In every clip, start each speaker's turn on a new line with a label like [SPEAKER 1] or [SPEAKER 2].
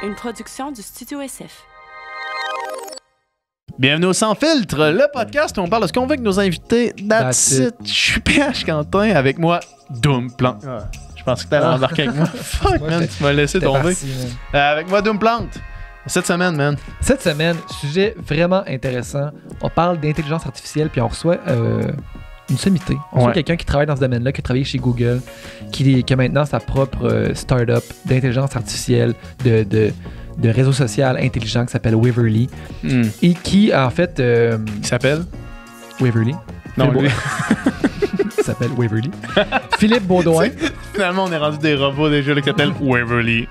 [SPEAKER 1] Une production du Studio SF.
[SPEAKER 2] Bienvenue au Sans Filtre, le podcast où on parle de ce qu'on veut avec nos invités. That's it. Je suis PH Quentin, avec moi, Doomplant. Je pensais que t'allais embarquer avec moi. Fuck, man, tu m'as laissé tomber.
[SPEAKER 3] Parti,
[SPEAKER 2] avec moi, Doomplant. Cette semaine, man.
[SPEAKER 3] Cette semaine, sujet vraiment intéressant. On parle d'intelligence artificielle, puis on reçoit une sommité. On reçoit quelqu'un qui travaille dans ce domaine-là, qui a travaillé chez Google, qui a maintenant sa propre start-up d'intelligence artificielle, de réseau social intelligent qui s'appelle Waverly. Et qui, en fait...
[SPEAKER 2] Qui s'appelle?
[SPEAKER 3] Waverly.
[SPEAKER 2] Non, lui.
[SPEAKER 3] Il s'appelle Waverly. Philippe Baudouin.
[SPEAKER 2] Finalement, on est rendu des robots déjà là, qui s'appellent Waverly.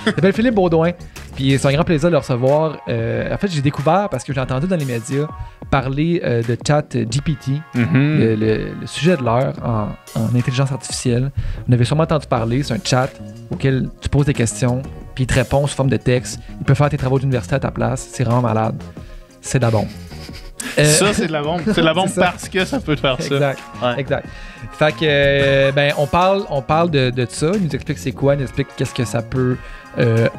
[SPEAKER 3] Il s'appelle Philippe Baudouin. Puis c'est un grand plaisir de le recevoir. En fait, j'ai découvert, parce que j'ai entendu dans les médias, parler de ChatGPT, le sujet de l'heure en intelligence artificielle. Vous en avez sûrement entendu parler. C'est un chat auquel tu poses des questions, puis il te répond sous forme de texte. Il peut faire tes travaux d'université à ta place. C'est vraiment malade. C'est de la bombe.
[SPEAKER 2] Ça, c'est de la bombe. C'est de la bombe parce que ça peut te faire ça.
[SPEAKER 3] Exact. Ouais. Exact. Fait que, on parle de ça. Il nous explique c'est quoi, il nous explique qu'est-ce que ça peut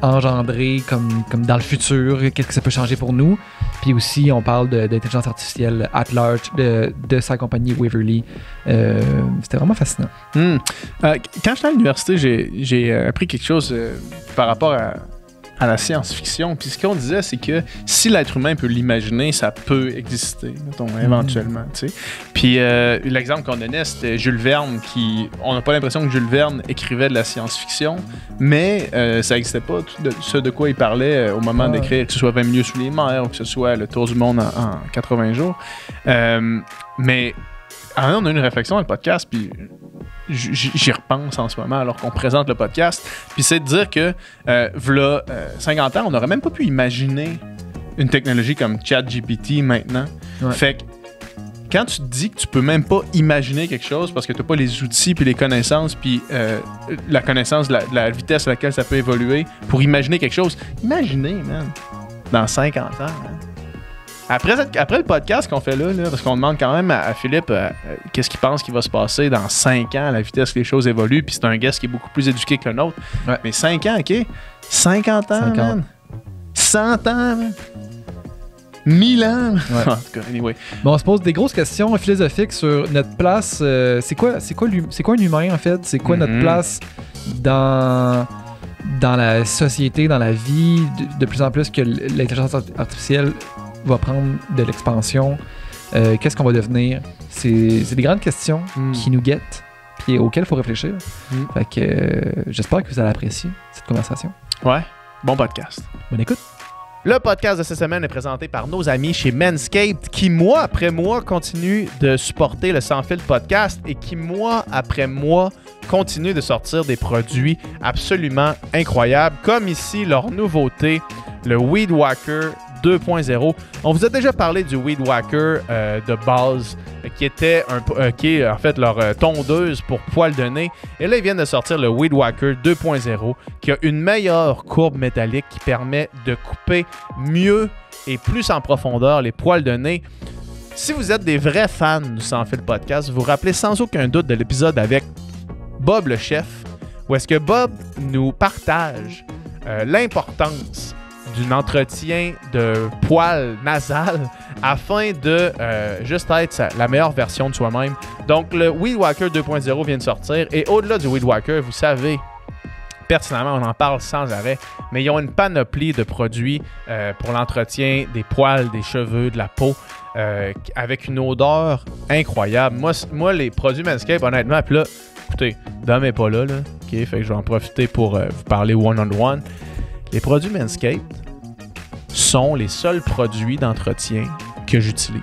[SPEAKER 3] engendrer comme dans le futur, qu'est-ce que ça peut changer pour nous. Puis aussi, on parle d'intelligence artificielle at large, de sa compagnie Waverly. C'était vraiment fascinant.
[SPEAKER 2] Quand j'étais à l'université, j'ai appris quelque chose par rapport à la science-fiction. Puis ce qu'on disait, c'est que si l'être humain peut l'imaginer, ça peut exister, mettons, éventuellement. Tu sais. Puis l'exemple qu'on donnait, c'était Jules Verne, on n'a pas l'impression que Jules Verne écrivait de la science-fiction, mais ça n'existait pas, ce de quoi il parlait au moment d'écrire, que ce soit 20 milieux sous les mers, ou que ce soit Le Tour du monde en 80 jours. Mais on a eu une réflexion dans le podcast, puis j'y repense en ce moment alors qu'on présente le podcast, puis c'est de dire que v'là 50 ans, on n'aurait même pas pu imaginer une technologie comme ChatGPT maintenant. Ouais. Fait que quand tu te dis que tu peux même pas imaginer quelque chose parce que tu n'as pas les outils puis les connaissances puis la connaissance de la vitesse à laquelle ça peut évoluer pour imaginer quelque chose, imaginez, man, dans 50 ans, man. Après le podcast qu'on fait là, parce qu'on demande quand même à Philippe qu'est-ce qu'il pense qu'il va se passer dans 5 ans, à la vitesse que les choses évoluent, puis c'est un guest qui est beaucoup plus éduqué que le nôtre. Ouais. Mais 5 ans, OK? 50 ans, 50. Man. 100 ans, man. 1000 ans. Ouais. En tout cas, anyway.
[SPEAKER 3] Bon, on se pose des grosses questions philosophiques sur notre place. C'est quoi un humain, en fait? C'est quoi notre place dans la société, dans la vie, de plus en plus que l'intelligence artificielle va prendre de l'expansion, qu'est-ce qu'on va devenir? C'est des grandes questions qui nous guettent et auxquelles il faut réfléchir. Fait que j'espère que vous allez apprécier cette conversation.
[SPEAKER 2] Ouais, bon podcast.
[SPEAKER 3] Bonne écoute.
[SPEAKER 2] Le podcast de cette semaine est présenté par nos amis chez Manscaped qui, mois après mois, continuent de supporter le Sans Filtre podcast et qui, mois après mois, continuent de sortir des produits absolument incroyables, comme ici leur nouveauté, le Weed Whacker 2.0. On vous a déjà parlé du Weed Whacker de base, qui est en fait leur tondeuse pour poils de nez. Et là, ils viennent de sortir le Weed Whacker 2.0, qui a une meilleure courbe métallique qui permet de couper mieux et plus en profondeur les poils de nez. Si vous êtes des vrais fans du Sans Filtre podcast, vous vous rappelez sans aucun doute de l'épisode avec Bob le chef, où est-ce que Bob nous partage l'importance d'un entretien de poils nasal afin de juste être la meilleure version de soi-même. Donc, le Weed Whacker 2.0 vient de sortir et au-delà du Weed Whacker, vous savez, pertinemment, on en parle sans arrêt, mais ils ont une panoplie de produits pour l'entretien des poils, des cheveux, de la peau, avec une odeur incroyable. Moi les produits Manscaped, honnêtement, puis là, écoutez, Dom n'est pas là, OK, fait que je vais en profiter pour vous parler one-on-one. Les produits Manscaped sont les seuls produits d'entretien que j'utilise.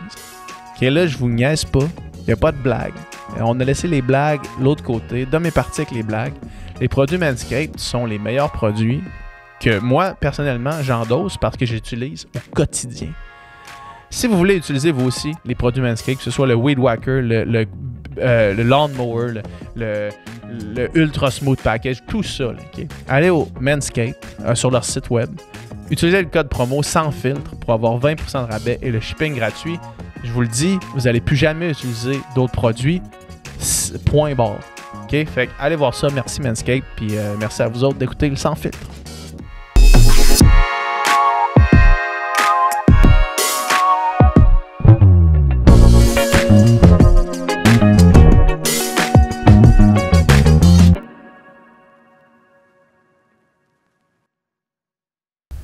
[SPEAKER 2] OK, là, je vous niaise pas. Il n'y a pas de blague. On a laissé les blagues de l'autre côté. Dom est parti avec les blagues. Les produits Manscaped sont les meilleurs produits que moi, personnellement, j'endosse parce que j'utilise au quotidien. Si vous voulez utiliser vous aussi les produits Manscaped, que ce soit le Weed Whacker, le Lawnmower, le Ultra Smooth Package, tout ça, là, okay? Allez au Manscaped sur leur site web. Utilisez le code promo sans filtre pour avoir 20% de rabais et le shipping gratuit. Je vous le dis, vous n'allez plus jamais utiliser d'autres produits. Point barre. OK? Fait que allez voir ça. Merci Manscaped. Puis merci à vous autres d'écouter le Sans Filtre.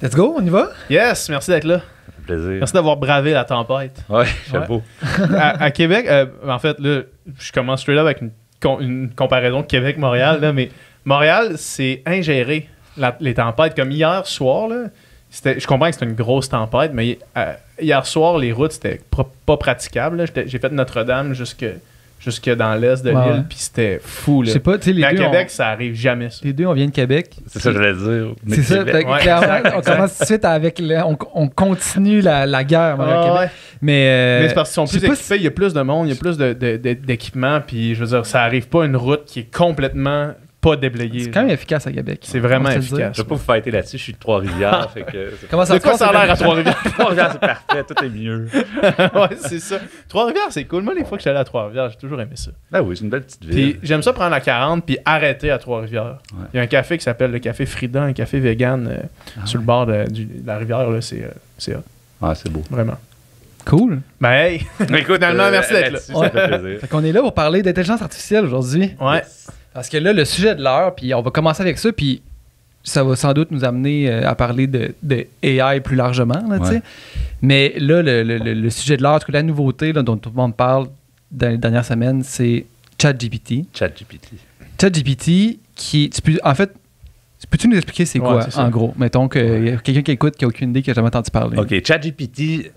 [SPEAKER 3] Let's go, on y va?
[SPEAKER 2] Yes, merci d'être là.
[SPEAKER 4] Ça fait plaisir.
[SPEAKER 2] Merci d'avoir bravé la tempête.
[SPEAKER 4] Ouais, chapeau.
[SPEAKER 2] À Québec, en fait, là, je commence straight up avec une comparaison de Québec-Montréal, là, mais Montréal, c'est ingéré, les tempêtes. Comme hier soir, là, je comprends que c'était une grosse tempête, mais hier soir, les routes, c'était pas praticable. Là. J'ai fait Notre-Dame jusque dans l'est de l'île, puis c'était fou. Là.
[SPEAKER 3] Je sais pas, tu sais,
[SPEAKER 2] mais à Québec, ça arrive jamais, ça.
[SPEAKER 3] Les deux, on vient de Québec.
[SPEAKER 4] C'est ça que je voulais dire.
[SPEAKER 3] C'est ça,
[SPEAKER 4] Québec.
[SPEAKER 3] clairement, on commence tout de suite avec... on continue la guerre à Québec.
[SPEAKER 2] Ouais.
[SPEAKER 3] Mais
[SPEAKER 2] c'est parce qu'ils sont plus équipés, il y a plus de monde, il y a plus d'équipements, puis je veux dire, ça arrive pas une route qui est complètement pas déblayée.
[SPEAKER 3] C'est quand même efficace à Québec.
[SPEAKER 2] C'est vraiment efficace.
[SPEAKER 4] Je vais pas vous fighter là-dessus, je suis de Trois-Rivières.
[SPEAKER 3] Comment ça
[SPEAKER 2] de quoi ça a l'air à Trois-Rivières?
[SPEAKER 4] Trois-Rivières, c'est parfait, tout est mieux.
[SPEAKER 2] Ouais, c'est ça. Trois-Rivières, c'est cool. Moi, les fois que je suis allé à Trois-Rivières, j'ai toujours aimé ça.
[SPEAKER 4] Ben oui, c'est une belle petite ville.
[SPEAKER 2] Puis j'aime ça prendre la 40 puis arrêter à Trois-Rivières.
[SPEAKER 4] Ouais.
[SPEAKER 2] Il y a un café qui s'appelle le Café Frida, un café vegan sur le bord de la rivière. Là, c'est hot.
[SPEAKER 4] Ouais, c'est beau.
[SPEAKER 2] Vraiment.
[SPEAKER 3] Cool.
[SPEAKER 2] Ben hey!
[SPEAKER 4] Écoute,
[SPEAKER 2] finalement, merci d'être là.
[SPEAKER 4] Ça fait plaisir.
[SPEAKER 3] Fait qu'on est là pour parler d'intelligence artificielle aujourd'hui.
[SPEAKER 2] Ouais.
[SPEAKER 3] Parce que là, le sujet de l'heure, puis on va commencer avec ça, puis ça va sans doute nous amener à parler de AI plus largement, là, tu sais. Mais là, le sujet de l'heure, en tout cas, la nouveauté là, dont tout le monde parle dans les dernières semaines, c'est ChatGPT. ChatGPT, peux-tu nous expliquer c'est quoi, en gros? Mettons qu'il y a quelqu'un qui écoute qui n'a aucune idée, qui n'a jamais entendu parler.
[SPEAKER 4] OK, ChatGPT,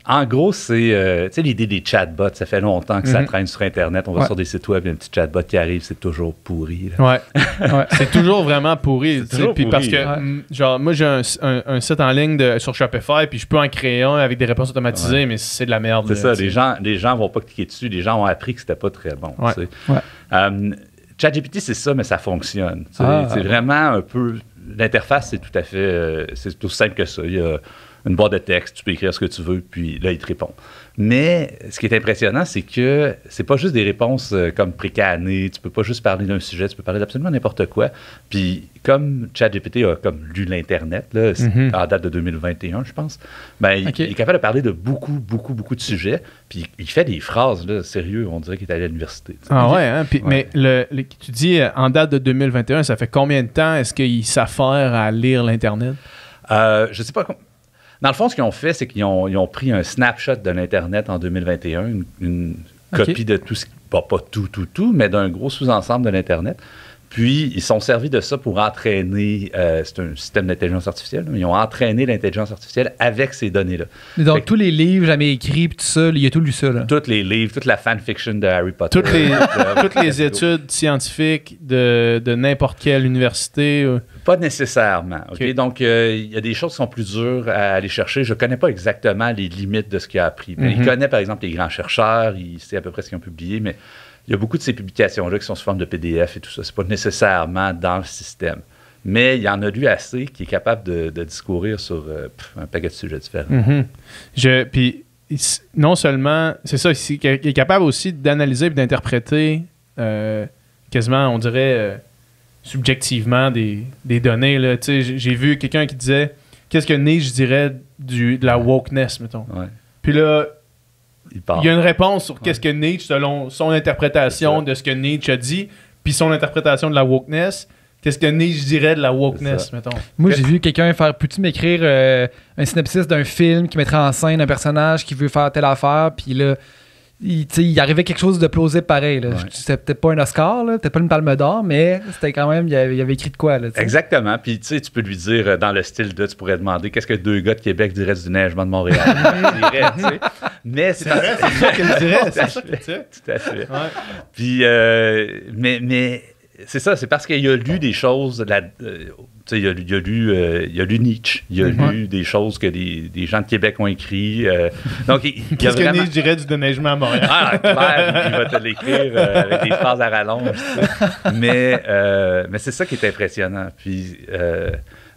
[SPEAKER 4] en gros, c'est l'idée des chatbots. Ça fait longtemps que ça traîne sur Internet. On va sur des sites web, il y a un petit chatbot qui arrive, c'est toujours pourri.
[SPEAKER 2] Là. Ouais. C'est toujours vraiment pourri. Puis parce que, genre, moi, j'ai un site en ligne sur Shopify, puis je peux en créer un avec des réponses automatisées, mais c'est de la merde.
[SPEAKER 4] C'est ça, les gens vont pas cliquer dessus. Les gens ont appris que c'était pas très bon. ChatGPT, c'est ça, mais ça fonctionne. C'est vraiment un peu... L'interface, c'est tout à fait... c'est tout simple que ça. Il y a une boîte de texte, tu peux écrire ce que tu veux, puis là, il te répond. Mais ce qui est impressionnant, c'est que c'est pas juste des réponses comme précanées, tu peux pas juste parler d'un sujet, tu peux parler d'absolument n'importe quoi. Puis comme ChatGPT a comme lu l'Internet, là, en date de 2021, je pense, ben, il est capable de parler de beaucoup de sujets, puis il fait des phrases, là, sérieux, on dirait qu'il est allé à l'université.
[SPEAKER 2] Ah ouais, hein? Puis, mais tu dis en date de 2021, ça fait combien de temps est-ce qu'il s'affaire à lire l'Internet?
[SPEAKER 4] Je sais pas... Dans le fond, ce qu'ils ont fait, c'est qu'ils ont pris un snapshot de l'Internet en 2021, une copie de tout ce qui... pas tout, mais d'un gros sous-ensemble de l'Internet. Puis, ils sont servis de ça pour entraîner... c'est un système d'intelligence artificielle. Ils ont entraîné l'intelligence artificielle avec ces données-là.
[SPEAKER 3] Donc, tous les livres jamais écrits, tout ça, il y a tout lu ça. Là.
[SPEAKER 4] Tous les livres, toute la fanfiction de Harry Potter.
[SPEAKER 2] Toutes les études scientifiques de n'importe quelle université.
[SPEAKER 4] Pas nécessairement. Okay? Donc, il y a des choses qui sont plus dures à aller chercher. Je ne connais pas exactement les limites de ce qu'il a appris. Mais il connaît, par exemple, les grands chercheurs. Il sait à peu près ce qu'ils ont publié, mais... Il y a beaucoup de ces publications-là qui sont sous forme de PDF et tout ça. C'est pas nécessairement dans le système. Mais il y en a lu assez qui est capable de discourir sur un paquet de sujets différents.
[SPEAKER 2] Puis, non seulement... C'est ça, il est capable aussi d'analyser et d'interpréter quasiment, on dirait, subjectivement des données. Là. J'ai vu quelqu'un qui disait « Qu'est-ce que Nietzsche dirait de la wokeness, mettons?
[SPEAKER 4] Ouais. »
[SPEAKER 2] Puis là...
[SPEAKER 4] Il
[SPEAKER 2] y a une réponse sur qu'est-ce que Nietzsche, selon son interprétation de ce que Nietzsche a dit, puis son interprétation de la wokeness. Qu'est-ce que Nietzsche dirait de la wokeness, mettons? Moi,
[SPEAKER 3] j'ai vu quelqu'un faire, peux-tu m'écrire un synopsis d'un film qui mettrait en scène un personnage qui veut faire telle affaire, puis là, il arrivait quelque chose de plausible pareil. Là. C'était peut-être pas un Oscar, là, peut-être pas une Palme d'Or, mais c'était quand même, il avait écrit de quoi. Là,
[SPEAKER 4] exactement. Puis tu peux lui dire dans le style de, tu pourrais demander qu'est-ce que deux gars de Québec diraient du déneigement de Montréal. Mais c'est vrai, c'est ça qu'il dirait. C'est ça qu'il dirait. Tout à fait. Ouais. Puis, mais c'est ça, c'est parce qu'il a lu des choses. Il a lu Nietzsche, il a lu des choses que des gens de Québec ont écrit. Donc,
[SPEAKER 2] qu'est-ce que Nietzsche dirait du déneigement à Montréal?
[SPEAKER 4] Ah, clair, il va te l'écrire avec des phrases à rallonge. Mais c'est ça qui est impressionnant. Puis,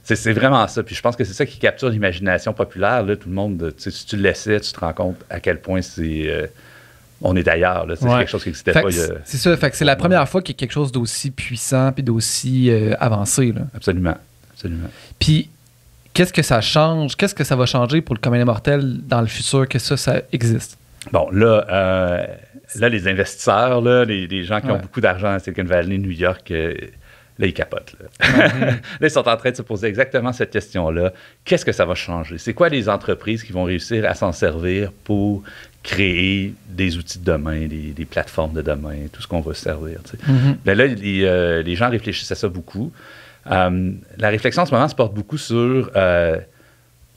[SPEAKER 4] c'est vraiment ça. Puis je pense que c'est ça qui capture l'imagination populaire. Là, tout le monde, si tu le laissais, tu te rends compte à quel point on est ailleurs. Là. C'est quelque chose qui n'existait pas.
[SPEAKER 3] C'est ça. Fait que c'est la première fois qu'il y a quelque chose d'aussi puissant et d'aussi avancé. Là.
[SPEAKER 4] Absolument.
[SPEAKER 3] Puis, qu'est-ce que ça change? Qu'est-ce que ça va changer pour le commun des mortels dans le futur que ça existe?
[SPEAKER 4] Bon, là les investisseurs, là, les gens qui ont beaucoup d'argent à Silicon Valley, New York, Là, ils capotent. Là. Là, ils sont en train de se poser exactement cette question-là. Qu'est-ce que ça va changer? C'est quoi les entreprises qui vont réussir à s'en servir pour créer des outils de demain, des plateformes de demain, tout ce qu'on va se servir? Mais là, les gens réfléchissent à ça beaucoup. La réflexion en ce moment se porte beaucoup sur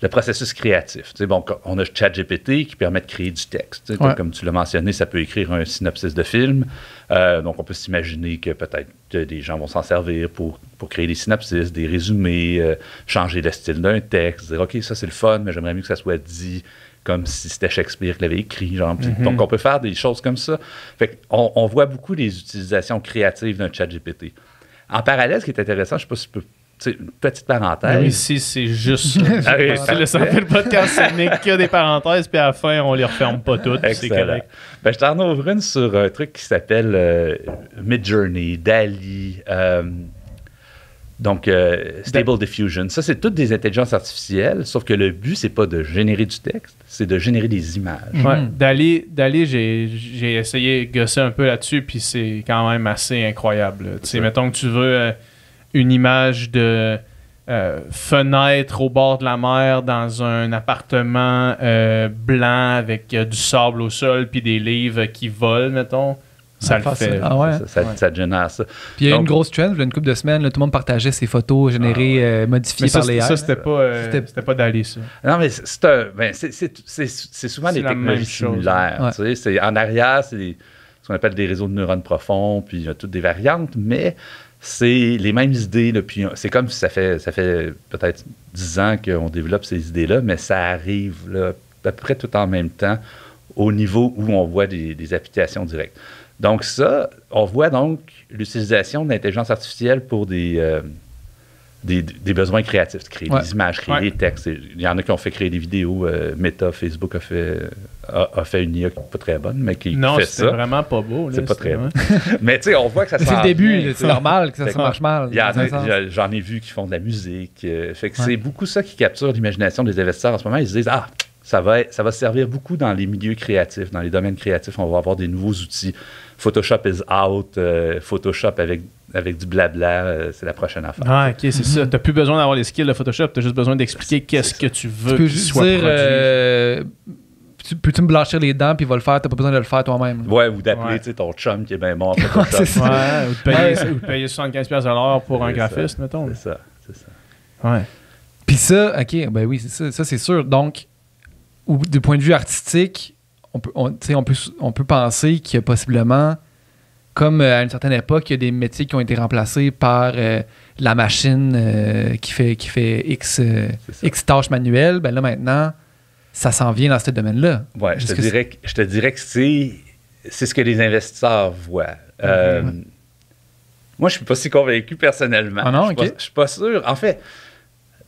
[SPEAKER 4] le processus créatif. Bon, on a ChatGPT qui permet de créer du texte. Comme tu l'as mentionné, ça peut écrire un synopsis de film. Donc, on peut s'imaginer que peut-être des gens vont s'en servir pour créer des synopsis, des résumés, changer le style d'un texte, dire « OK, ça c'est le fun, mais j'aimerais mieux que ça soit dit comme si c'était Shakespeare qui l'avait écrit. » Genre. Donc, on peut faire des choses comme ça. Fait on voit beaucoup les utilisations créatives d'un ChatGPT. En parallèle, ce qui est intéressant, je ne sais pas si tu peux... une petite parenthèse.
[SPEAKER 2] Oui, si c'est juste ça. Le Sans Fil Podcast, ce n'est que des parenthèses, puis à la fin, on les referme pas toutes. C'est correct.
[SPEAKER 4] Je t'en ouvre une sur un truc qui s'appelle Midjourney, DALL-E, donc Stable Diffusion. Ça, c'est toutes des intelligences artificielles, sauf que le but, c'est pas de générer du texte, c'est de générer des images.
[SPEAKER 2] Ouais, DALL-E, j'ai essayé de gosser un peu là-dessus, puis c'est quand même assez incroyable. Tu sais, mettons que tu veux... une image de fenêtre au bord de la mer dans un appartement blanc avec du sable au sol puis des livres qui volent, mettons. Ça le fait.
[SPEAKER 4] Ça génère ça.
[SPEAKER 3] Puis il y a une grosse trend, il y a une couple de semaines, là, tout le monde partageait ses photos générées, modifiées par les AI.
[SPEAKER 2] Ça, c'était pas DALL-E, ça.
[SPEAKER 4] Non, mais c'est souvent des technologies similaires. Ouais. En arrière, c'est ce qu'on appelle des réseaux de neurones profonds, puis il y a toutes des variantes, mais c'est les mêmes idées. Là, puis c'est comme si ça fait peut-être 10 ans qu'on développe ces idées-là, mais ça arrive là, à peu près tout en même temps au niveau où on voit des applications directes. Donc ça, on voit donc l'utilisation de l'intelligence artificielle pour des besoins créatifs, créer des images, créer des textes. Il y en a qui ont fait créer des vidéos. Meta, Facebook a fait une IA qui n'est pas très bonne, mais qui fait ça.
[SPEAKER 2] Non, c'est vraiment pas beau.
[SPEAKER 4] C'est pas très bon. Mais tu sais, on voit que ça
[SPEAKER 3] c'est le début, c'est normal que ça marche mal.
[SPEAKER 4] J'en ai vu qui font de la musique. Fait que c'est beaucoup ça qui capture l'imagination des investisseurs en ce moment. Ils se disent, ça va servir beaucoup dans les milieux créatifs, dans les domaines créatifs. On va avoir des nouveaux outils. Photoshop is out. Photoshop avec du blabla, c'est la prochaine affaire.
[SPEAKER 2] Ah, OK, c'est ça. Tu n'as plus besoin d'avoir les skills de Photoshop. Tu as juste besoin d'expliquer qu'est-ce que tu veux qu'il soit produit.
[SPEAKER 3] Peux-tu me blanchir les dents puis il va le faire, t'as pas besoin de le faire toi-même.
[SPEAKER 4] Ouais, ou d'appeler ton chum qui est bien bon en Photoshop.
[SPEAKER 2] Ou de payer 75$ à l'heure pour un graphiste, mettons.
[SPEAKER 4] C'est ça.
[SPEAKER 2] Ouais.
[SPEAKER 3] Puis ça, OK, ben oui, c'est ça. Ça, c'est sûr. Donc, du point de vue artistique, on peut penser qu'il y a possiblement, comme à une certaine époque, il y a des métiers qui ont été remplacés par la machine qui fait X tâches manuelles. Ben là, maintenant, ça s'en vient dans ce domaine-là.
[SPEAKER 4] Oui, je te dirais que c'est ce que les investisseurs voient. Moi, je ne suis pas si convaincu personnellement.
[SPEAKER 3] Ah non,
[SPEAKER 4] je ne suis pas sûr. En fait,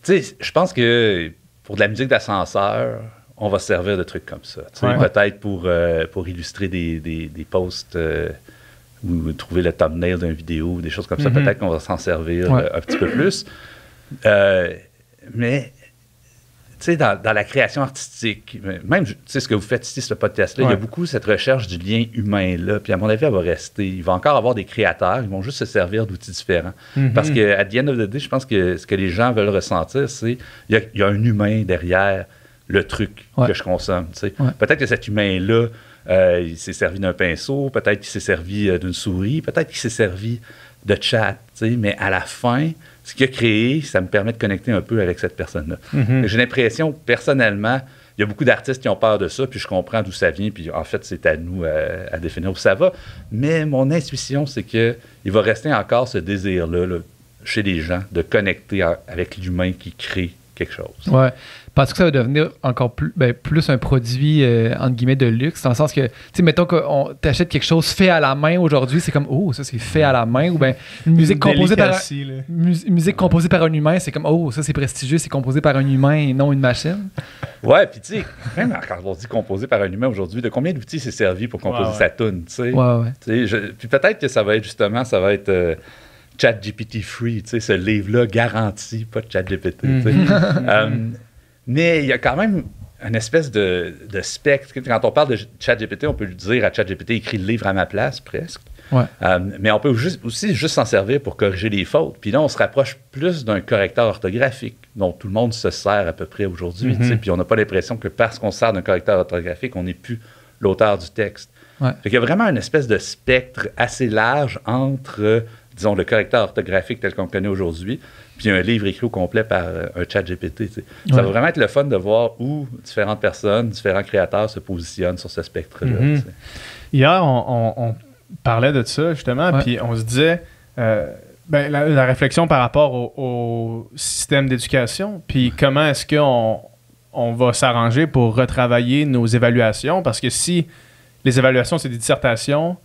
[SPEAKER 4] tu sais, je pense que pour de la musique d'ascenseur, on va se servir de trucs comme ça. Peut-être pour illustrer des posts ou trouver le thumbnail d'une vidéo, des choses comme ça. Peut-être qu'on va s'en servir un petit peu plus. Mais, tu sais, dans la création artistique, même, tu sais, ce que vous faites ici, ce podcast-là, il y a beaucoup cette recherche du lien humain-là. Puis, à mon avis, elle va rester. Il va encore avoir des créateurs. Ils vont juste se servir d'outils différents. Parce qu'à the end of the day, je pense que ce que les gens veulent ressentir, c'est il y a un humain derrière le truc que je consomme. Peut-être que cet humain-là, il s'est servi d'un pinceau, peut-être qu'il s'est servi d'une souris, peut-être qu'il s'est servi de chat, mais à la fin, ce qu'il a créé, ça me permet de connecter un peu avec cette personne-là. J'ai l'impression, personnellement, il y a beaucoup d'artistes qui ont peur de ça, puis je comprends d'où ça vient, puis en fait, c'est à nous à définir où ça va. Mais mon intuition, c'est qu'il va rester encore ce désir-là là, chez les gens de connecter avec l'humain qui crée quelque chose.
[SPEAKER 3] Ouais. Penses-tu que ça va devenir encore plus un produit, entre guillemets, de luxe, dans le sens que, tu sais, mettons qu'on t'achète quelque chose fait à la main aujourd'hui, c'est comme, oh, ça c'est fait à la main, ou bien une musique composée par un humain, c'est comme, oh, ça c'est prestigieux, c'est composé par un humain et non une machine.
[SPEAKER 4] Ouais, puis tu sais, même quand on dit composé par un humain aujourd'hui, de combien d'outils s'est servi pour composer sa toune, tu sais? Puis peut-être que ça va être ChatGPT free, tu sais, ce livre-là garanti, pas de ChatGPT, tu sais. Mais il y a quand même une espèce de spectre. Quand on parle de ChatGPT, on peut lui dire à ChatGPT, écris le livre à ma place, presque.
[SPEAKER 3] Ouais.
[SPEAKER 4] Mais on peut aussi juste s'en servir pour corriger les fautes. Puis là, on se rapproche plus d'un correcteur orthographique dont tout le monde se sert à peu près aujourd'hui. Puis on n'a pas l'impression que parce qu'on se sert d'un correcteur orthographique, on n'est plus l'auteur du texte.
[SPEAKER 3] Ouais.
[SPEAKER 4] Fait qu'il y a vraiment une espèce de spectre assez large entre, disons, le correcteur orthographique tel qu'on le connaît aujourd'hui, puis un livre écrit au complet par un chat GPT. Ça va vraiment être le fun de voir où différentes personnes, différents créateurs se positionnent sur ce spectre-là.
[SPEAKER 2] Hier, on parlait de ça, justement, puis on se disait, la réflexion par rapport au système d'éducation, puis comment est-ce qu'on va s'arranger pour retravailler nos évaluations, parce que si les évaluations, c'est des dissertations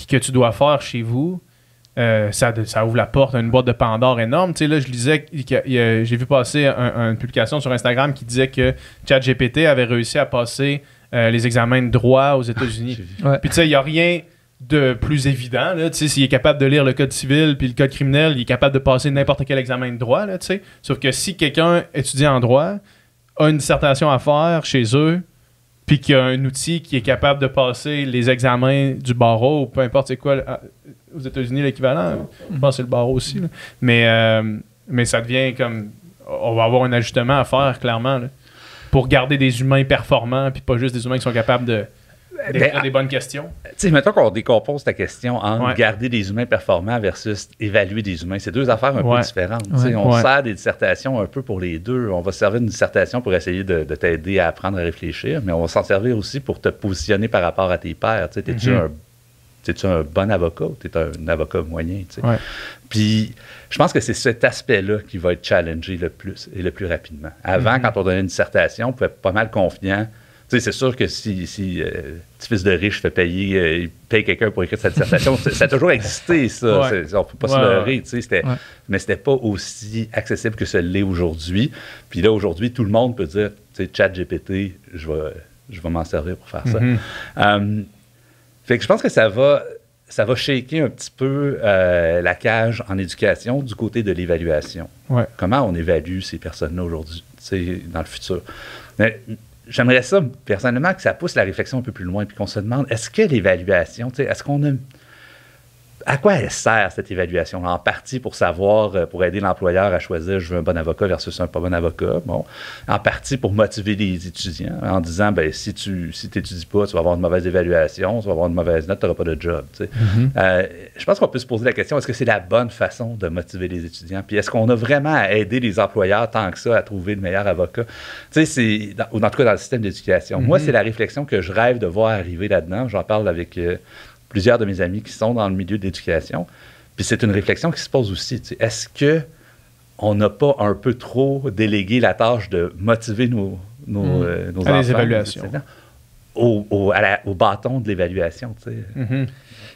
[SPEAKER 2] que tu dois faire chez vous, ça ouvre la porte à une boîte de Pandore énorme. Tu sais, là, je lisais, j'ai vu passer une publication sur Instagram qui disait que ChatGPT avait réussi à passer les examens de droit aux États-Unis. Puis tu sais, il n'y a rien de plus évident. Tu sais, s'il est capable de lire le code civil puis le code criminel, il est capable de passer n'importe quel examen de droit. Là, tu sais. Sauf que si quelqu'un étudie en droit, a une dissertation à faire chez eux, puis qu'il y a un outil qui est capable de passer les examens du barreau, ou peu importe c'est quoi, aux États-Unis, l'équivalent, je pense que c'est le barreau aussi. Là. Mais ça devient comme... On va avoir un ajustement à faire, clairement, là, pour garder des humains performants, puis pas juste des humains qui sont capables d'écrire des bonnes questions. Tu
[SPEAKER 4] sais, mettons qu'on décompose ta question en garder des humains performants versus évaluer des humains. C'est deux affaires un peu différentes. On sert des dissertations un peu pour les deux. On va se servir d'une dissertation pour essayer de t'aider à apprendre à réfléchir, mais on va s'en servir aussi pour te positionner par rapport à tes pairs. T'es-tu un bon avocat ou t'es un avocat moyen? Puis, je pense que c'est cet aspect-là qui va être challengé le plus et le plus rapidement. Avant, quand on donnait une dissertation, on pouvait être pas mal confiant. C'est sûr que si petit fils de riche paye quelqu'un pour écrire sa dissertation, ça a toujours existé, ça. On ne peut pas se leurrer. Mais c'était pas aussi accessible que ce l'est aujourd'hui. Puis là, aujourd'hui, tout le monde peut dire, ChatGPT, je vais m'en servir pour faire ça. Fait que je pense que ça va shaker un petit peu la cage en éducation du côté de l'évaluation. Comment on évalue ces personnes-là aujourd'hui, dans le futur. Mais j'aimerais ça, personnellement, que ça pousse la réflexion un peu plus loin puis qu'on se demande, est-ce que l'évaluation, est-ce qu'on a... À quoi elle sert, cette évaluation-là? En partie pour savoir, pour aider l'employeur à choisir je veux un bon avocat versus un pas bon avocat. Bon. En partie pour motiver les étudiants en disant, si tu n'étudies pas, tu vas avoir une mauvaise évaluation, tu vas avoir une mauvaise note, tu n'auras pas de job. Je pense qu'on peut se poser la question, est-ce que c'est la bonne façon de motiver les étudiants? Puis est-ce qu'on a vraiment à aider les employeurs tant que ça à trouver le meilleur avocat? Ou en tout cas dans le système d'éducation. Moi, c'est la réflexion que je rêve de voir arriver là-dedans. J'en parle avec... plusieurs de mes amis qui sont dans le milieu de l'éducation. Puis c'est une réflexion qui se pose aussi. Est-ce qu'on n'a pas un peu trop délégué la tâche de motiver nos enfants?
[SPEAKER 2] Les évaluations.
[SPEAKER 4] Au bâton de l'évaluation.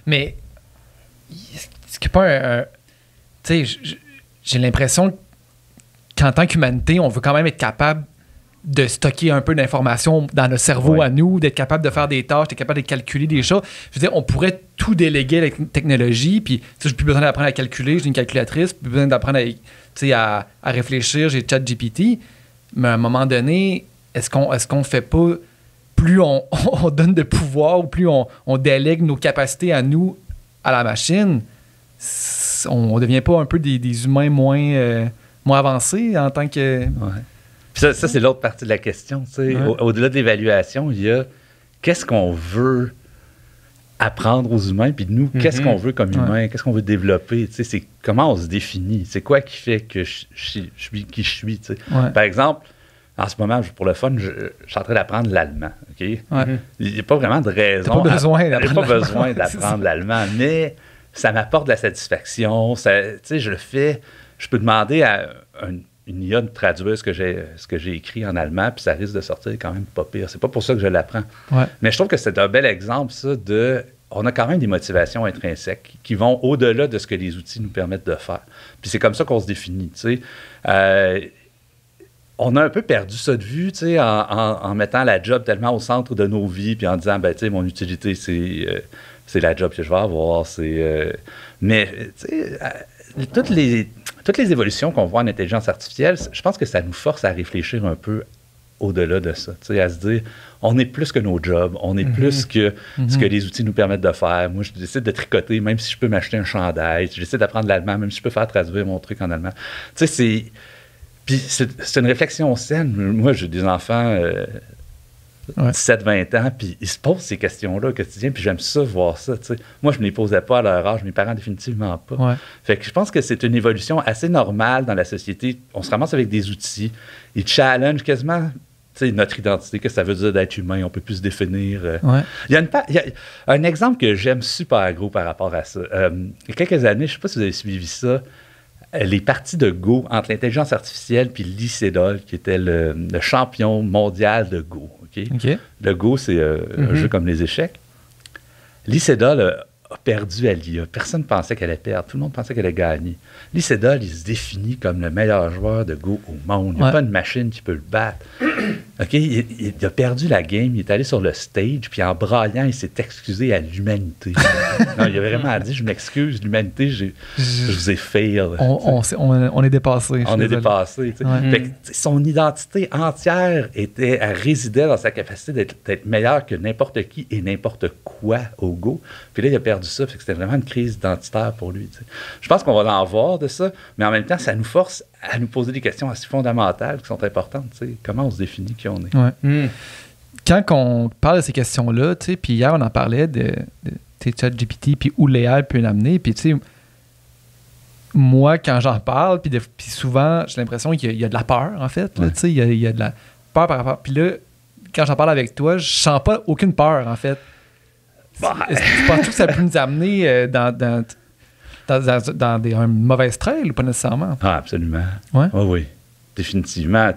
[SPEAKER 3] Mais est-ce qu'il n'y a pas j'ai l'impression qu'en tant qu'humanité, on veut quand même être capable de stocker un peu d'informations dans notre cerveau à nous, d'être capable de faire des tâches, d'être capable de calculer des choses. Je veux dire, on pourrait tout déléguer à la technologie, puis j'ai plus besoin d'apprendre à calculer, j'ai une calculatrice, plus besoin d'apprendre à réfléchir, j'ai ChatGPT. Mais à un moment donné, est-ce qu'on fait pas, plus on donne de pouvoir, ou plus on délègue nos capacités à nous, à la machine, on devient pas un peu des humains moins avancés en tant que...
[SPEAKER 4] Ça, c'est l'autre partie de la question. Au-delà de l'évaluation, il y a qu'est-ce qu'on veut apprendre aux humains, puis nous, qu'est-ce qu'on veut comme humain, qu'est-ce qu'on veut développer, c'est comment on se définit, c'est quoi qui fait que je suis qui je suis. Par exemple, en ce moment, pour le fun, je suis en train d'apprendre l'allemand. Okay? Il n'y a pas vraiment de raison.
[SPEAKER 3] Il n'y a pas
[SPEAKER 4] besoin d'apprendre l'allemand, mais ça m'apporte de la satisfaction. Je le fais. Je peux demander à une IA de traduire ce que j'ai écrit en allemand, puis ça risque de sortir quand même pas pire. C'est pas pour ça que je l'apprends. Mais je trouve que c'est un bel exemple, ça, on a quand même des motivations intrinsèques qui vont au-delà de ce que les outils nous permettent de faire. Puis c'est comme ça qu'on se définit, on a un peu perdu ça de vue, en mettant la job tellement au centre de nos vies, puis en disant, mon utilité, c'est la job que je vais avoir. Mais, toutes les évolutions qu'on voit en intelligence artificielle, je pense que ça nous force à réfléchir un peu au-delà de ça. Tu sais, à se dire, on est plus que nos jobs, on est plus que ce que les outils nous permettent de faire. Moi, je décide de tricoter, même si je peux m'acheter un chandail. Je décide d'apprendre l'allemand, même si je peux faire traduire mon truc en allemand. Tu sais, Puis c'est une réflexion saine. Moi, j'ai des enfants... 17-20 ans, puis ils se posent ces questions-là au quotidien, puis j'aime ça, voir ça, tu sais. Moi, je ne me les posais pas à leur âge, mes parents définitivement pas.
[SPEAKER 3] Ouais.
[SPEAKER 4] Fait que je pense que c'est une évolution assez normale dans la société. On se ramasse avec des outils, ils challengent quasiment, tu sais, notre identité, qu'est-ce que ça veut dire d'être humain, on peut plus se définir. Il y a un exemple que j'aime super gros par rapport à ça. Il y a quelques années, je ne sais pas si vous avez suivi ça, les parties de Go entre l'intelligence artificielle puis Lee Sedol, qui était le champion mondial de Go. Okay? Le Go, c'est un jeu comme les échecs. Lee Sedol a perdu à l'IA. Personne ne pensait qu'elle allait perdre. Tout le monde pensait qu'elle allait gagner. Lee Sedol, il se définit comme le meilleur joueur de Go au monde. Il n'y a pas une machine qui peut le battre. Okay? Il a perdu la game. Il est allé sur le stage, puis en braillant, il s'est excusé à l'humanité. Non, il a vraiment dit, je m'excuse, l'humanité, je vous ai fail.
[SPEAKER 3] On est dépassé.
[SPEAKER 4] On est dépassé. Fait que son identité entière résidait dans sa capacité d'être meilleur que n'importe qui et n'importe quoi au Go. Puis là, il a perdu ça. Fait que c'était vraiment une crise identitaire pour lui. T'sais. Je pense qu'on va en voir de ça, mais en même temps, ça nous force à nous poser des questions assez fondamentales qui sont importantes. T'sais. Comment on se définit qui on est?
[SPEAKER 3] Ouais. Quand on parle de ces questions-là, puis hier, on en parlait de ChatGPT, puis où l'AI peut l'amener, puis tu sais, moi, quand j'en parle, puis souvent, j'ai l'impression qu'il y a de la peur, en fait. Tu sais, il y a de la peur par rapport... Puis là, quand j'en parle avec toi, je sens pas aucune peur, en fait. Est-ce que tu penses que ça peut nous amener dans un mauvais trail ou pas nécessairement?
[SPEAKER 4] Ah, absolument.
[SPEAKER 3] Ouais?
[SPEAKER 4] Oui, définitivement.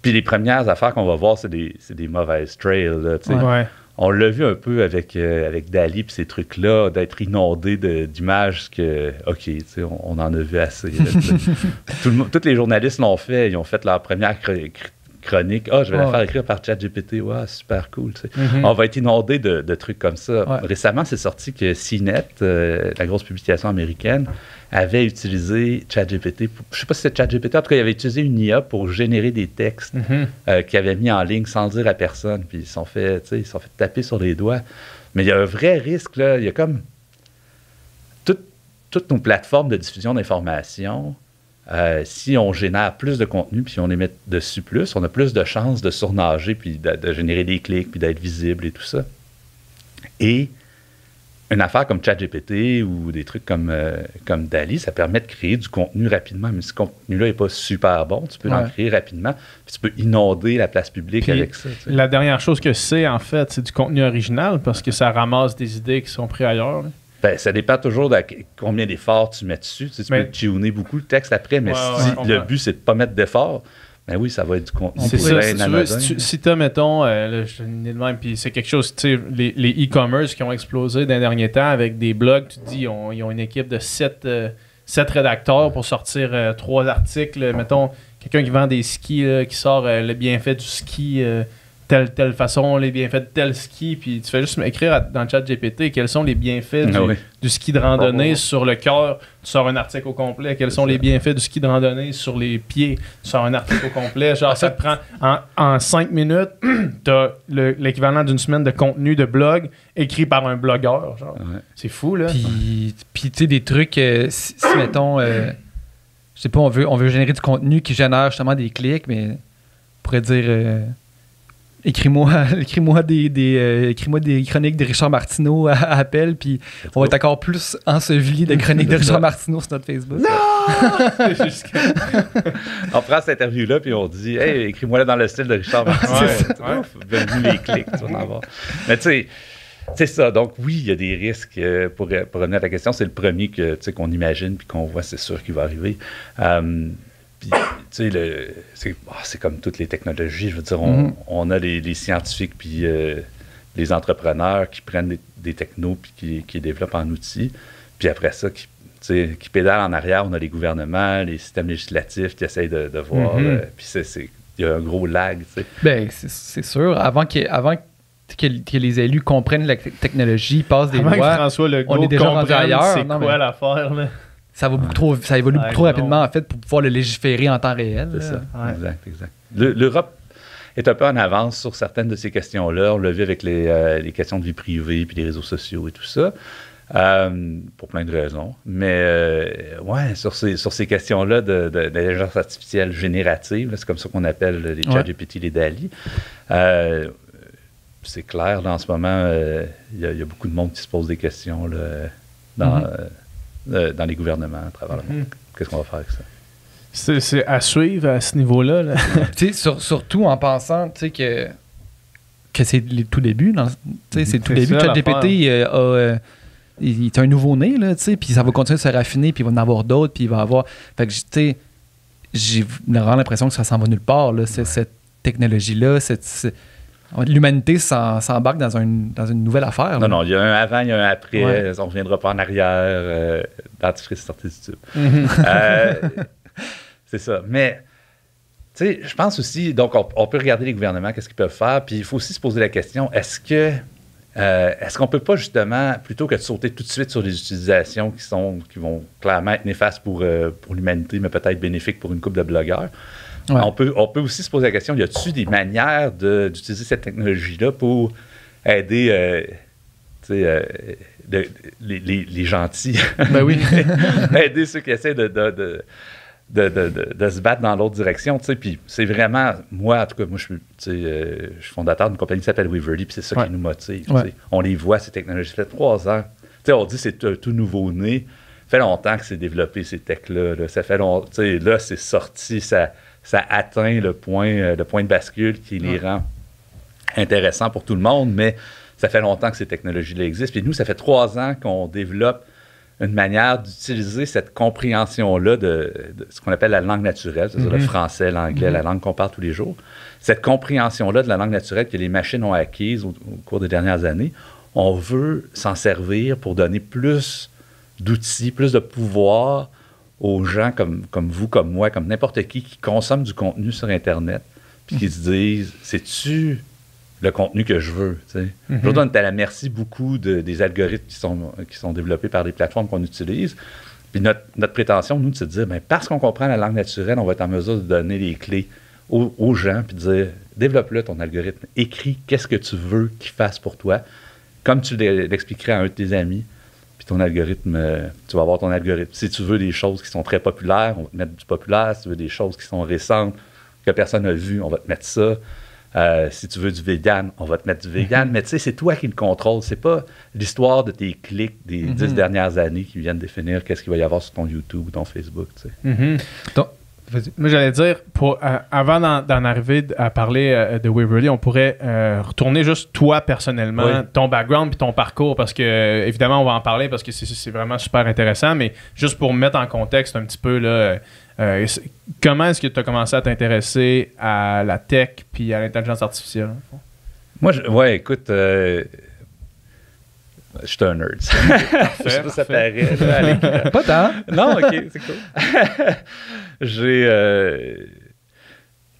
[SPEAKER 4] Puis les premières affaires qu'on va voir, c'est des mauvaises trails. Là, on l'a vu un peu avec Dall-E et ces trucs-là, d'être inondé d'images que, OK, on en a vu assez. Tous les journalistes l'ont fait. Ils ont fait leur première chronique. Je vais la faire écrire par ChatGPT. Ouais, super cool. On va être inondé de trucs comme ça. Ouais. Récemment, c'est sorti que CNET, la grosse publication américaine, avait utilisé ChatGPT. Je ne sais pas si c'est ChatGPT. En tout cas, il avait utilisé une IA pour générer des textes qu'ils avaient mis en ligne sans le dire à personne. Puis ils se sont fait taper sur les doigts. Mais il y a un vrai risque. Là. Il y a comme toutes nos plateformes de diffusion d'informations. Si on génère plus de contenu puis on les met dessus plus, on a plus de chances de surnager puis de générer des clics puis d'être visible et tout ça. Et une affaire comme ChatGPT ou des trucs comme Dall-E, ça permet de créer du contenu rapidement. Mais si ce contenu-là n'est pas super bon, tu peux en créer rapidement puis tu peux inonder la place publique puis avec ça.
[SPEAKER 2] La dernière chose que c'est, en fait, c'est du contenu original parce que ça ramasse des idées qui sont prises ailleurs. Là.
[SPEAKER 4] Ben, ça dépend toujours de combien d'efforts tu mets dessus. Tu peux tuner beaucoup le texte après, mais si le but, c'est de ne pas mettre d'efforts, ben oui, ça va être du contenu.
[SPEAKER 2] C'est ça. Si tu as, mettons, je n'ai de même, puis c'est quelque chose, tu sais, les e-commerce qui ont explosé dans les derniers temps avec des blogs, tu te dis, ils ont une équipe de 7 rédacteurs pour sortir 3 articles. Mettons, quelqu'un qui vend des skis, qui sort le bienfait du ski, telle façon, les bienfaits de tel ski, puis tu fais juste écrire dans le chat GPT quels sont les bienfaits du ski de randonnée sur le cœur, tu sors un article au complet, quels sont les bienfaits du ski de randonnée sur les pieds, tu sors un article au complet, genre ça te prend en 5 minutes, t'as l'équivalent d'une semaine de contenu de blog écrit par un blogueur, genre. C'est fou, là.
[SPEAKER 3] Puis tu sais, des trucs, si mettons, je sais pas, on veut générer du contenu qui génère justement des clics, mais on pourrait dire... Écris-moi des chroniques de Richard Martineau à Appel, puis on va être encore plus enseveli de chroniques de Richard Martineau sur notre Facebook.
[SPEAKER 4] Non! On prend cette interview-là, puis on dit « Hey, écris-moi là dans le style de Richard Martineau. » Bienvenue les clics, tu vas en avoir. Mais tu sais, c'est ça. Donc oui, il y a des risques. Pour revenir à ta question, c'est le premier qu'on imagine, puis qu'on voit, c'est sûr qu'il va arriver. Puis, tu sais, c'est comme toutes les technologies. Je veux dire, on a les scientifiques puis les entrepreneurs qui prennent des technos puis qui développent en outils. Puis après ça, qui pédalent en arrière, on a les gouvernements, les systèmes législatifs qui essayent de voir. Puis il y a un gros lag, tu sais.
[SPEAKER 3] Bien, c'est sûr. Avant que les élus comprennent la technologie, passent des lois,
[SPEAKER 2] François Legault
[SPEAKER 3] on est déjà rendu ailleurs.
[SPEAKER 2] C'est quoi l'affaire, là?
[SPEAKER 3] Ça évolue beaucoup trop rapidement, en fait, pour pouvoir le légiférer en temps réel.
[SPEAKER 4] C'est ça, exact. L'Europe est un peu en avance sur certaines de ces questions-là. On l'a vu avec les questions de vie privée, puis les réseaux sociaux et tout ça, pour plein de raisons. Mais ouais, sur ces questions-là d'intelligence artificielle générative, là, c'est comme ça qu'on appelle les ChatGPT, les DALL-E. C'est clair, là, en ce moment, il y a beaucoup de monde qui se pose des questions là, dans les gouvernements à travers le monde. Qu'est-ce qu'on va faire avec ça?
[SPEAKER 2] C'est à suivre à ce niveau-là. Là.
[SPEAKER 3] Surtout en pensant que c'est le tout début. C'est le tout début. ChatGPT il est un nouveau-né, puis ça va continuer de se raffiner, puis il va en avoir d'autres, puis il va avoir... Fait que, j'ai vraiment l'impression que ça s'en va nulle part, là, cette technologie-là, l'humanité s'embarque dans une nouvelle affaire.
[SPEAKER 4] Non, il y a un avant, il y a un après. On ne reviendra pas en arrière. Dentifrice sorti du tube. C'est ça. Mais, tu sais, je pense aussi, donc, on peut regarder les gouvernements, qu'est-ce qu'ils peuvent faire, puis il faut aussi se poser la question, est-ce qu'on ne peut pas, justement, plutôt que de sauter tout de suite sur les utilisations qui vont clairement être néfastes pour l'humanité, mais peut-être bénéfiques pour une couple de blogueurs, on peut aussi se poser la question, y a-t-il des manières d'utiliser cette technologie-là pour aider les gentils,
[SPEAKER 3] ben oui.
[SPEAKER 4] aider ceux qui essaient de se battre dans l'autre direction, tu sais, puis c'est vraiment, moi, en tout cas, moi, je suis fondateur d'une compagnie qui s'appelle Weverly, puis c'est ça qui nous motive, tu sais. On les voit, ces technologies, ça fait 3 ans, tu sais, on dit c'est tout nouveau-né, ça fait longtemps que c'est développé, ces techs-là, là. Ça fait longtemps, tu sais, là, c'est sorti, ça atteint le point de bascule qui les rend intéressants pour tout le monde, mais ça fait longtemps que ces technologies-là existent. Puis nous, ça fait 3 ans qu'on développe une manière d'utiliser cette compréhension-là de ce qu'on appelle la langue naturelle, c'est-à-dire le français, l'anglais, la langue qu'on parle tous les jours. Cette compréhension-là de la langue naturelle que les machines ont acquise au cours des dernières années, on veut s'en servir pour donner plus d'outils, plus de pouvoir aux gens comme vous, comme moi, comme n'importe qui consomment du contenu sur Internet, puis qui se disent, c'est-tu le contenu que je veux? Aujourd'hui, on est à la merci beaucoup des algorithmes qui sont développés par les plateformes qu'on utilise. Puis notre prétention, nous, c'est de dire, bien, parce qu'on comprend la langue naturelle, on va être en mesure de donner les clés aux gens, puis de dire, développe-le ton algorithme, écris qu'est-ce que tu veux qu'il fasse pour toi, comme tu l'expliquerais à un de tes amis. Puis ton algorithme, tu vas avoir ton algorithme. Si tu veux des choses qui sont très populaires, on va te mettre du populaire. Si tu veux des choses qui sont récentes, que personne n'a vues, on va te mettre ça. Si tu veux du vegan, on va te mettre du vegan. Mais tu sais, c'est toi qui le contrôle. C'est pas l'histoire de tes clics des 10 dernières années qui viennent définir qu'est-ce qu'il va y avoir sur ton YouTube ou ton Facebook. Tu sais.
[SPEAKER 2] Donc, moi, j'allais dire, avant d'en arriver à parler de Weverly, on pourrait retourner juste toi personnellement, ton background puis ton parcours, parce que, évidemment, on va en parler parce que c'est vraiment super intéressant, mais juste pour mettre en contexte un petit peu, là, comment est-ce que tu as commencé à t'intéresser à la tech puis à l'intelligence artificielle?
[SPEAKER 4] Moi, écoute, je suis un nerd. Je sais pas si ça paraît. Là,
[SPEAKER 3] pas tant.
[SPEAKER 4] Non, OK, c'est cool. J'ai...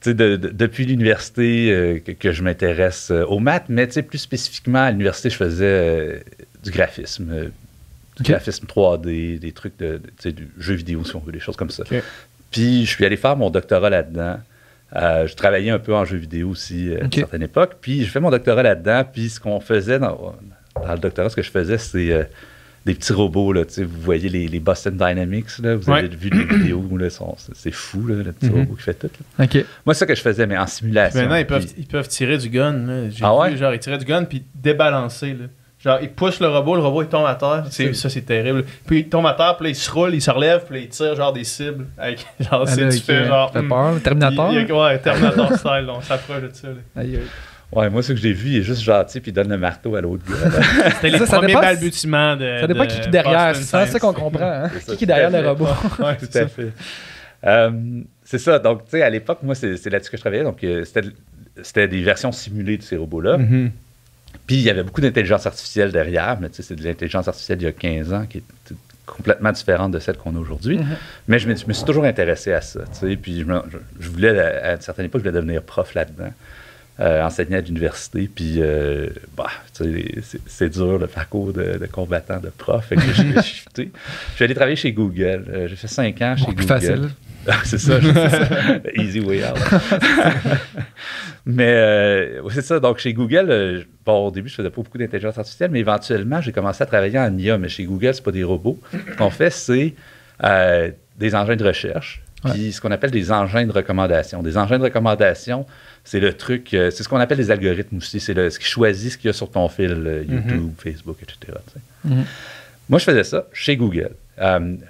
[SPEAKER 4] depuis l'université que je m'intéresse aux maths, mais plus spécifiquement à l'université, je faisais du graphisme. Graphisme 3D, des trucs du jeu vidéo, si on veut, des choses comme ça. Okay. Puis je suis allé faire mon doctorat là-dedans. Je travaillais un peu en jeu vidéo aussi à une certaine époque. Puis j'ai fait mon doctorat là-dedans. Puis ce qu'on faisait dans le doctorat, ce que je faisais, c'est des petits robots. Là, vous voyez les Boston Dynamics. Là, vous avez vu les vidéos. Là, c'est fou, là, le petit robot qui fait tout. Là. Moi, c'est ça que je faisais, mais en simulation.
[SPEAKER 2] Maintenant, ils peuvent tirer du gun. Là. J'ai vu, genre, ils tiraient du gun puis débalancer. Là. Genre, il pousse le robot il tombe à terre. Ça, c'est terrible. Puis il tombe à terre, puis là, il se roule, il se relève, puis là, il tire genre des cibles. Avec, genre, tu fais genre.
[SPEAKER 3] Ça fait peur, Terminator.
[SPEAKER 2] Ouais, Terminator style, on s'approche de ça.
[SPEAKER 4] Ouais, moi, ce que j'ai vu, il est juste gentil, puis il donne le marteau à l'autre gars.
[SPEAKER 2] C'était les premiers balbutiements de.
[SPEAKER 3] Ça dépend qui est derrière, c'est ça qu'on comprend. Hein? Qui est derrière le robot.
[SPEAKER 4] Ouais, tout à fait. C'est ça. Donc, tu sais, à l'époque, moi, c'est là-dessus que je travaillais. Donc, c'était des versions simulées de ces robots-là. Puis, il y avait beaucoup d'intelligence artificielle derrière, mais c'est de l'intelligence artificielle d'il y a 15 ans qui est complètement différente de celle qu'on a aujourd'hui. Mais je me suis toujours intéressé à ça. Puis, je voulais, à une certaine époque, je voulais devenir prof là-dedans, enseigner à l'université. Puis, c'est dur, le parcours de combattant, de prof. Fait que j'ai shifté. Je suis allé travailler chez Google. J'ai fait 5 ans chez Google.
[SPEAKER 3] Facile.
[SPEAKER 4] C'est ça. Easy way out. Mais c'est ça. Donc, chez Google, au début, je faisais pas beaucoup d'intelligence artificielle, mais éventuellement, j'ai commencé à travailler en IA. Mais chez Google, c'est pas des robots. Ce qu'on fait, c'est des engins de recherche, puis ce qu'on appelle des engins de recommandation. Des engins de recommandation, c'est le truc, c'est ce qu'on appelle des algorithmes aussi. C'est ce qui choisit ce qu'il y a sur ton fil, YouTube, Facebook, etc. Moi, je faisais ça chez Google.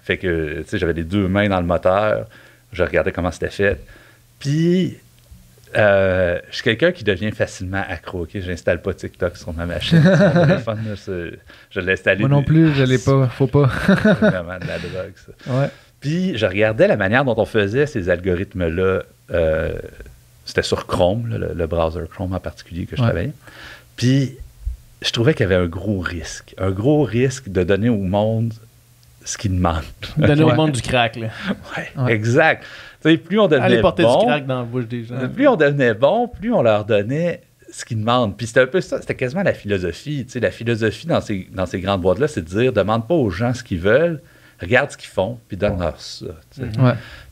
[SPEAKER 4] Fait que, tu sais, j'avais les deux mains dans le moteur. Je regardais comment c'était fait. Puis, je suis quelqu'un qui devient facilement accro. Okay? Je n'installe pas TikTok sur ma machine. Sur mon téléphone, là, je l'ai installé.
[SPEAKER 3] Moi non plus, je ne l'ai pas. Faut pas.
[SPEAKER 4] C'est vraiment de la drogue, ça.
[SPEAKER 3] Ouais.
[SPEAKER 4] Puis, je regardais la manière dont on faisait ces algorithmes-là. C'était sur Chrome, le browser Chrome en particulier que je travaillais. Puis, je trouvais qu'il y avait un gros risque. Un gros risque de donner au monde ce qu'il demande.
[SPEAKER 2] Donner au monde du crack, là.
[SPEAKER 4] Ouais. Exact. Tu sais, plus on devenait
[SPEAKER 2] aller porter
[SPEAKER 4] bon,
[SPEAKER 2] du crack dans la bouche des gens.
[SPEAKER 4] Plus on devenait bon, plus on leur donnait ce qu'ils demandent. Puis c'était un peu ça, c'était quasiment la philosophie. Tu sais, la philosophie dans ces grandes boîtes-là, c'est de dire, demande pas aux gens ce qu'ils veulent, regarde ce qu'ils font, puis donne-leur ça. Tu sais.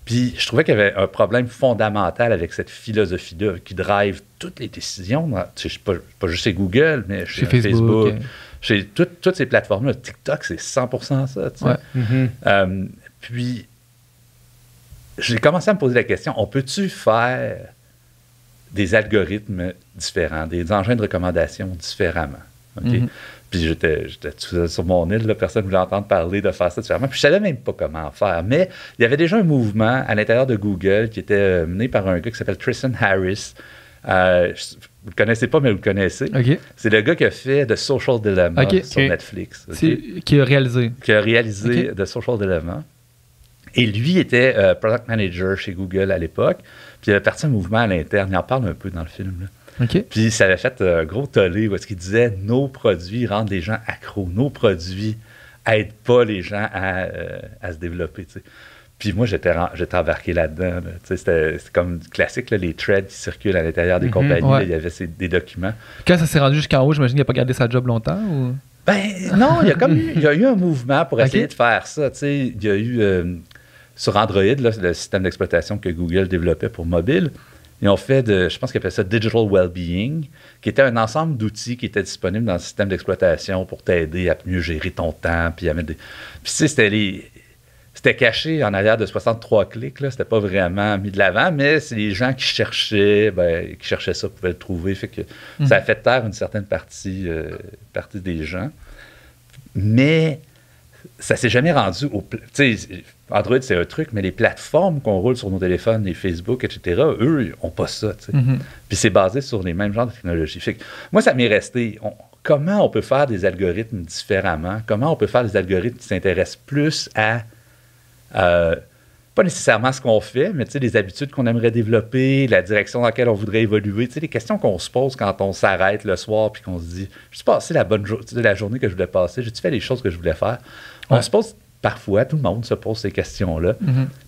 [SPEAKER 4] Puis je trouvais qu'il y avait un problème fondamental avec cette philosophie-là qui drive toutes les décisions. Tu sais, pas juste chez Google, mais chez Facebook. Chez toutes ces plateformes-là. TikTok, c'est 100% ça. Tu sais. Puis, j'ai commencé à me poser la question, on peut-tu faire des algorithmes différents, des engins de recommandation différemment? Okay? Puis j'étais tout seul sur mon île, là, personne ne voulait entendre parler de faire ça différemment. Puis je ne savais même pas comment faire. Mais il y avait déjà un mouvement à l'intérieur de Google qui était mené par un gars qui s'appelle Tristan Harris. Vous ne le connaissez pas, mais vous le connaissez. Okay. C'est le gars qui a fait The Social Dilemma sur Netflix. Okay?
[SPEAKER 3] Qui a réalisé.
[SPEAKER 4] Qui a réalisé The Social Dilemma. Et lui était product manager chez Google à l'époque. Puis il avait parti un mouvement à l'interne. Il en parle un peu dans le film. Là. Puis ça avait fait un gros tollé où est-ce qu'il disait « Nos produits rendent les gens accros. Nos produits n'aident pas les gens à se développer. » Puis moi, j'étais embarqué là-dedans. Là. C'était comme classique, là, les threads qui circulent à l'intérieur des compagnies. Là, il y avait des documents.
[SPEAKER 3] Quand ça s'est rendu jusqu'en haut, j'imagine qu'il n'a pas gardé sa job longtemps? Ou?
[SPEAKER 4] Ben non, il y a eu un mouvement pour essayer de faire ça. Il y a eu, sur Android, là, le système d'exploitation que Google développait pour mobile, ils ont fait je pense qu'ils appellent ça Digital Wellbeing, qui était un ensemble d'outils qui étaient disponibles dans le système d'exploitation pour t'aider à mieux gérer ton temps. Puis à mettre Puis tu sais, c'était caché en arrière de 63 clics, là. C'était pas vraiment mis de l'avant, mais c'est les gens qui cherchaient ça pouvaient le trouver. Fait que ça a fait taire une certaine partie des gens. Mais ça s'est jamais rendu au... Tu sais, Android, c'est un truc, mais les plateformes qu'on roule sur nos téléphones, les Facebook, etc., eux, ils n'ont pas ça. Puis c'est basé sur les mêmes genres de technologies. Fait que moi, ça m'est resté... Comment on peut faire des algorithmes différemment? Comment on peut faire des algorithmes qui s'intéressent plus à... pas nécessairement ce qu'on fait, mais les habitudes qu'on aimerait développer, la direction dans laquelle on voudrait évoluer, les questions qu'on se pose quand on s'arrête le soir puis qu'on se dit « J'ai-tu passé la journée que je voulais passer? J'ai-tu fait les choses que je voulais faire? » On se pose parfois, tout le monde se pose ces questions-là.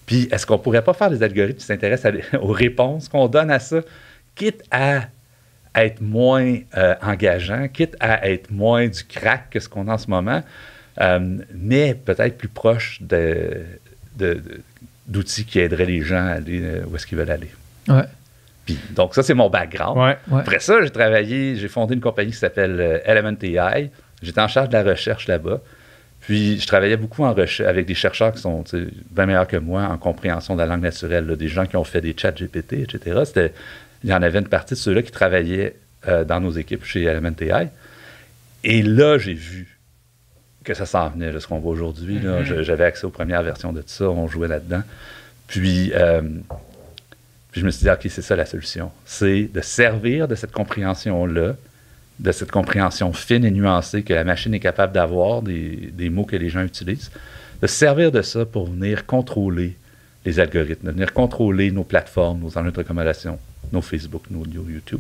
[SPEAKER 4] Puis est-ce qu'on ne pourrait pas faire des algorithmes qui s'intéressent aux réponses qu'on donne à ça, quitte à être moins engageant, quitte à être moins du crack que ce qu'on a en ce moment, mais peut-être plus proche d'outils qui aideraient les gens à aller où est-ce qu'ils veulent aller. Puis, donc, ça, c'est mon background. Après ça, j'ai fondé une compagnie qui s'appelle Element AI. J'étais en charge de la recherche là-bas. Puis, je travaillais beaucoup avec des chercheurs qui sont bien meilleurs que moi en compréhension de la langue naturelle, là, des gens qui ont fait des chats GPT, etc. Il y en avait une partie de ceux-là qui travaillaient dans nos équipes chez Element AI. Et là, j'ai vu que ça s'en venait, là, ce qu'on voit aujourd'hui. J'avais accès aux premières versions de tout ça, on jouait là-dedans. Puis je me suis dit, OK, c'est ça la solution. C'est de servir de cette compréhension-là, de cette compréhension fine et nuancée que la machine est capable d'avoir, des mots que les gens utilisent, de servir de ça pour venir contrôler les algorithmes, de venir contrôler nos plateformes, nos engins de recommandation, nos Facebook, nos YouTube.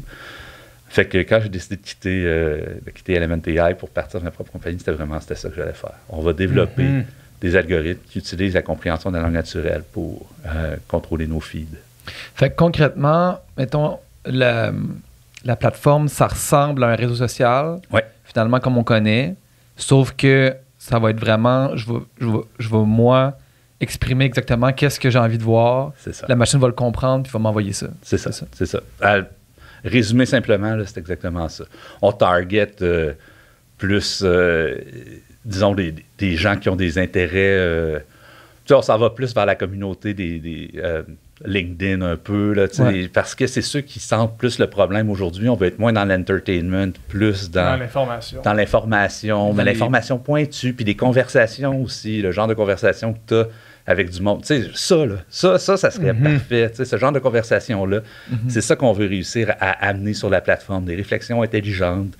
[SPEAKER 4] Fait que quand j'ai décidé de quitter Element AI pour partir de ma propre compagnie, c'était ça que j'allais faire. On va développer des algorithmes qui utilisent la compréhension de la langue naturelle pour contrôler nos feeds.
[SPEAKER 3] Fait que concrètement, mettons, la plateforme, ça ressemble à un réseau social, finalement, comme on connaît, sauf que ça va être vraiment, je vais moi, exprimer exactement qu'est-ce que j'ai envie de voir.
[SPEAKER 4] C'est ça.
[SPEAKER 3] La machine va le comprendre puis va m'envoyer ça.
[SPEAKER 4] C'est ça. Résumer simplement, là, c'est exactement ça. On target plus, disons, des gens qui ont des intérêts. Tu sais, on s'en va plus vers la communauté des LinkedIn un peu, là, parce que c'est ceux qui sentent plus le problème aujourd'hui. On veut être moins dans l'entertainment, plus dans
[SPEAKER 2] l'information.
[SPEAKER 4] Dans l'information, mais l'information pointue, puis des conversations aussi, le genre de conversation que tu as avec du monde. Tu sais, ça serait parfait. Tu sais, ce genre de conversation-là, c'est ça qu'on veut réussir à amener sur la plateforme. Des réflexions intelligentes,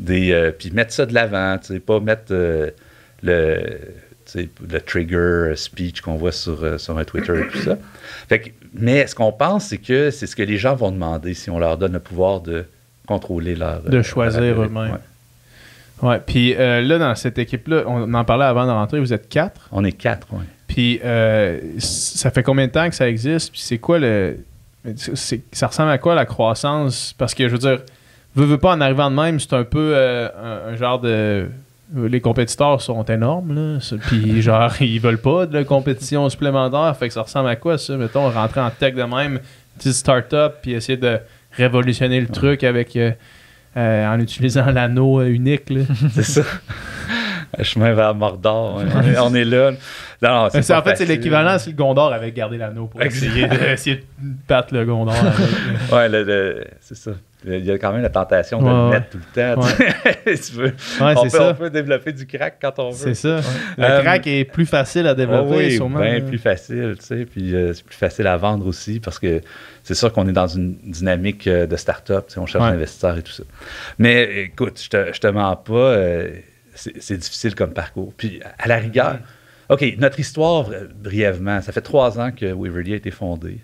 [SPEAKER 4] puis mettre ça de l'avant, tu sais, pas mettre le trigger speech qu'on voit sur un Twitter et tout ça. Mais ce qu'on pense, c'est que c'est ce que les gens vont demander si on leur donne le pouvoir de contrôler leur...
[SPEAKER 2] De choisir eux-mêmes. Ouais. Puis là, dans cette équipe-là, on en parlait avant de rentrer, vous êtes 4?
[SPEAKER 4] On est 4, oui.
[SPEAKER 2] Puis ça fait combien de temps que ça existe? Puis c'est quoi ça ressemble à quoi la croissance? Parce que je veux dire, veux pas en arrivant de même, c'est un peu un genre de... Les compétiteurs sont énormes, là. Puis genre, ils veulent pas de la compétition supplémentaire. Fait que ça ressemble à quoi, ça? Mettons, rentrer en tech de même, petite start-up, puis essayer de révolutionner le truc avec... en utilisant l'anneau unique, là.
[SPEAKER 4] C'est ça. Le chemin vers Mordor. On est là. Non,
[SPEAKER 2] c'est en fait, c'est l'équivalent si le Gondor avait gardé l'anneau pour essayer de battre le Gondor.
[SPEAKER 4] C'est ça. Il y a quand même la tentation de le mettre tout le temps. Si tu veux. On peut développer du crack quand on veut.
[SPEAKER 2] C'est ça. Le crack est plus facile à développer, sûrement.
[SPEAKER 4] Bien plus facile, tu sais. Puis c'est plus facile à vendre aussi parce que c'est sûr qu'on est dans une dynamique de start-up. On cherche des investisseurs et tout ça. Mais écoute, je te mens pas, c'est difficile comme parcours. Puis à la rigueur, OK, notre histoire, brièvement, ça fait 3 ans que Waverly a été fondé.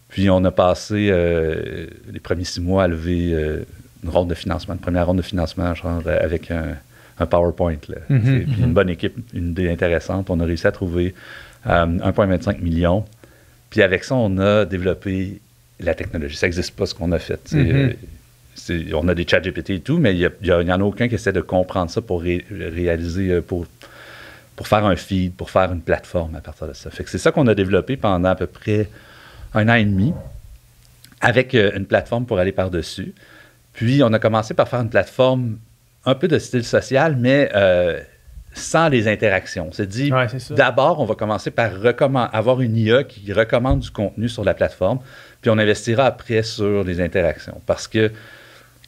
[SPEAKER 4] Puis on a passé les premiers 6 mois à lever une première ronde de financement, genre avec un PowerPoint. Là. Puis une bonne équipe, une idée intéressante. On a réussi à trouver 1,25 million. Puis avec ça, on a développé la technologie. Ça n'existe pas ce qu'on a fait. On a des chats GPT et tout, mais il n'y en a aucun qui essaie de comprendre ça pour réaliser, pour faire un feed, pour faire une plateforme à partir de ça. Fait que c'est ça qu'on a développé pendant à peu près 1 an et demi, avec une plateforme pour aller par-dessus. Puis, on a commencé par faire une plateforme un peu de style social, mais sans les interactions. On s'est dit, d'abord, on va commencer par avoir une IA qui recommande du contenu sur la plateforme, puis on investira après sur les interactions. Parce que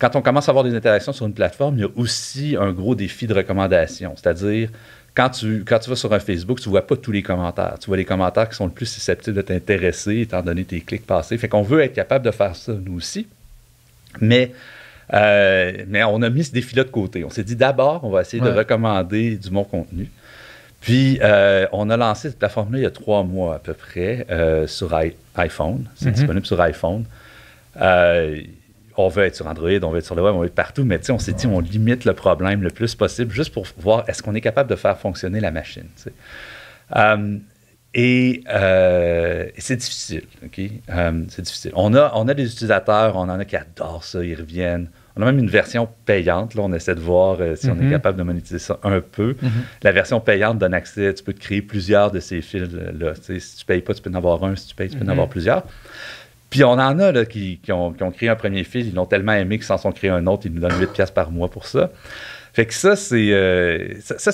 [SPEAKER 4] quand on commence à avoir des interactions sur une plateforme, il y a aussi un gros défi de recommandation. C'est-à-dire, quand tu vas sur un Facebook, tu ne vois pas tous les commentaires. Tu vois les commentaires qui sont le plus susceptibles de t'intéresser, étant donné tes clics passés. Fait qu'on veut être capable de faire ça, nous aussi. Mais on a mis ce défi-là de côté. On s'est dit, d'abord, on va essayer de recommander du bon contenu. Puis, on a lancé cette plateforme-là il y a 3 mois à peu près sur iPhone. C'est disponible sur iPhone. On veut être sur Android, on veut être sur le web, on veut être partout, mais on s'est dit, on limite le problème le plus possible juste pour voir est-ce qu'on est capable de faire fonctionner la machine. C'est difficile, OK? C'est difficile. On a des utilisateurs, on en a qui adorent ça, ils reviennent. On a même une version payante. Là, on essaie de voir si on est capable de monétiser ça un peu. La version payante donne accès, tu peux te créer plusieurs de ces fils-là. Si tu ne payes pas, tu peux en avoir un. Si tu payes, tu peux en avoir plusieurs. Puis on en a là, qui ont créé un premier fil, ils l'ont tellement aimé qu'ils s'en sont créés un autre, ils nous donnent 8$ par mois pour ça. Fait que ça, c'est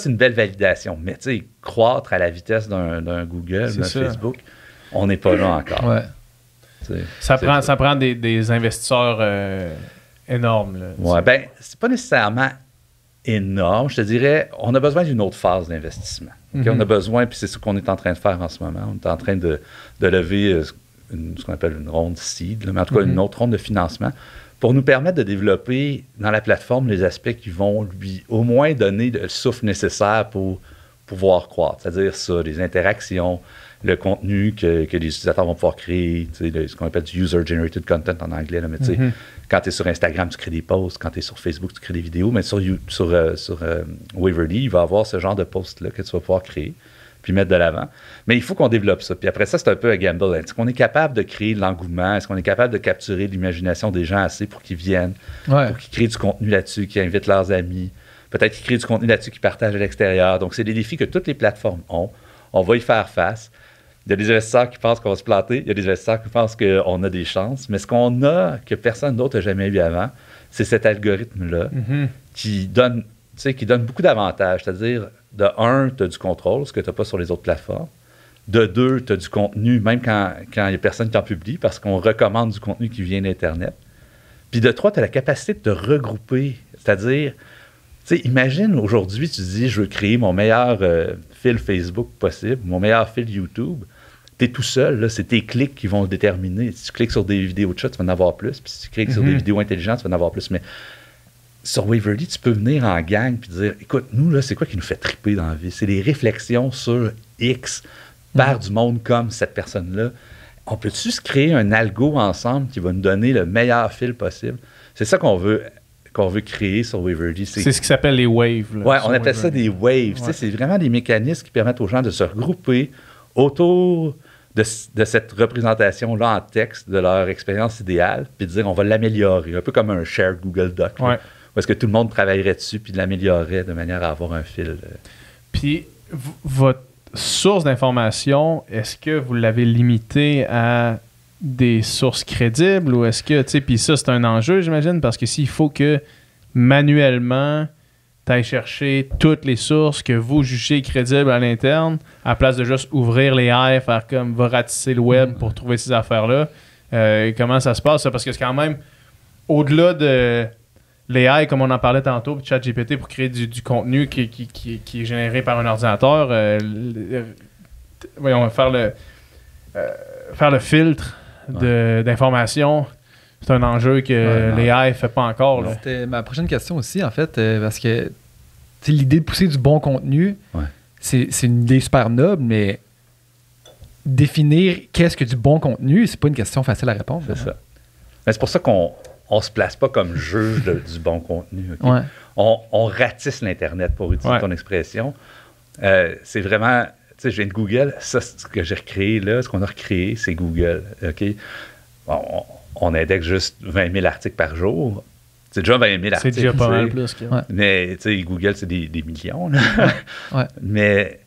[SPEAKER 4] une belle validation. Mais tu sais, croître à la vitesse d'un Google, d'un Facebook, on n'est pas là encore.
[SPEAKER 2] Ouais. Ça prend des investisseurs énormes. Là,
[SPEAKER 4] ben, c'est pas nécessairement énorme. Je te dirais, on a besoin d'une autre phase d'investissement. Okay? On a besoin, puis c'est ce qu'on est en train de faire en ce moment. On est en train de lever ce qu'on appelle une ronde seed, mais en tout cas une autre ronde de financement, pour nous permettre de développer dans la plateforme les aspects qui vont lui au moins donner le souffle nécessaire pour pouvoir croître. C'est-à-dire ça, les interactions, le contenu que les utilisateurs vont pouvoir créer, ce qu'on appelle du user-generated content en anglais. Là, mais quand tu es sur Instagram, tu crées des posts. Quand tu es sur Facebook, tu crées des vidéos. Mais sur Waverly, il va y avoir ce genre de posts-là que tu vas pouvoir créer puis mettre de l'avant. Mais il faut qu'on développe ça. Puis après ça, c'est un peu un gamble. Est-ce qu'on est capable de créer de l'engouement? Est-ce qu'on est capable de capturer l'imagination des gens assez pour qu'ils viennent, pour qu'ils créent du contenu là-dessus, qu'ils invitent leurs amis? Peut-être qu'ils créent du contenu là-dessus qu'ils partagent à l'extérieur. Donc, c'est des défis que toutes les plateformes ont. on va y faire face. Il y a des investisseurs qui pensent qu'on va se planter, il y a des investisseurs qui pensent qu'on a des chances, mais ce qu'on a, que personne d'autre n'a jamais eu avant, c'est cet algorithme-là qui donne beaucoup d'avantages. C'est-à-dire, de un, tu as du contrôle, ce que tu n'as pas sur les autres plateformes. De deux, tu as du contenu, même quand il y a personne qui en publie, parce qu'on recommande du contenu qui vient d'Internet. Puis de trois, tu as la capacité de te regrouper. C'est-à-dire, tu sais, imagine aujourd'hui, tu dis, je veux créer mon meilleur fil Facebook possible, mon meilleur fil YouTube. Tu es tout seul, là, c'est tes clics qui vont le déterminer. Si tu cliques sur des vidéos de chat, tu vas en avoir plus. Puis si tu cliques sur des vidéos intelligentes, tu vas en avoir plus. Mais sur Waverly, tu peux venir en gang puis dire, écoute, nous, là, c'est quoi qui nous fait triper dans la vie? C'est des réflexions sur X par du monde comme cette personne-là. On peut-tu se créer un algo ensemble qui va nous donner le meilleur fil possible? C'est ça qu'on veut créer sur Waverly.
[SPEAKER 2] C'est ce qui s'appelle les waves.
[SPEAKER 4] Oui, on appelle ça des waves. Ouais. C'est vraiment des mécanismes qui permettent aux gens de se regrouper autour de cette représentation-là en texte de leur expérience idéale, puis de dire on va l'améliorer, un peu comme un shared Google Doc. Où est-ce que tout le monde travaillerait dessus puis l'améliorerait de manière à avoir un fil.
[SPEAKER 2] Puis, votre source d'information, est-ce que vous l'avez limité à des sources crédibles ou est-ce que, tu sais, puis ça, c'est un enjeu, j'imagine, parce que s'il faut que manuellement, tu ailles chercher toutes les sources que vous jugez crédibles à l'interne, à place de juste ouvrir les haies, faire comme va ratisser le web pour trouver ces affaires-là, comment ça se passe, ça? Parce que c'est quand même, au-delà de l'AI, comme on en parlait tantôt, puis ChatGPT pour créer du contenu qui est généré par un ordinateur, on va faire le filtre d'informations. C'est un enjeu que l'AI ne fait pas encore. Là.
[SPEAKER 3] C'était ma prochaine question aussi, en fait, parce que l'idée de pousser du bon contenu, c'est une idée super noble, mais définir qu'est-ce que du bon contenu, c'est pas une question facile à répondre.
[SPEAKER 4] C'est ça. Mais c'est pour ça qu'on ne se place pas comme juge du bon contenu. Okay? Ouais. On ratisse l'Internet, pour utiliser ton expression. C'est vraiment... Tu sais, je viens de Google. Ça, ce que j'ai recréé là, ce qu'on a recréé, c'est Google. OK? On indexe juste 20 000 articles par jour. C'est déjà 20 000 articles.
[SPEAKER 2] C'est déjà pas mal plus.
[SPEAKER 4] Mais, tu sais, Google, c'est des millions. Là. Mais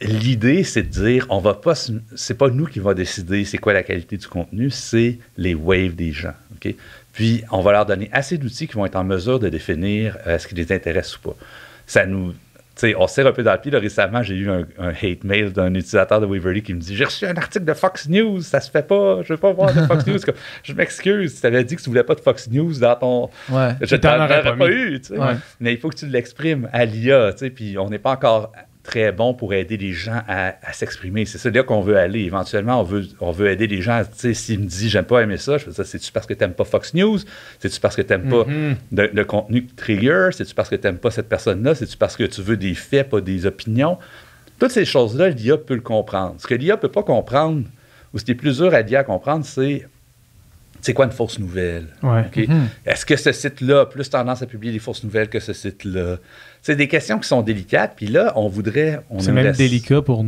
[SPEAKER 4] l'idée, c'est de dire, on va pas... C'est pas nous qui va décider c'est quoi la qualité du contenu, c'est les waves des gens. OK? Puis, on va leur donner assez d'outils qui vont être en mesure de définir ce qui les intéresse ou pas. Ça nous... T'sais, on se serre un peu dans le pied. Là, récemment, j'ai eu un hate mail d'un utilisateur de Waverly qui me dit « J'ai reçu un article de Fox News, ça se fait pas, je veux pas voir de Fox News. » Je m'excuse, tu t'avais dit que tu voulais pas de Fox News dans ton... Je t'en aurais pas eu, tu sais. Mais il faut que tu l'exprimes à l'IA, tu sais, puis on n'est pas encore très bon pour aider les gens à s'exprimer. C'est ça là qu'on veut aller. Éventuellement, on veut aider les gens. Tu sais, s'il me dit « J'aime pas aimer ça », je fais ça, c'est-tu parce que t'aimes pas Fox News? C'est-tu parce que t'aimes pas le contenu trigger? C'est-tu parce que t'aimes pas cette personne-là? C'est-tu parce que tu veux des faits, pas des opinions? Toutes ces choses-là, l'IA peut le comprendre. Ce que l'IA peut pas comprendre, ou ce qui est plus dur à l'IA à comprendre, c'est quoi une fausse nouvelle? Okay? Est-ce que ce site-là a plus tendance à publier des fausses nouvelles que ce site-là? C'est des questions qui sont délicates, puis là, on voudrait...
[SPEAKER 2] c'est même délicat pour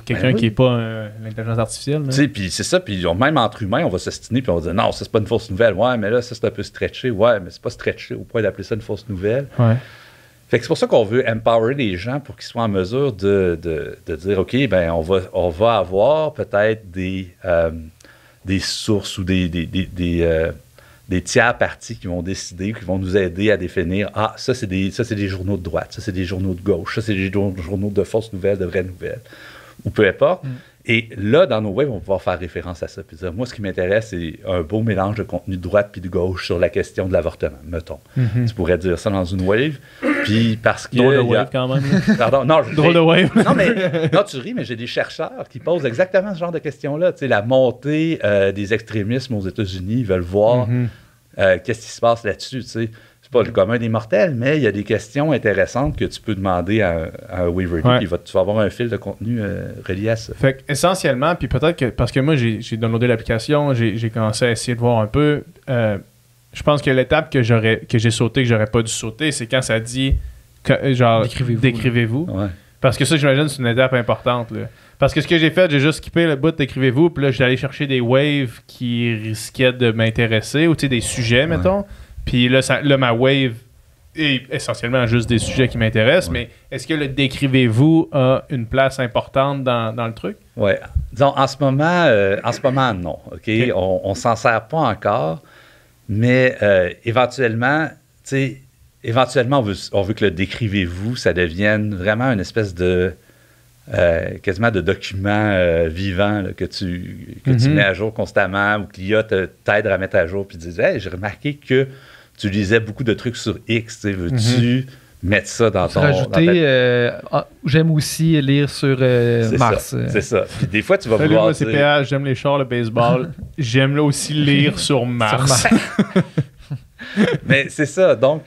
[SPEAKER 2] quelqu'un qui n'est pas l'intelligence artificielle.
[SPEAKER 4] Puis c'est ça, puis même entre humains, on va s'ostiner, puis on va dire, non, ça, c'est pas une fausse nouvelle. Ouais, mais là, ça, c'est un peu stretché. Ouais, mais c'est pas stretché au point d'appeler ça une fausse nouvelle. Fait que c'est pour ça qu'on veut empower les gens pour qu'ils soient en mesure de dire, OK, ben on va avoir peut-être des sources ou des tiers parties qui vont décider, qui vont nous aider à définir ça c'est des journaux de droite, ça c'est des journaux de gauche, ça c'est des journaux de fausses nouvelles, de vraies nouvelles, ou peu importe. Et là, dans nos webs, on va pouvoir faire référence à ça. Puis dire, moi, ce qui m'intéresse, c'est un beau mélange de contenu de droite puis de gauche sur la question de l'avortement, mettons. Tu pourrais dire ça dans une wave. Puis parce que...
[SPEAKER 2] Drôle de wave, quand même.
[SPEAKER 4] Pardon, non.
[SPEAKER 2] Drôle de wave.
[SPEAKER 4] Non, tu ris, mais j'ai des chercheurs qui posent exactement ce genre de questions-là. Tu sais, la montée des extrémismes aux États-Unis, ils veulent voir qu'est-ce qui se passe là-dessus, tu sais. C'est pas le commun des mortels, mais il y a des questions intéressantes que tu peux demander à un Waverly, puis tu vas avoir un fil de contenu relié à ça.
[SPEAKER 2] Fait essentiellement, puis peut-être que, parce que moi, j'ai downloadé l'application, j'ai commencé à essayer de voir un peu, je pense que l'étape que j'ai sautée, que j'aurais pas dû sauter, c'est quand ça dit, genre, décrivez-vous. Parce que ça, j'imagine, c'est une étape importante, là. Parce que ce que j'ai fait, j'ai juste skippé le bout de décrivez-vous, puis là, j'ai allé chercher des waves qui risquaient de m'intéresser, ou tu sais, des sujets, mettons. Puis là, ma wave et essentiellement juste des sujets qui m'intéressent, mais est-ce que le décrivez-vous a une place importante dans le truc?
[SPEAKER 4] Oui. Disons, en ce moment, non. OK? On s'en sert pas encore, mais éventuellement, on veut que le décrivez-vous, ça devienne vraiment une espèce de quasiment de document vivant là, que tu mets à jour constamment ou que l'IA t'aide à mettre à jour puis dire hey, j'ai remarqué que tu lisais beaucoup de trucs sur X, veux-tu mettre ça dans ton...
[SPEAKER 3] Rajouter, j'aime aussi lire sur Mars.
[SPEAKER 4] C'est ça. Puis des fois, tu vas
[SPEAKER 2] Salut,
[SPEAKER 4] vouloir
[SPEAKER 2] moi, c'est PH, j'aime les chars, le baseball. J'aime aussi lire sur Mars.
[SPEAKER 4] Mais c'est ça. Donc,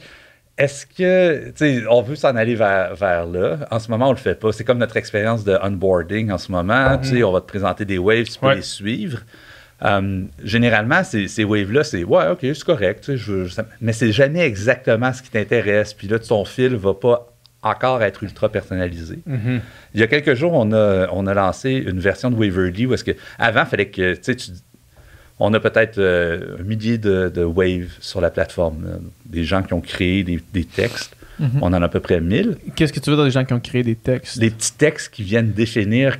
[SPEAKER 4] est-ce que, tu sais, on veut s'en aller vers là? En ce moment, on le fait pas. C'est comme notre expérience de onboarding en ce moment. Tu sais, on va te présenter des waves, tu peux les suivre. Généralement, ces waves-là, c'est ouais, OK, c'est correct, tu sais, mais c'est jamais exactement ce qui t'intéresse. Puis là, ton fil va pas encore être ultra personnalisé. Il y a quelques jours, on a lancé une version de Waverly où est-ce que avant, il fallait que on a peut-être 1 millier de waves sur la plateforme, là. Des gens qui ont créé des textes. On en a à peu près 1000.
[SPEAKER 2] Qu'est-ce que tu veux dans les gens qui ont créé des textes?
[SPEAKER 4] Des petits textes qui viennent définir...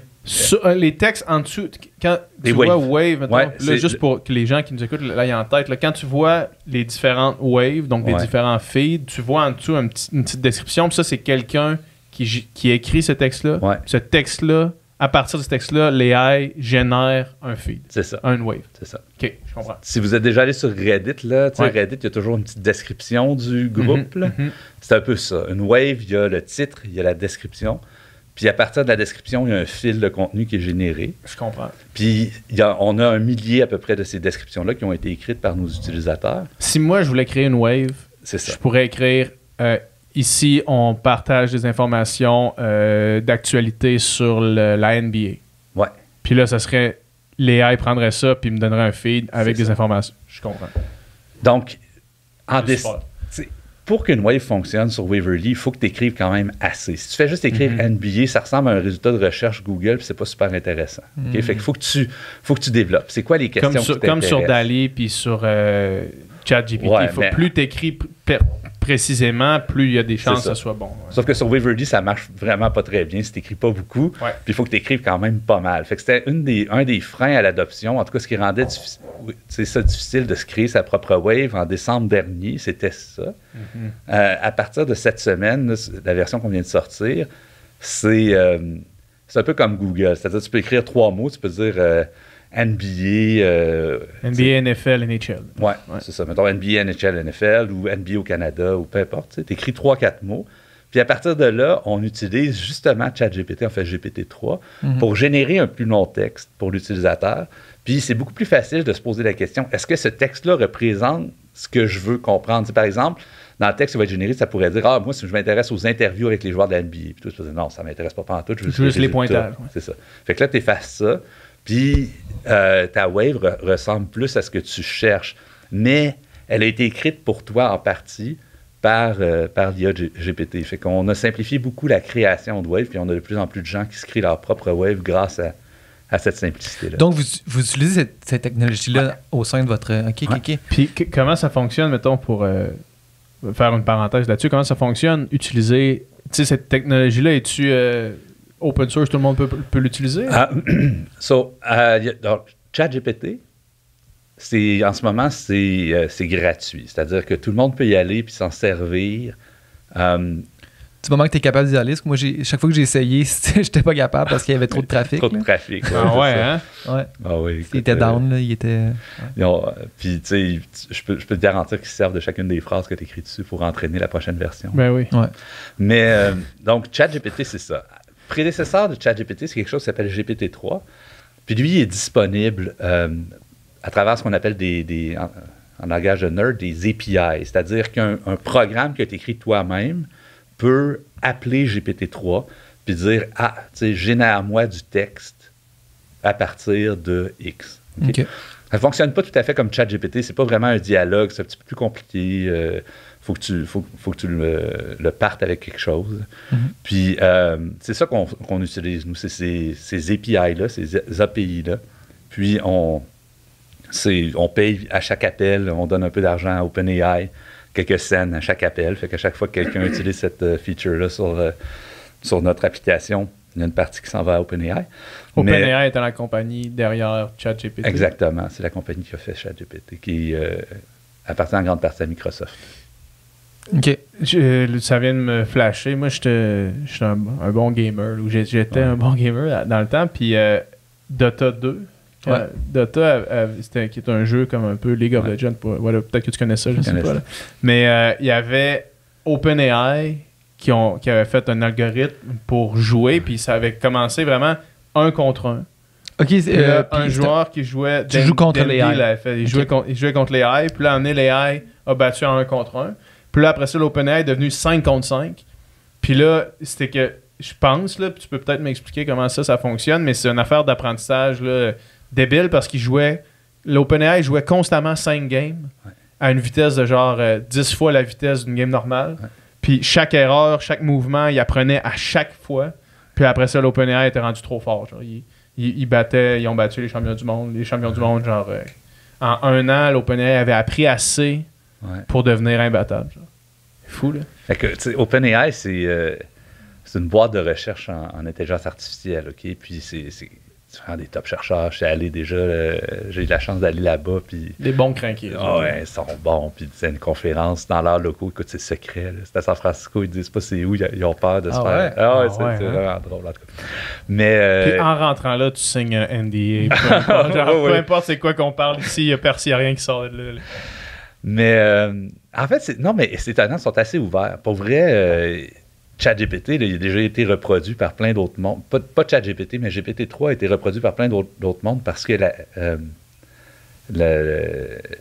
[SPEAKER 2] les textes en dessous, quand tu vois wave, mettons, là, juste pour que les gens qui nous écoutent l'aient en tête, là, quand tu vois les différentes waves, donc les différents feeds, tu vois en dessous une petite description, puis ça, c'est quelqu'un qui écrit ce texte-là. Ce texte-là, à partir de ce texte-là, l'AI génère un feed. C'est ça. Un wave.
[SPEAKER 4] C'est ça.
[SPEAKER 2] OK, je comprends.
[SPEAKER 4] Si vous êtes déjà allé sur Reddit, là, Reddit, il y a toujours une petite description du groupe. C'est un peu ça. Une wave, il y a le titre, il y a la description. Puis à partir de la description, il y a un fil de contenu qui est généré.
[SPEAKER 2] Je comprends.
[SPEAKER 4] Puis on a 1 millier à peu près de ces descriptions-là qui ont été écrites par nos utilisateurs.
[SPEAKER 2] Si moi, je voulais créer une wave, je pourrais écrire ici, on partage des informations d'actualité sur la NBA.
[SPEAKER 4] Ouais.
[SPEAKER 2] Puis là, ça serait... l'AI prendrait ça puis me donnerait un feed avec des informations. Je comprends.
[SPEAKER 4] Donc, pour qu'une wave fonctionne sur Waverly, il faut que tu écrives quand même assez. Si tu fais juste écrire NBA, ça ressemble à un résultat de recherche Google, puis c'est pas super intéressant. Okay? Fait qu'il faut que tu développes. C'est quoi les questions qui t'intéressent?
[SPEAKER 2] Comme sur DALL-E puis sur ChatGPT. Plus tu écris précisément, plus il y a des chances que ça soit bon. Ouais.
[SPEAKER 4] Sauf que sur Waverly, ça marche vraiment pas très bien si tu n'écris pas beaucoup. Puis il faut que tu écrives quand même pas mal. Fait que c'était un des freins à l'adoption. En tout cas, ce qui rendait difficile de se créer sa propre wave en décembre dernier, c'était ça. À partir de cette semaine, la version qu'on vient de sortir, c'est un peu comme Google. C'est-à-dire, tu peux écrire 3 mots, tu peux dire NBA...
[SPEAKER 2] NBA, NFL, NHL.
[SPEAKER 4] Ouais, c'est ça. Mettons NBA, NHL, NFL ou NBA au Canada ou peu importe. Tu écris 3-4 mots. Puis à partir de là, on utilise justement ChatGPT, en fait GPT-3, pour générer un plus long texte pour l'utilisateur. Puis c'est beaucoup plus facile de se poser la question, est-ce que ce texte-là représente ce que je veux comprendre? Par exemple, dans le texte qui va être généré, ça pourrait dire, moi, si je m'intéresse aux interviews avec les joueurs de la NBA. Puis toi, tu peux dire, non, ça ne m'intéresse pas pantoute, je veux
[SPEAKER 2] juste les pointages. Ouais.
[SPEAKER 4] C'est ça. Fait que là, tu effaces ça. Puis ta wave ressemble plus à ce que tu cherches. Mais elle a été écrite pour toi en partie par l'IA GPT. Fait qu'on a simplifié beaucoup la création de wave, puis on a de plus en plus de gens qui se créent leur propre wave grâce à cette simplicité-là.
[SPEAKER 3] Donc, vous utilisez cette technologie-là au sein de votre... OK.
[SPEAKER 2] Puis comment ça fonctionne, mettons, pour faire une parenthèse là-dessus, comment ça fonctionne, utiliser... Tu sais, cette technologie-là, es-tu... open source, tout le monde peut l'utiliser?
[SPEAKER 4] Donc, ChatGPT, en ce moment, c'est gratuit. C'est-à-dire que tout le monde peut y aller puis s'en servir.
[SPEAKER 3] Du moment que tu es capable d'y aller, parce que moi, chaque fois que j'ai essayé, j'étais pas capable parce qu'il y avait trop de trafic.
[SPEAKER 4] Trop de trafic.
[SPEAKER 2] Hein?
[SPEAKER 3] Ouais.
[SPEAKER 4] Ah oui, écoute,
[SPEAKER 3] il était down, là, il était...
[SPEAKER 4] Puis, tu sais, je peux te garantir qu'ils servent de chacune des phrases que tu écris dessus pour entraîner la prochaine version.
[SPEAKER 2] Ben oui.
[SPEAKER 3] Ouais.
[SPEAKER 4] Mais, donc, ChatGPT, c'est ça. Prédécesseur de ChatGPT, c'est quelque chose qui s'appelle GPT-3. Puis lui, il est disponible à travers ce qu'on appelle en langage de nerd, des API. C'est-à-dire qu'un programme que tu écris toi-même peut appeler GPT-3 puis dire, tu sais, génère-moi du texte à partir de X. Okay? Ça ne fonctionne pas tout à fait comme ChatGPT. C'est pas vraiment un dialogue. C'est un petit peu plus compliqué. Faut que tu le partes avec quelque chose. Puis, c'est ça qu'on utilise, nous. C'est ces API-là, ces API-là. Puis, on paye à chaque appel. On donne un peu d'argent à OpenAI. quelques cents à chaque appel. Fait qu'à chaque fois que quelqu'un utilise cette feature-là sur notre application, il y a une partie qui s'en va à OpenAI.
[SPEAKER 2] OpenAI étant la compagnie derrière ChatGPT.
[SPEAKER 4] Exactement. C'est la compagnie qui a fait ChatGPT, qui appartient en grande partie à Microsoft.
[SPEAKER 3] OK.
[SPEAKER 2] Ça vient de me flasher. Moi, je suis un bon gamer. J'étais un bon gamer dans le temps. Puis Dota 2. Dota, qui est un jeu comme un peu League of Legends. Peut-être que tu connais ça, je ne sais pas. Là. Mais il y avait OpenAI qui avait fait un algorithme pour jouer. Puis ça avait commencé vraiment 1 contre 1.
[SPEAKER 3] OK.
[SPEAKER 2] Un joueur qui jouait...
[SPEAKER 3] Tu joues contre l'AI.
[SPEAKER 2] Il jouait contre l'AI. Puis là, l'AI a battu en 1 contre 1. Puis là, après ça, l'OpenAI est devenu 5 contre 5. Puis là, c'était que, je pense, là, tu peux peut-être m'expliquer comment ça fonctionne, mais c'est une affaire d'apprentissage là, débile parce l'OpenAI jouait constamment 5 games à une vitesse de genre 10 fois la vitesse d'une game normale. Ouais. Puis chaque erreur, chaque mouvement, il apprenait à chaque fois. Puis après ça, l'OpenAI était rendu trop fort. Genre, ils ont battu les champions du monde. Les champions du monde, genre, en 1 an, l'OpenAI avait appris assez pour devenir imbattable. Genre. C'est fou, là.
[SPEAKER 4] Fait que, tu sais, OpenAI, c'est une boîte de recherche en intelligence artificielle, OK? Puis c'est vraiment des top chercheurs. Je suis allé déjà, j'ai eu la chance d'aller là-bas. Puis
[SPEAKER 2] des bons crinqués.
[SPEAKER 4] Ils sont bons. Puis c'est une conférence dans leurs locaux. Écoute, c'est secret. Là. C'est à San Francisco. Ils disent pas c'est où. Ils ont peur de se faire. C'est vraiment drôle, en tout cas. Mais,
[SPEAKER 2] puis en rentrant là, tu signes un NDA. Peu importe c'est quoi qu'on parle ici, il n'y a rien qui sort de là.
[SPEAKER 4] Mais en fait, c'est étonnant, ils sont assez ouverts. Pour vrai, ChatGPT, il a déjà été reproduit par plein d'autres mondes. Pas ChatGPT, mais GPT-3 a été reproduit par plein d'autres mondes parce que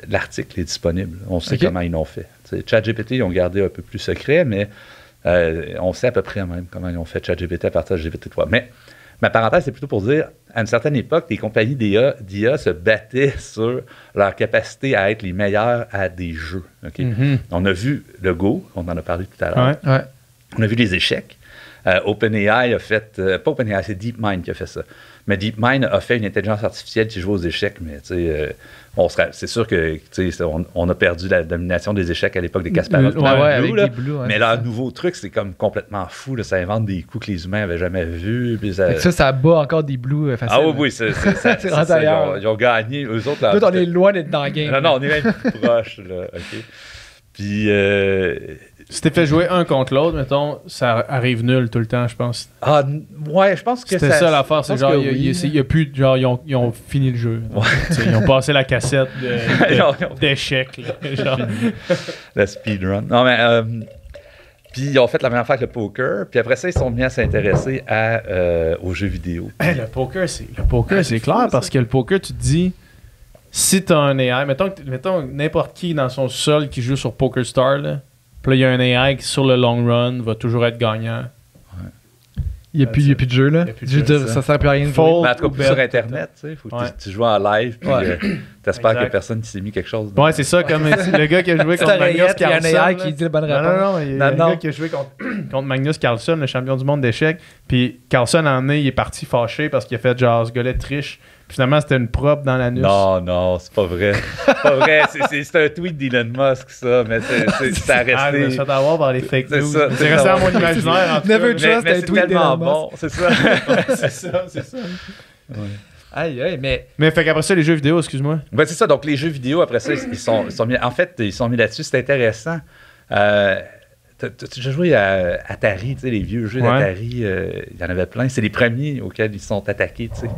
[SPEAKER 4] l'article est disponible. On sait comment ils l'ont fait. T'sais, ChatGPT, ils ont gardé un peu plus secret, mais on sait à peu près même comment ils ont fait ChatGPT à partir de GPT-3. Mais ma parenthèse, c'est plutôt pour dire, à une certaine époque, les compagnies d'IA se battaient sur leur capacité à être les meilleurs à des jeux. Okay? Mm-hmm. On a vu le Go, on en a parlé tout à l'heure.
[SPEAKER 3] Ouais.
[SPEAKER 4] On a vu les échecs. OpenAI a fait... pas OpenAI, c'est DeepMind qui a fait ça. Mais DeepMind a fait une intelligence artificielle qui joue aux échecs, mais c'est sûr que on a perdu la domination des échecs à l'époque des Kasparov. Mais leur nouveau truc, c'est comme complètement fou. Là, ça invente des coups que les humains n'avaient jamais vus. Puis
[SPEAKER 3] ça bat encore des blues faciles.
[SPEAKER 4] Ah oui, c'est ça. Ils ont gagné. Eux autres,
[SPEAKER 3] là, on est loin d'être dans le game.
[SPEAKER 4] Non, on est même plus proche. Là, okay. Puis...
[SPEAKER 2] si t'es fait jouer un contre l'autre, mettons, ça arrive nul tout le temps, je pense.
[SPEAKER 4] Ah, ouais, je pense que
[SPEAKER 2] c'était ça l'affaire. C'est genre, il y a plus, genre, ils ont fini le jeu. Ouais. Ils ont passé la cassette d'échecs.
[SPEAKER 4] Le speedrun. Non, mais... puis ils ont fait la même affaire que le poker. Puis après ça, ils sont mis à s'intéresser aux jeux vidéo.
[SPEAKER 2] Le poker, c'est clair parce que le poker, tu te dis... Si t'as un AI, mettons n'importe qui dans son sol qui joue sur PokerStar, là, puis là, il y a un AI qui, sur le long run, va toujours être gagnant.
[SPEAKER 3] Ouais. Il n'y a plus de jeu, là. Ça sert plus à rien de jouer.
[SPEAKER 4] Mais en tout cas, plus sur Internet, tu sais. Il faut que tu joues en live, puis t'espères que personne ne s'est mis quelque chose.
[SPEAKER 2] Ouais, c'est ça, comme le gars qui a joué contre Magnus Carlsen.
[SPEAKER 3] Il y a un AI qui dit la bonne réponse.
[SPEAKER 2] Non, il y a un gars qui a joué contre Magnus Carlsen, le champion du monde d'échecs. Puis Carlsen, il est parti fâché parce qu'il a fait genre, ce gars-là triche. Puis finalement, c'était une prop dans l'anus.
[SPEAKER 4] Non, c'est pas vrai. C'est pas vrai. C'est un tweet d'Elon Musk, ça. Mais ça a resté.
[SPEAKER 2] Ah, je me suis fait avoir par les fake news. C'est resté dans mon imaginaire. En tout
[SPEAKER 3] Never trust un tweet d'Elon Musk.
[SPEAKER 4] Bon, c'est ça.
[SPEAKER 2] c'est ça.
[SPEAKER 3] Ouais. Aïe,
[SPEAKER 2] mais fait qu'après ça, les jeux vidéo, excuse-moi.
[SPEAKER 4] Ben, c'est ça. Donc, les jeux vidéo, après ça, ils sont mis... En fait, ils sont mis là-dessus. C'est intéressant. Tu as joué à Atari, tu sais, les vieux jeux d'Atari. Il y en avait plein. C'est les premiers auxquels ils sont attaqués, tu sais.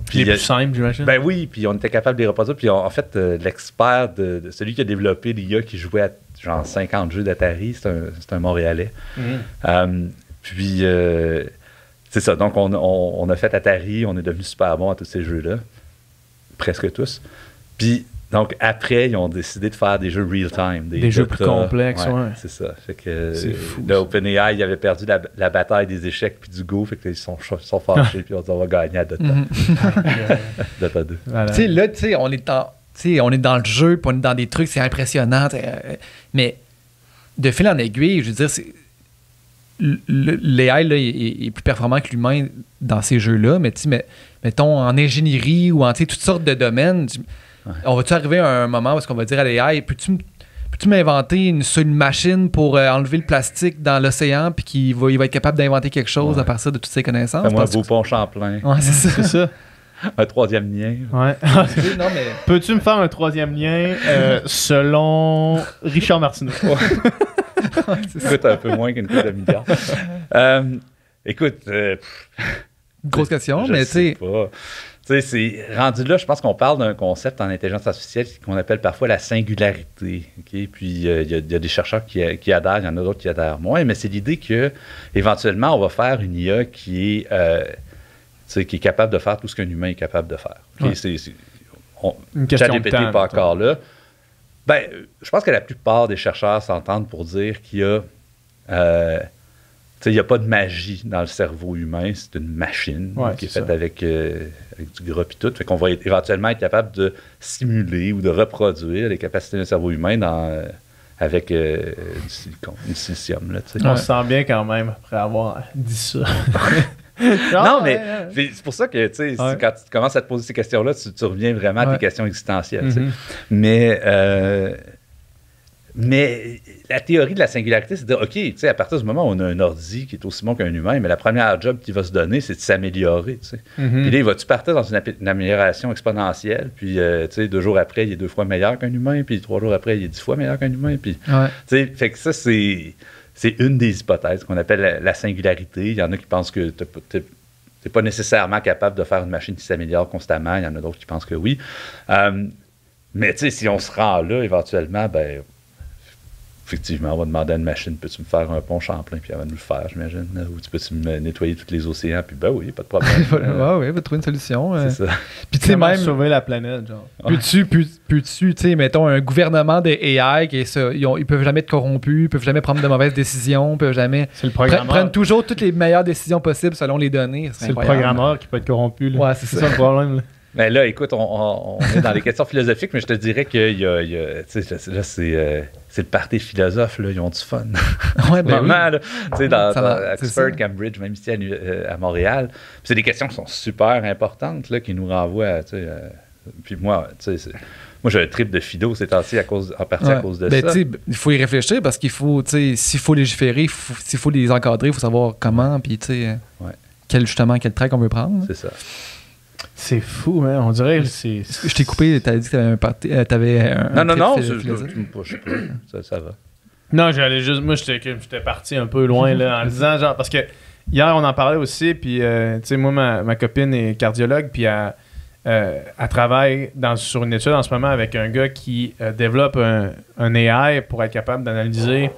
[SPEAKER 2] Puis les plus simples, j'imagine.
[SPEAKER 4] Ben oui, puis on était capable de les reproduire. Puis en fait, l'expert de celui qui a développé l'IA qui jouait à genre 50 jeux d'Atari, c'est un Montréalais. Mm-hmm. Puis c'est ça. Donc on a fait Atari, on est devenu super bon à tous ces jeux-là. Presque tous. Puis donc après, ils ont décidé de faire des jeux real-time.
[SPEAKER 2] Des jeux plus complexes, ouais.
[SPEAKER 4] C'est ça. Fait que
[SPEAKER 2] c'est fou.
[SPEAKER 4] OpenAI, il avait perdu la bataille des échecs puis du Go. Fait qu'ils sont fâchés puis on dit on va gagner à Dota. Dota 2.
[SPEAKER 3] Voilà. Tu sais, là, on est dans le jeu puis on est dans des trucs, c'est impressionnant. Mais de fil en aiguille, je veux dire, l'AI là, est plus performant que l'humain dans ces jeux-là. Mais mettons en ingénierie ou en toutes sortes de domaines... On va-tu arriver à un moment où on va dire à l'AI, peux-tu peux-tu m'inventer une machine pour enlever le plastique dans l'océan puis il va être capable d'inventer quelque chose à partir de toutes ses connaissances?
[SPEAKER 4] Fais-moi un beau pont Champlain.
[SPEAKER 3] Ouais, c'est ça.
[SPEAKER 4] Un troisième lien.
[SPEAKER 2] Ouais.
[SPEAKER 3] Non, mais...
[SPEAKER 2] Peux-tu me faire un troisième lien selon Richard Martineau?
[SPEAKER 4] Écoute, un peu moins qu'une couple de milliards. Écoute...
[SPEAKER 3] grosse question,
[SPEAKER 4] je
[SPEAKER 3] mais tu sais...
[SPEAKER 4] Tu sais, c'est rendu là, je pense qu'on parle d'un concept en intelligence artificielle qu'on appelle parfois la singularité. Okay? Puis il y a des chercheurs qui adhèrent, il y en a d'autres qui adhèrent moins, mais c'est l'idée que éventuellement on va faire une IA qui est capable de faire tout ce qu'un humain est capable de faire. Okay?
[SPEAKER 2] Ouais. Une question de temps.
[SPEAKER 4] ChatGPT n'est pas encore là. Ben, je pense que la plupart des chercheurs s'entendent pour dire qu'il y a... il n'y a pas de magie dans le cerveau humain, c'est une machine qui est faite avec du gras et tout. Fait qu'on va éventuellement être capable de simuler ou de reproduire les capacités d'un cerveau humain avec du silicone, du silicium. Là,
[SPEAKER 2] on se sent bien quand même après avoir dit ça.
[SPEAKER 4] Non, mais c'est pour ça que quand tu commences à te poser ces questions-là, tu reviens vraiment à tes questions existentielles. Mais la théorie de la singularité, c'est de dire, OK, à partir du moment où on a un ordi qui est aussi bon qu'un humain, mais la première job qu'il va se donner, c'est de s'améliorer. Puis là, il va-tu partir dans une amélioration exponentielle, puis 2 jours après, il est 2 fois meilleur qu'un humain, puis 3 jours après, il est 10 fois meilleur qu'un humain. Puis, fait que ça, c'est une des hypothèses qu'on appelle la singularité. Il y en a qui pensent que tu n'es pas nécessairement capable de faire une machine qui s'améliore constamment. Il y en a d'autres qui pensent que oui. Mais si on se rend là, éventuellement, ben effectivement, on va demander à une machine, peux-tu me faire un pont Champlain, puis elle va nous le faire, j'imagine. Ou tu peux-tu me nettoyer tous les océans, puis ben oui, pas de problème.
[SPEAKER 3] Oui, va trouver une solution.
[SPEAKER 2] C'est ça. Puis tu sais, même sauver la planète, genre.
[SPEAKER 3] Peux-tu, tu sais, mettons, un gouvernement de AI, ils peuvent jamais être corrompus, ils peuvent jamais prendre de mauvaises décisions, ils peuvent jamais...
[SPEAKER 2] C'est le programmeur.
[SPEAKER 3] Prennent toujours toutes les meilleures décisions possibles selon les données.
[SPEAKER 2] C'est le programmeur qui peut être corrompu. Là.
[SPEAKER 3] Ouais, c'est ça
[SPEAKER 2] le problème, là.
[SPEAKER 4] Mais là, écoute, on est dans les questions philosophiques, mais je te dirais que là, c'est le party philosophe, là, ils ont du fun.
[SPEAKER 3] Ouais, ben
[SPEAKER 4] vraiment, là, dans Oxford, Cambridge, même ici à Montréal. Puis c'est des questions qui sont super importantes, là, qui nous renvoient à... puis moi, j'ai un trip de philo ces temps-ci en partie à cause de ça.
[SPEAKER 3] Il faut y réfléchir parce qu'il faut, s'il faut légiférer, s'il faut les encadrer, il faut savoir comment, puis quel trait qu'on veut prendre.
[SPEAKER 4] C'est ça.
[SPEAKER 2] C'est fou, hein? On dirait que c'est...
[SPEAKER 3] Je t'ai coupé, t'avais dit que t'avais un parti...
[SPEAKER 4] Non, je sais pas. Ça va.
[SPEAKER 2] Non, j'allais juste... Moi, j'étais parti un peu loin, là, en disant, genre... Parce que hier, on en parlait aussi, puis, tu sais, moi, ma copine est cardiologue, puis elle travaille sur une étude en ce moment avec un gars qui développe un AI pour être capable d'analyser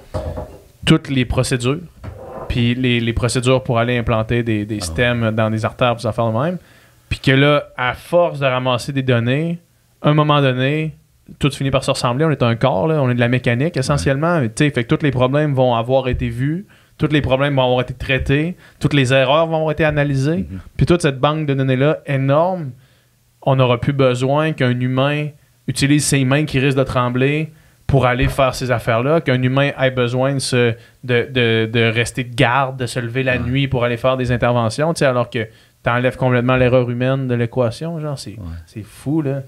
[SPEAKER 2] toutes les procédures, puis les procédures pour aller implanter des stèmes dans des artères, puis des affaires de même. Puis que là, à force de ramasser des données, à un moment donné, tout finit par se ressembler. On est un corps, là, on est de la mécanique essentiellement. Fait que tous les problèmes vont avoir été vus, tous les problèmes vont avoir été traités, toutes les erreurs vont avoir été analysées. Puis toute cette banque de données-là énorme, on n'aura plus besoin qu'un humain utilise ses mains qui risquent de trembler pour aller faire ces affaires-là, qu'un humain ait besoin de rester de garde, de se lever la nuit pour aller faire des interventions, alors que t'enlèves complètement l'erreur humaine de l'équation, genre, c'est fou, là.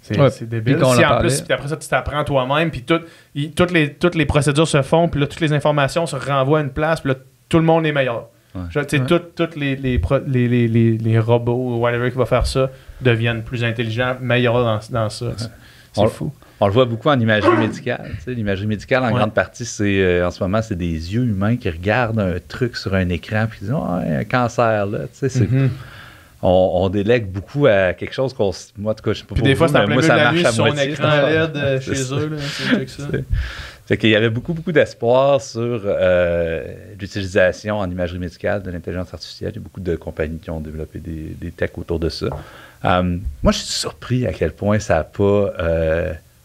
[SPEAKER 2] C'est débile.
[SPEAKER 3] Puis
[SPEAKER 2] si en plus, puis après ça, tu t'apprends toi-même, puis toutes les procédures se font, puis là, toutes les informations se renvoient à une place, puis là, tout le monde est meilleur. Tu sais, tous les robots ou whatever qui va faire ça deviennent plus intelligents, meilleurs dans ça. C'est fou.
[SPEAKER 4] On le voit beaucoup en imagerie médicale. L'imagerie médicale, en grande partie, en ce moment, c'est des yeux humains qui regardent un truc sur un écran et qui disent un cancer, là. On délègue beaucoup à quelque chose qu'on... Moi, en tout cas, je sais pas.
[SPEAKER 2] Puis des fois, c'est en plein milieu de la nuit sur son
[SPEAKER 4] moitié,
[SPEAKER 2] écran LED chez eux. Ça.
[SPEAKER 4] Fait qu'il y avait beaucoup d'espoir sur l'utilisation en imagerie médicale de l'intelligence artificielle. Il y a beaucoup de compagnies qui ont développé des techs autour de ça. Moi, je suis surpris à quel point ça n'a pas...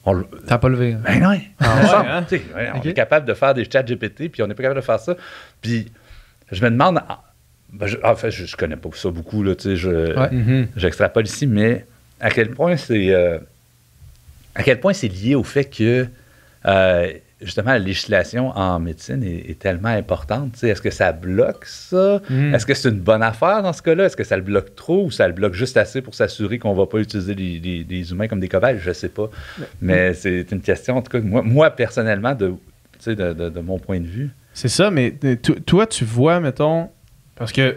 [SPEAKER 3] Ça n'a pas levé.
[SPEAKER 4] Ben non. On est capable de faire des chats GPT, puis on n'est pas capable de faire ça. Puis je me demande... en fait, je connais pas ça beaucoup, là, j'extrapole ici, mais à quel point c'est lié au fait que justement, la législation en médecine est tellement importante. Tu sais, est-ce que ça bloque ça? Est-ce que c'est une bonne affaire dans ce cas-là? Est-ce que ça le bloque trop ou ça le bloque juste assez pour s'assurer qu'on ne va pas utiliser les humains comme des cobayes? Je ne sais pas. Mais c'est une question, en tout cas, moi personnellement, de mon point de vue.
[SPEAKER 2] C'est ça, mais toi, tu vois, mettons, parce que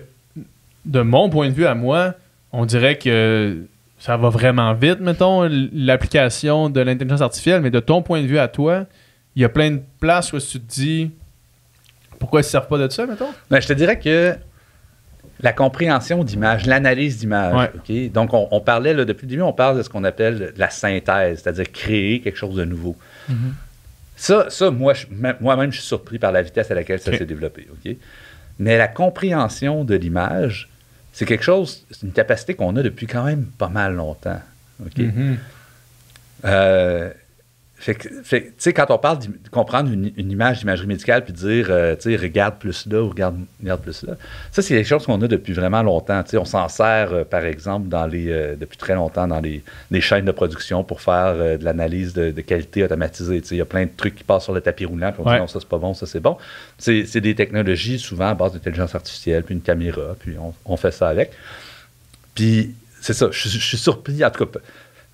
[SPEAKER 2] de mon point de vue à moi, on dirait que ça va vraiment vite, mettons, l'application de l'intelligence artificielle, mais de ton point de vue à toi, il y a plein de places où tu te dis pourquoi ils ne se servent pas de ça, mettons?
[SPEAKER 4] Ben, je te dirais que la compréhension d'image, l'analyse d'image, OK? Donc, on parlait, là, depuis le début, on parle de ce qu'on appelle la synthèse, c'est-à-dire créer quelque chose de nouveau. Ça moi-même, je suis surpris par la vitesse à laquelle ça s'est développé, OK? Mais la compréhension de l'image, c'est quelque chose, c'est une capacité qu'on a depuis quand même pas mal longtemps. OK? Tu sais, quand on parle de comprendre une image d'imagerie médicale puis de dire, tu sais, regarde plus là ou regarde plus là, ça, c'est quelque chose qu'on a depuis vraiment longtemps. Tu sais, on s'en sert, par exemple, depuis très longtemps dans les chaînes de production pour faire de l'analyse de qualité automatisée. Tu sais, il y a plein de trucs qui passent sur le tapis roulant puis on dit non, ça, c'est pas bon, ça, c'est bon. C'est des technologies souvent à base d'intelligence artificielle puis une caméra, puis on fait ça avec. Puis, c'est ça, je suis surpris, en tout cas.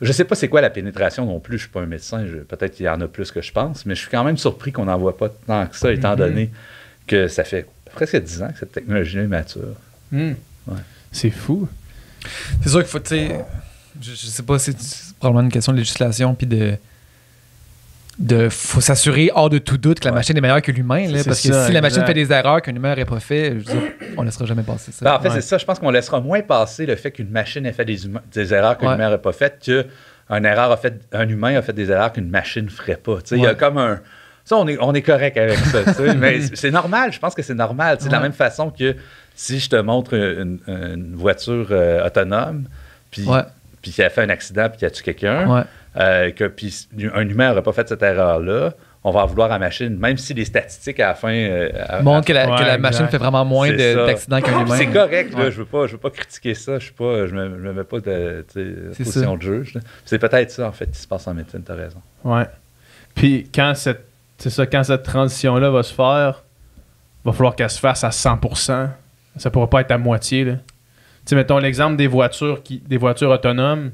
[SPEAKER 4] Je ne sais pas c'est quoi la pénétration non plus, je ne suis pas un médecin, peut-être qu'il y en a plus que je pense, mais je suis quand même surpris qu'on n'en voit pas tant que ça, étant donné que ça fait presque 10 ans que cette technologie est mature.
[SPEAKER 2] Ouais. C'est fou.
[SPEAKER 3] C'est sûr qu'il faut, tu sais, je sais pas, c'est probablement une question de législation, puis faut s'assurer hors de tout doute que la machine est meilleure que l'humain, là, parce que si la machine fait des erreurs qu'un humain n'aurait pas fait, je veux dire, on ne laissera jamais passer ça.
[SPEAKER 4] Ben, en fait, c'est ça. Je pense qu'on laissera moins passer le fait qu'une machine ait fait des erreurs qu'un humain n'aurait pas faites qu'un humain a fait des erreurs qu'une machine ne ferait pas. Il y a comme un... Ça, on est correct avec ça. Mais c'est normal. Je pense que c'est normal. De la même façon que si je te montre une voiture autonome, puis qu'elle fait un accident puis qu'elle tue quelqu'un... puis un humain n'aurait pas fait cette erreur-là, on va en vouloir à la machine, même si les statistiques à la fin...
[SPEAKER 3] montrent que la machine fait vraiment moins d'accidents qu'un humain.
[SPEAKER 4] C'est correct, là, je veux pas critiquer ça, je me mets pas de position de juge. C'est peut-être ça, en fait, qui se passe en médecine, t'as raison.
[SPEAKER 2] Ouais. Puis quand cette transition-là va se faire, il va falloir qu'elle se fasse à 100%. Ça pourra pas être à moitié, là. Tu sais, mettons l'exemple des voitures autonomes.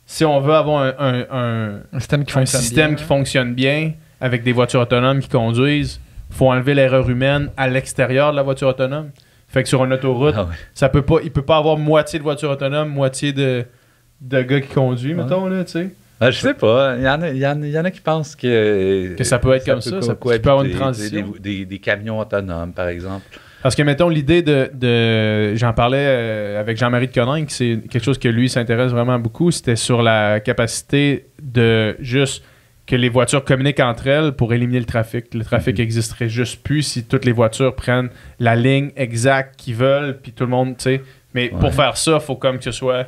[SPEAKER 2] Si on veut avoir un système qui fonctionne bien, avec des voitures autonomes qui conduisent, il faut enlever l'erreur humaine à l'extérieur de la voiture autonome. Fait que sur une autoroute, il peut pas avoir moitié de voiture autonome, moitié de gars qui conduisent, mettons, là, tu sais.
[SPEAKER 4] Je sais pas. Il y en a qui pensent que
[SPEAKER 2] ça peut être comme ça. Ça peut avoir une transition.
[SPEAKER 4] Des camions autonomes, par exemple.
[SPEAKER 2] Parce que, mettons, l'idée de j'en parlais avec Jean-Marie de Coninck, c'est quelque chose que lui s'intéresse vraiment beaucoup, c'était sur la capacité de juste que les voitures communiquent entre elles pour éliminer le trafic. Le trafic n'existerait juste plus si toutes les voitures prennent la ligne exacte qu'ils veulent, puis tout le monde, tu sais. Mais pour faire ça, il faut comme que ce soit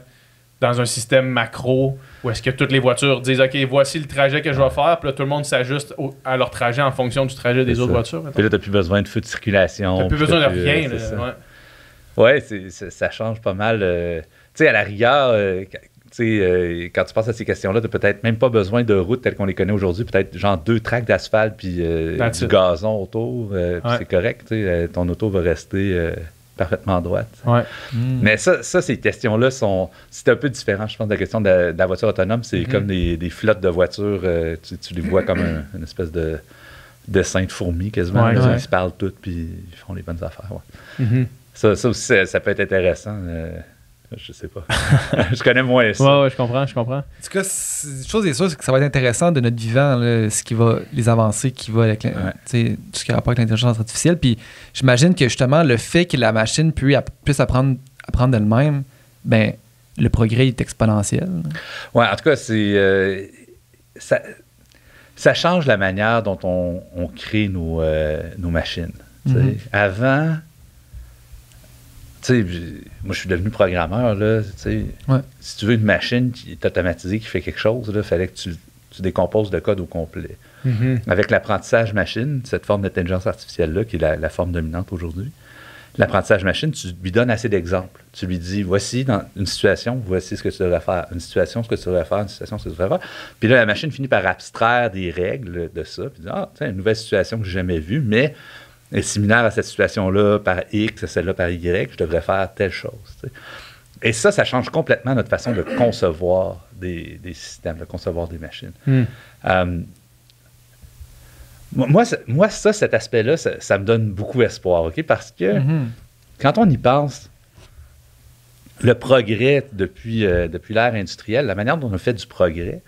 [SPEAKER 2] dans un système macro où est-ce que toutes les voitures disent « OK, voici le trajet que je vais faire », puis là, tout le monde s'ajuste à leur trajet en fonction du trajet des autres voitures.
[SPEAKER 4] Puis là, tu n'as plus besoin de feu de circulation.
[SPEAKER 2] Tu n'as plus besoin de rien.
[SPEAKER 4] Ça change pas mal. Tu sais, à la rigueur, quand tu penses à ces questions-là, tu n'as peut-être même pas besoin de routes telles qu'on les connaît aujourd'hui. Peut-être genre 2 tracts d'asphalte puis du gazon autour. C'est correct. Ton auto va rester... parfaitement droite. Mais ça, ces questions-là c'est un peu différent, je pense, de la question de la voiture autonome. C'est comme des flottes de voitures. Tu les vois comme une espèce de dessin de fourmis, quasiment. Ils se parlent toutes, puis ils font les bonnes affaires. Ça aussi, ça peut être intéressant. Je sais pas. Je connais moins ça.
[SPEAKER 2] Ouais, je comprends. En tout
[SPEAKER 3] cas, une chose est sûre, c'est que ça va être intéressant de notre vivant, là, les avancées qui vont avec tout ce qui a rapport avec l'intelligence artificielle. Puis j'imagine que justement, le fait que la machine puisse apprendre d'elle-même, ben le progrès est exponentiel.
[SPEAKER 4] Ouais, en tout cas, c'est ça change la manière dont on crée nos machines. Avant... moi, je suis devenu programmeur. Là, si tu veux une machine qui est automatisée, qui fait quelque chose, il fallait que tu décomposes le code au complet. Avec l'apprentissage machine, cette forme d'intelligence artificielle-là, qui est la forme dominante aujourd'hui, l'apprentissage machine, tu lui donnes assez d'exemples. Tu lui dis, voici dans une situation, voici ce que tu devrais faire. Une situation, ce que tu devrais faire. Une situation, ce que tu devrais faire. Puis là, la machine finit par abstraire des règles de ça. Puis dit, tiens, une nouvelle situation que je n'ai jamais vue, mais est similaire à cette situation-là par X, à celle-là par Y, je devrais faire telle chose. T'sais. Et ça change complètement notre façon de concevoir des systèmes, de concevoir des machines. Moi, cet aspect-là, ça me donne beaucoup espoir, OK? Parce que quand on y pense, le progrès depuis l'ère industrielle, la manière dont on a fait du progrès,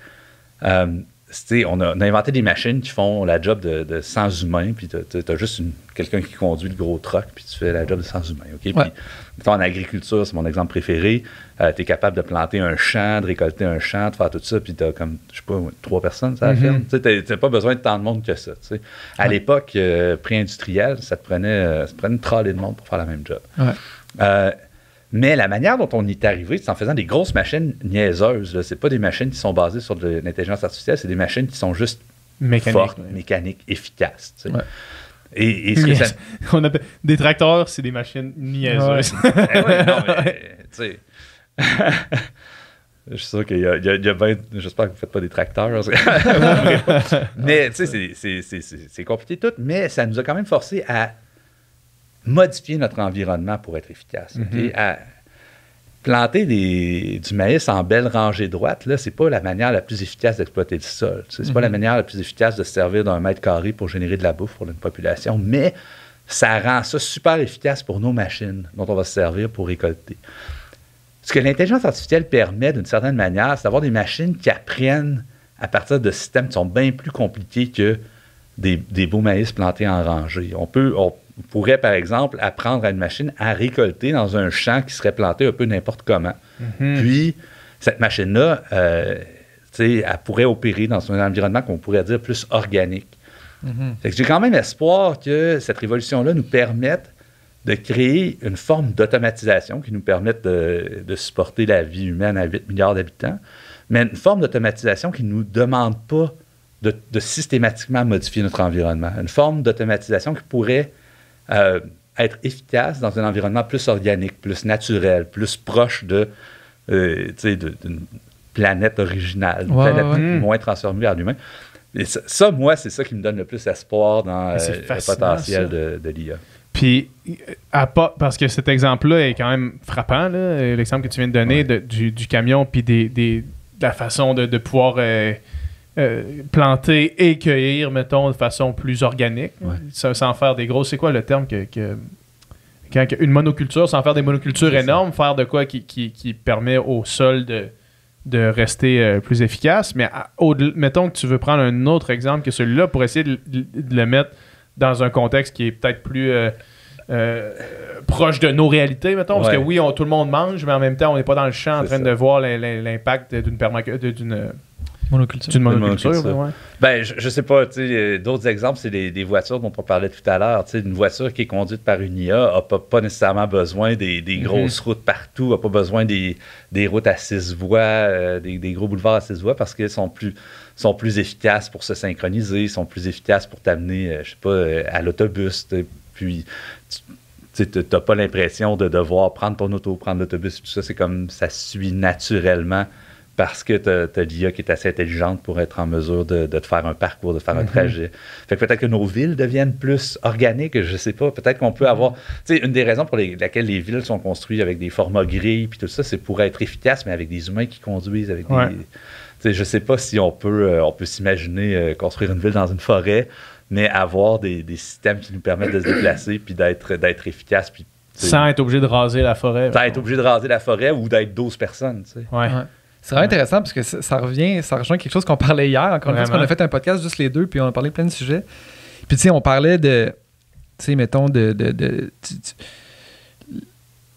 [SPEAKER 4] on a inventé des machines qui font la job de 100 humains, puis tu as juste quelqu'un qui conduit le gros truck, puis tu fais la job de 100 humains. OK?
[SPEAKER 3] Ouais.
[SPEAKER 4] Puis, en agriculture, c'est mon exemple préféré, tu es capable de planter un champ, de récolter un champ, de faire tout ça, puis tu as comme, je sais pas, 3 personnes, ça la ferme. Tu n'as pas besoin de tant de monde que ça. T'sais. À l'époque pré-industrielle, ça te prenait une trolley de monde pour faire la même job.
[SPEAKER 3] Ouais.
[SPEAKER 4] Mais la manière dont on y est arrivé, c'est en faisant des grosses machines niaiseuses. Ce n'est pas des machines qui sont basées sur de l'intelligence artificielle, c'est des machines qui sont juste fortes, mécaniques, efficaces. Ouais. Et ce que ça...
[SPEAKER 2] On appelle... Des tracteurs, c'est des machines niaiseuses.
[SPEAKER 4] Ouais. Non, mais tu sais... Je suis sûr qu'il y a bien... J'espère que vous ne faites pas des tracteurs. Mais tu sais, c'est compliqué tout, mais ça nous a quand même forcé à modifier notre environnement pour être efficace. Okay? À planter du maïs en belle rangée droite, là, c'est pas la manière la plus efficace d'exploiter le sol. C'est pas la manière la plus efficace de se servir d'un mètre carré pour générer de la bouffe pour une population, mais ça rend ça super efficace pour nos machines dont on va se servir pour récolter. Ce que l'intelligence artificielle permet d'une certaine manière, c'est d'avoir des machines qui apprennent à partir de systèmes qui sont bien plus compliqués que des beaux maïs plantés en rangée. On pourrait, par exemple, apprendre à une machine à récolter dans un champ qui serait planté un peu n'importe comment. Puis, cette machine-là, elle pourrait opérer dans un environnement qu'on pourrait dire plus organique. Fait que j'ai quand même espoir que cette révolution-là nous permette de créer une forme d'automatisation qui nous permette de supporter la vie humaine à 8 milliards d'habitants, mais une forme d'automatisation qui ne nous demande pas de systématiquement modifier notre environnement. Une forme d'automatisation qui pourrait être efficace dans un environnement plus organique, plus naturel, plus proche d'une planète originale, d'une planète moins transformée en humain. Et ça, moi, c'est ça qui me donne le plus espoir dans le potentiel de l'IA.
[SPEAKER 2] Puis, parce que cet exemple-là est quand même frappant, là, l'exemple que tu viens de donner du camion, puis de la façon de pouvoir planter et cueillir, mettons, de façon plus organique, sans faire des grosses... C'est quoi le terme une monoculture, sans faire des monocultures énormes, faire de quoi qui permet au sol de rester plus efficace. Mais mettons que tu veux prendre un autre exemple que celui-là pour essayer de le mettre dans un contexte qui est peut-être plus proche de nos réalités, mettons, parce que oui, tout le monde mange, mais en même temps, on n'est pas dans le champ en train de voir l'impact d'une monoculture. Ouais.
[SPEAKER 4] Ben, je sais pas, d'autres exemples, c'est des voitures dont on parlait tout à l'heure. Une voiture qui est conduite par une IA n'a pas nécessairement besoin des grosses routes partout, n'a pas besoin des routes à 6 voies, des gros boulevards à 6 voies, parce qu'elles sont plus efficaces pour se synchroniser, sont plus efficaces pour t'amener, je sais pas, à l'autobus. Puis, tu n'as pas l'impression de devoir prendre ton auto, prendre l'autobus, tout ça. C'est comme ça suit naturellement parce que tu as l'IA qui est assez intelligente pour être en mesure de te faire un parcours, de faire un trajet. Fait que peut-être que nos villes deviennent plus organiques, je sais pas. Peut-être qu'on peut avoir... Tu sais, une des raisons pour laquelle les villes sont construites avec des formats grilles puis tout ça, c'est pour être efficace, mais avec des humains qui conduisent, avec des... Tu sais, je sais pas si on peut s'imaginer construire une ville dans une forêt, mais avoir des systèmes qui nous permettent de se déplacer puis d'être efficace. Puis,
[SPEAKER 2] sans être obligé de raser la forêt.
[SPEAKER 4] Sans être obligé de raser la forêt ou d'être 12 personnes, tu sais.
[SPEAKER 3] Ouais. C'est vraiment intéressant parce que ça rejoint quelque chose qu'on parlait hier. Encore une fois, parce qu'on a fait un podcast juste les deux, puis on a parlé de plein de sujets. Puis, tu sais, on parlait de, tu sais, mettons,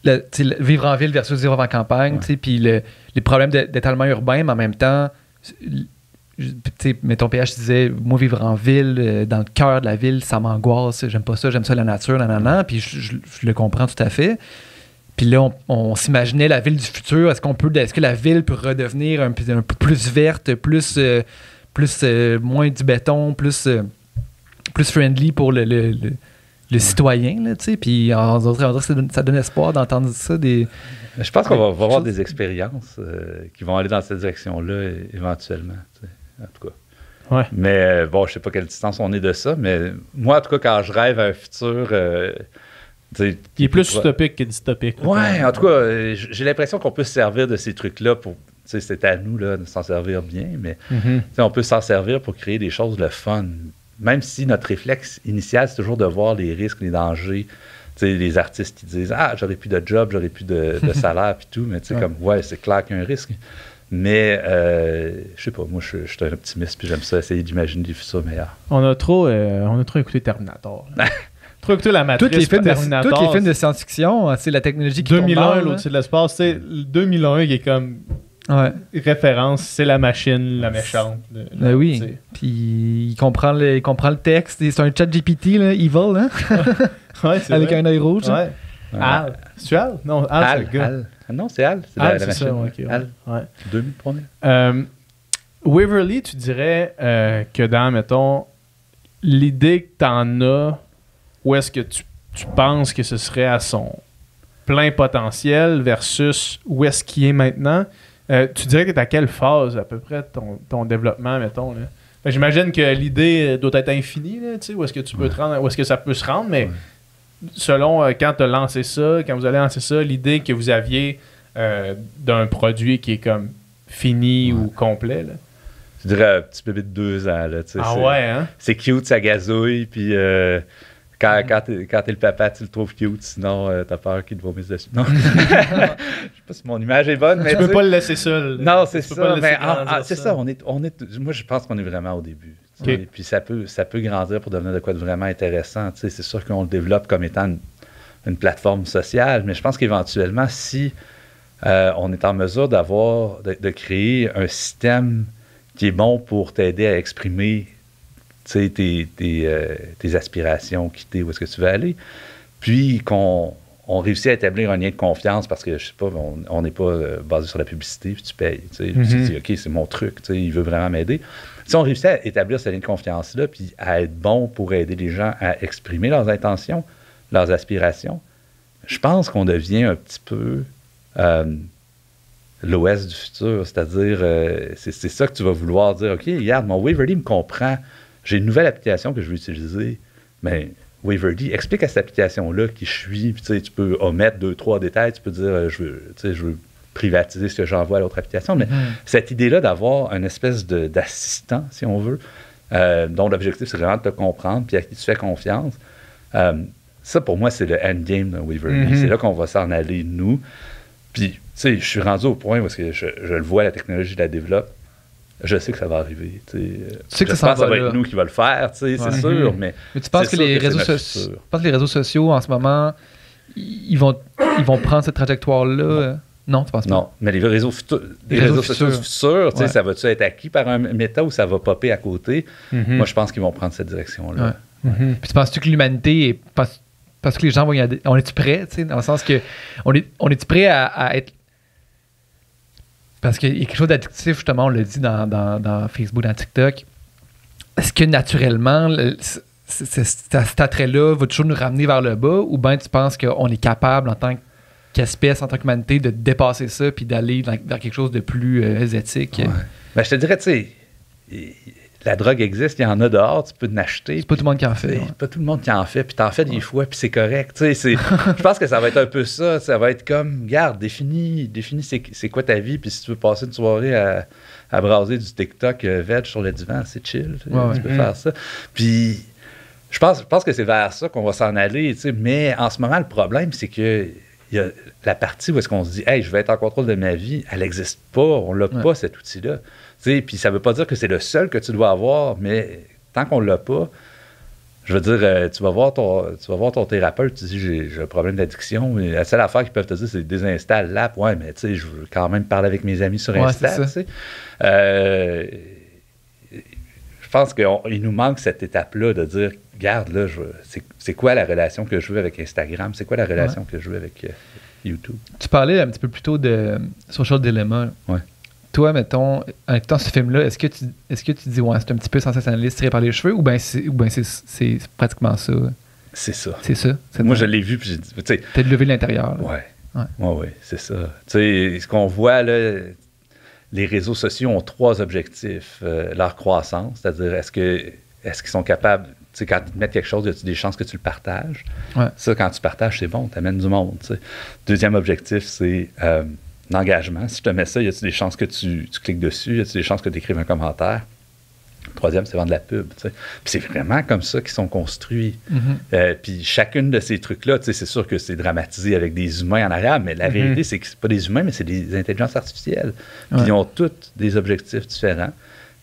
[SPEAKER 3] vivre en ville versus vivre en campagne, tu sais, puis les problèmes d'étalement urbain, mais en même temps, tu sais, mettons, PH disait, moi, vivre en ville, dans le cœur de la ville, ça m'angoisse, j'aime pas ça, j'aime ça la nature, nanana, puis je le comprends tout à fait. Puis là, on s'imaginait la ville du futur. Est-ce que la ville peut redevenir un peu plus verte, plus moins du béton, plus friendly pour le citoyen, là, tu sais, puis on dirait que ça donne espoir d'entendre ça.
[SPEAKER 4] Je pense qu'on va avoir des expériences qui vont aller dans cette direction-là éventuellement, tu sais, en tout cas.
[SPEAKER 2] Ouais.
[SPEAKER 4] Mais bon, je sais pas quelle distance on est de ça, mais moi, en tout cas, quand je rêve à un futur...
[SPEAKER 2] il est plus utopique que dystopique.
[SPEAKER 4] Ouais, en tout cas, j'ai l'impression qu'on peut se servir de ces trucs-là pour... C'est à nous là, de s'en servir bien, mais on peut s'en servir pour créer des choses de fun. Même si notre réflexe initial, c'est toujours de voir les risques, les dangers. Les artistes qui disent « Ah, j'aurais plus de job, j'aurais plus de salaire, puis tout. » Mais comme, ouais, c'est clair qu'il y a un risque. Mais, je sais pas, moi, je suis un optimiste, puis j'aime ça, essayer d'imaginer des futurs meilleurs.
[SPEAKER 2] On a trop écouté Terminator. Trop écouté la Matrice.
[SPEAKER 3] Tous les films de science-fiction, c'est la technologie qui
[SPEAKER 2] 2001, l'Odyssée de l'espace, c'est 2001 qui est comme référence, c'est la machine, la méchante.
[SPEAKER 3] Oui, puis il comprend le texte, c'est un chat GPT, là, evil, hein?
[SPEAKER 2] Ouais, c'est
[SPEAKER 3] avec
[SPEAKER 2] vrai.
[SPEAKER 3] un œil rouge.
[SPEAKER 2] Ouais. Al. C'est-tu Al? Non, Al, c'est le gars.
[SPEAKER 4] Al. Non, c'est Al. C'est
[SPEAKER 2] Al,
[SPEAKER 4] la
[SPEAKER 2] c'est
[SPEAKER 4] machine.
[SPEAKER 2] ça, okay,
[SPEAKER 4] Al.
[SPEAKER 2] Ouais.
[SPEAKER 4] 2000.
[SPEAKER 2] Waverly, tu dirais que dans, mettons, l'idée que t'en as, où est-ce que tu penses que ce serait à son plein potentiel versus où est-ce qu'il est maintenant, tu dirais que tu es à quelle phase à peu près ton développement, mettons, là? J'imagine que l'idée doit être infinie, là, où est-ce que tu peux te rendre, où est-ce que ça peut se rendre, mais selon quand tu as lancé ça, quand vous allez lancer ça, l'idée que vous aviez d'un produit qui est comme fini ou complet, là.
[SPEAKER 4] Je dirais un petit bébé de 2 ans. Là,
[SPEAKER 2] ouais, hein? C'est
[SPEAKER 4] cute, ça gazouille, puis quand t'es le papa, tu le trouves cute, sinon t'as peur qu'il te vomisse dessus. Non. Je sais pas si mon image est bonne, mais
[SPEAKER 2] tu peux pas le laisser seul.
[SPEAKER 4] Non, c'est ça. Mais c'est ça, moi je pense qu'on est vraiment au début. Okay. Puis ça peut grandir pour devenir de quoi de vraiment intéressant. C'est sûr qu'on le développe comme étant une plateforme sociale, mais je pense qu'éventuellement, si on est en mesure de créer un système qui est bon pour t'aider à exprimer tes aspirations, quitter où est-ce que tu veux aller, puis qu'on réussit à établir un lien de confiance parce que, je sais pas, on n'est pas basé sur la publicité, puis tu payes. Tu te dis, OK, c'est mon truc, il veut vraiment m'aider. Si on réussit à établir ce lien de confiance-là, puis à être bon pour aider les gens à exprimer leurs intentions, leurs aspirations, je pense qu'on devient un petit peu l'OS du futur, c'est-à-dire, c'est ça que tu vas vouloir dire, OK, regarde, mon Waverly me comprend, j'ai une nouvelle application que je veux utiliser, mais Waverly, explique à cette application-là qui je suis, puis tu peux omettre 2-3 détails, tu peux dire, je veux privatiser ce que j'envoie à l'autre application, mais cette idée-là d'avoir une espèce d'assistant, si on veut, dont l'objectif, c'est vraiment de te comprendre, puis à qui tu fais confiance, ça, pour moi, c'est le endgame d'un Waverly. C'est là qu'on va s'en aller, nous. Puis, tu sais, je suis rendu au point où je le vois, la technologie, je la développe. Je sais que ça va arriver. Tu sais que ça va être nous qui va le faire, c'est sûr. Mais
[SPEAKER 3] tu penses que les réseaux sociaux, en ce moment, ils vont prendre cette trajectoire-là? Non, tu penses pas?
[SPEAKER 4] Non, mais les réseaux sociaux du futur, ça va-tu être acquis par un méta ou ça va popper à côté? Moi, je pense qu'ils vont prendre cette direction-là.
[SPEAKER 3] Puis, penses-tu que l'humanité parce que les gens vont y aller. On est-tu prêt, dans le sens que on est-tu prêt à être. Parce qu'il y a quelque chose d'addictif, justement, on l'a dit dans Facebook, dans TikTok. Est-ce que naturellement, cet attrait-là va toujours nous ramener vers le bas, ou bien tu penses qu'on est capable, en tant qu'espèce, en tant qu'humanité, de dépasser ça puis d'aller dans quelque chose de plus éthique?
[SPEAKER 4] Ouais. Ben, je te dirais, tu sais, la drogue existe, il y en a dehors, tu peux en acheter.
[SPEAKER 3] C'est pas tout le monde qui en fait.
[SPEAKER 4] C'est pas tout le monde qui en fait, puis t'en fais des fois, puis c'est correct. Je pense que ça va être un peu ça. Ça va être comme, regarde, définis c'est quoi ta vie, puis si tu veux passer une soirée à braser du TikTok veg sur le divan, c'est chill. Tu peux faire ça. Puis je pense que c'est vers ça qu'on va s'en aller, mais en ce moment, le problème, c'est que il y a la partie où est-ce qu'on se dit « Hey, je vais être en contrôle de ma vie », elle n'existe pas, on n'a pas cet outil-là. Puis ça ne veut pas dire que c'est le seul que tu dois avoir, mais tant qu'on ne l'a pas, je veux dire, tu vas voir ton thérapeute, tu dis « J'ai un problème d'addiction », mais la seule affaire qu'ils peuvent te dire, c'est « Désinstalle l'app ». Ouais, mais tu sais, je veux quand même parler avec mes amis sur Insta. Je pense qu'il nous manque cette étape-là de dire « Regarde, là, c'est quoi la relation que je veux avec Instagram? C'est quoi la relation que je veux avec YouTube? »
[SPEAKER 3] Tu parlais un petit peu plus tôt de Social Dilemma.
[SPEAKER 4] Ouais.
[SPEAKER 3] Toi, mettons, en écoutant ce film-là, est-ce que tu dis, ouais, c'est un petit peu sensationnaliste tiré par les cheveux, ou bien c'est pratiquement ça?
[SPEAKER 4] C'est ça.
[SPEAKER 3] C'est ça.
[SPEAKER 4] Moi, je l'ai vu, puis j'ai dit, tu sais...
[SPEAKER 3] T'as levé de l'intérieur.
[SPEAKER 4] Oui, c'est ça. Tu sais, ce qu'on voit, là, les réseaux sociaux ont 3 objectifs. Leur croissance, c'est-à-dire, est-ce qu'ils sont capables... Tu sais, quand ils te mettent quelque chose, y a-tu des chances que tu le partages?
[SPEAKER 3] Ouais.
[SPEAKER 4] Ça, quand tu partages, c'est bon, tu amènes du monde. Tu sais. Deuxième objectif, c'est l'engagement. Si je te mets ça, y a-tu des chances que tu cliques dessus? Y a-tu des chances que tu écrives un commentaire? Troisième, c'est vendre de la pub. Tu sais. Puis c'est vraiment comme ça qu'ils sont construits. Puis chacune de ces trucs-là, tu sais, c'est sûr que c'est dramatisé avec des humains en arrière, mais la vérité, c'est que c'est pas des humains, mais c'est des intelligences artificielles. Puis ils ont toutes des objectifs différents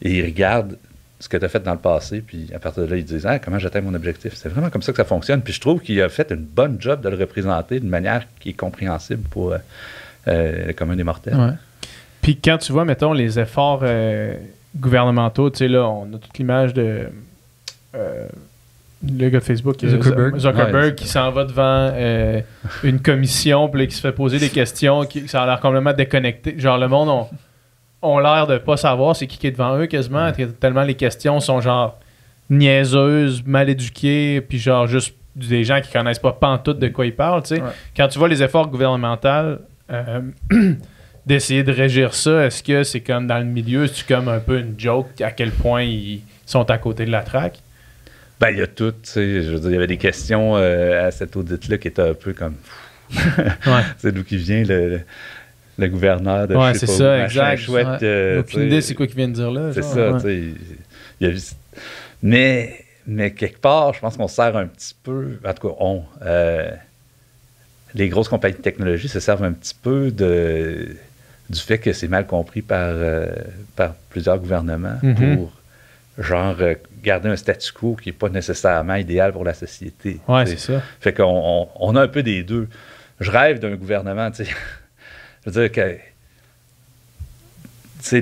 [SPEAKER 4] et ils regardent ce que tu as fait dans le passé, puis à partir de là, ils disent comment j'atteins mon objectif. C'est vraiment comme ça que ça fonctionne. Puis je trouve qu'il a fait une bonne job de le représenter d'une manière qui est compréhensible pour le commun des mortels.
[SPEAKER 2] Ouais. Puis quand tu vois, mettons, les efforts gouvernementaux, tu sais, là, on a toute l'image de le gars de Facebook, Zuckerberg qui s'en va devant une commission, puis là, qui se fait poser des questions, ça a l'air complètement déconnecté. Genre, le monde ont l'air de pas savoir c'est qui est devant eux quasiment, tellement les questions sont genre niaiseuses, mal éduquées, puis genre juste des gens qui connaissent pas pantoute de quoi ils parlent, tu sais. Ouais. Quand tu vois les efforts gouvernementaux d'essayer de régir ça, est-ce que c'est comme dans le milieu, c'est comme un peu une joke à quel point ils sont à côté de la traque?
[SPEAKER 4] Ben, il y a tout, tu sais, je veux dire, il y avait des questions à cet audit-là qui étaient un peu comme... C'est d'où qui vient le gouverneur de
[SPEAKER 2] je sais pas, c'est ça, exact.
[SPEAKER 4] Chouette.
[SPEAKER 2] Aucune idée c'est quoi qu'il vient de dire là.
[SPEAKER 4] C'est ça, tu sais. Mais quelque part, je pense qu'on sert un petit peu, en tout cas, les grosses compagnies de technologie se servent un petit peu du fait que c'est mal compris par plusieurs gouvernements pour, genre, garder un statu quo qui n'est pas nécessairement idéal pour la société.
[SPEAKER 2] Oui, c'est ça.
[SPEAKER 4] Fait qu'on a un peu des deux. Je rêve d'un gouvernement, tu sais. Je veux dire que, tu sais,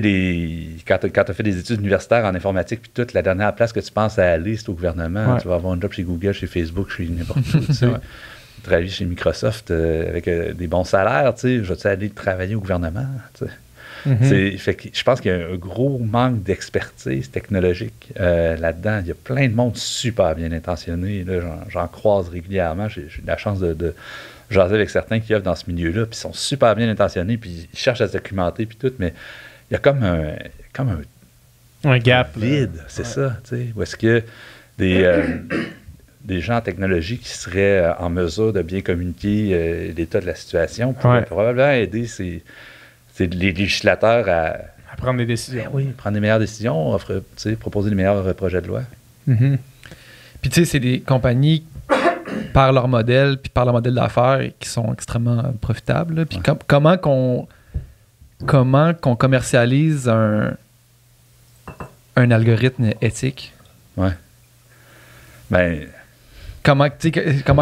[SPEAKER 4] quand tu as fait des études universitaires en informatique, puis toute la dernière place que tu penses à aller, c'est au gouvernement. Ouais. Tu vas avoir un job chez Google, chez Facebook, chez n'importe où, tu sais. Travailler chez Microsoft avec des bons salaires, tu sais. Je vais-tu aller travailler au gouvernement, tu sais. Fait que je pense qu'il y a un gros manque d'expertise technologique là-dedans. Il y a plein de monde super bien intentionné. Là, j'en croise régulièrement. J'ai eu la chance de jaser avec certains qui œuvrent dans ce milieu-là, puis ils sont super bien intentionnés, puis ils cherchent à se documenter, puis tout, mais il y a comme
[SPEAKER 2] un gap.
[SPEAKER 4] Vide, c'est ça, tu sais. Où est-ce que des gens en technologie qui seraient en mesure de bien communiquer l'état de la situation pourraient probablement aider les législateurs à
[SPEAKER 2] prendre des décisions.
[SPEAKER 4] Ben oui, prendre des meilleures décisions, proposer des meilleurs projets de loi.
[SPEAKER 3] Puis tu sais, c'est des compagnies par leur modèle, puis par leur modèle d'affaires qui sont extrêmement profitables. Puis comment qu'on commercialise un algorithme éthique?
[SPEAKER 4] Ouais. Ben...
[SPEAKER 3] Comment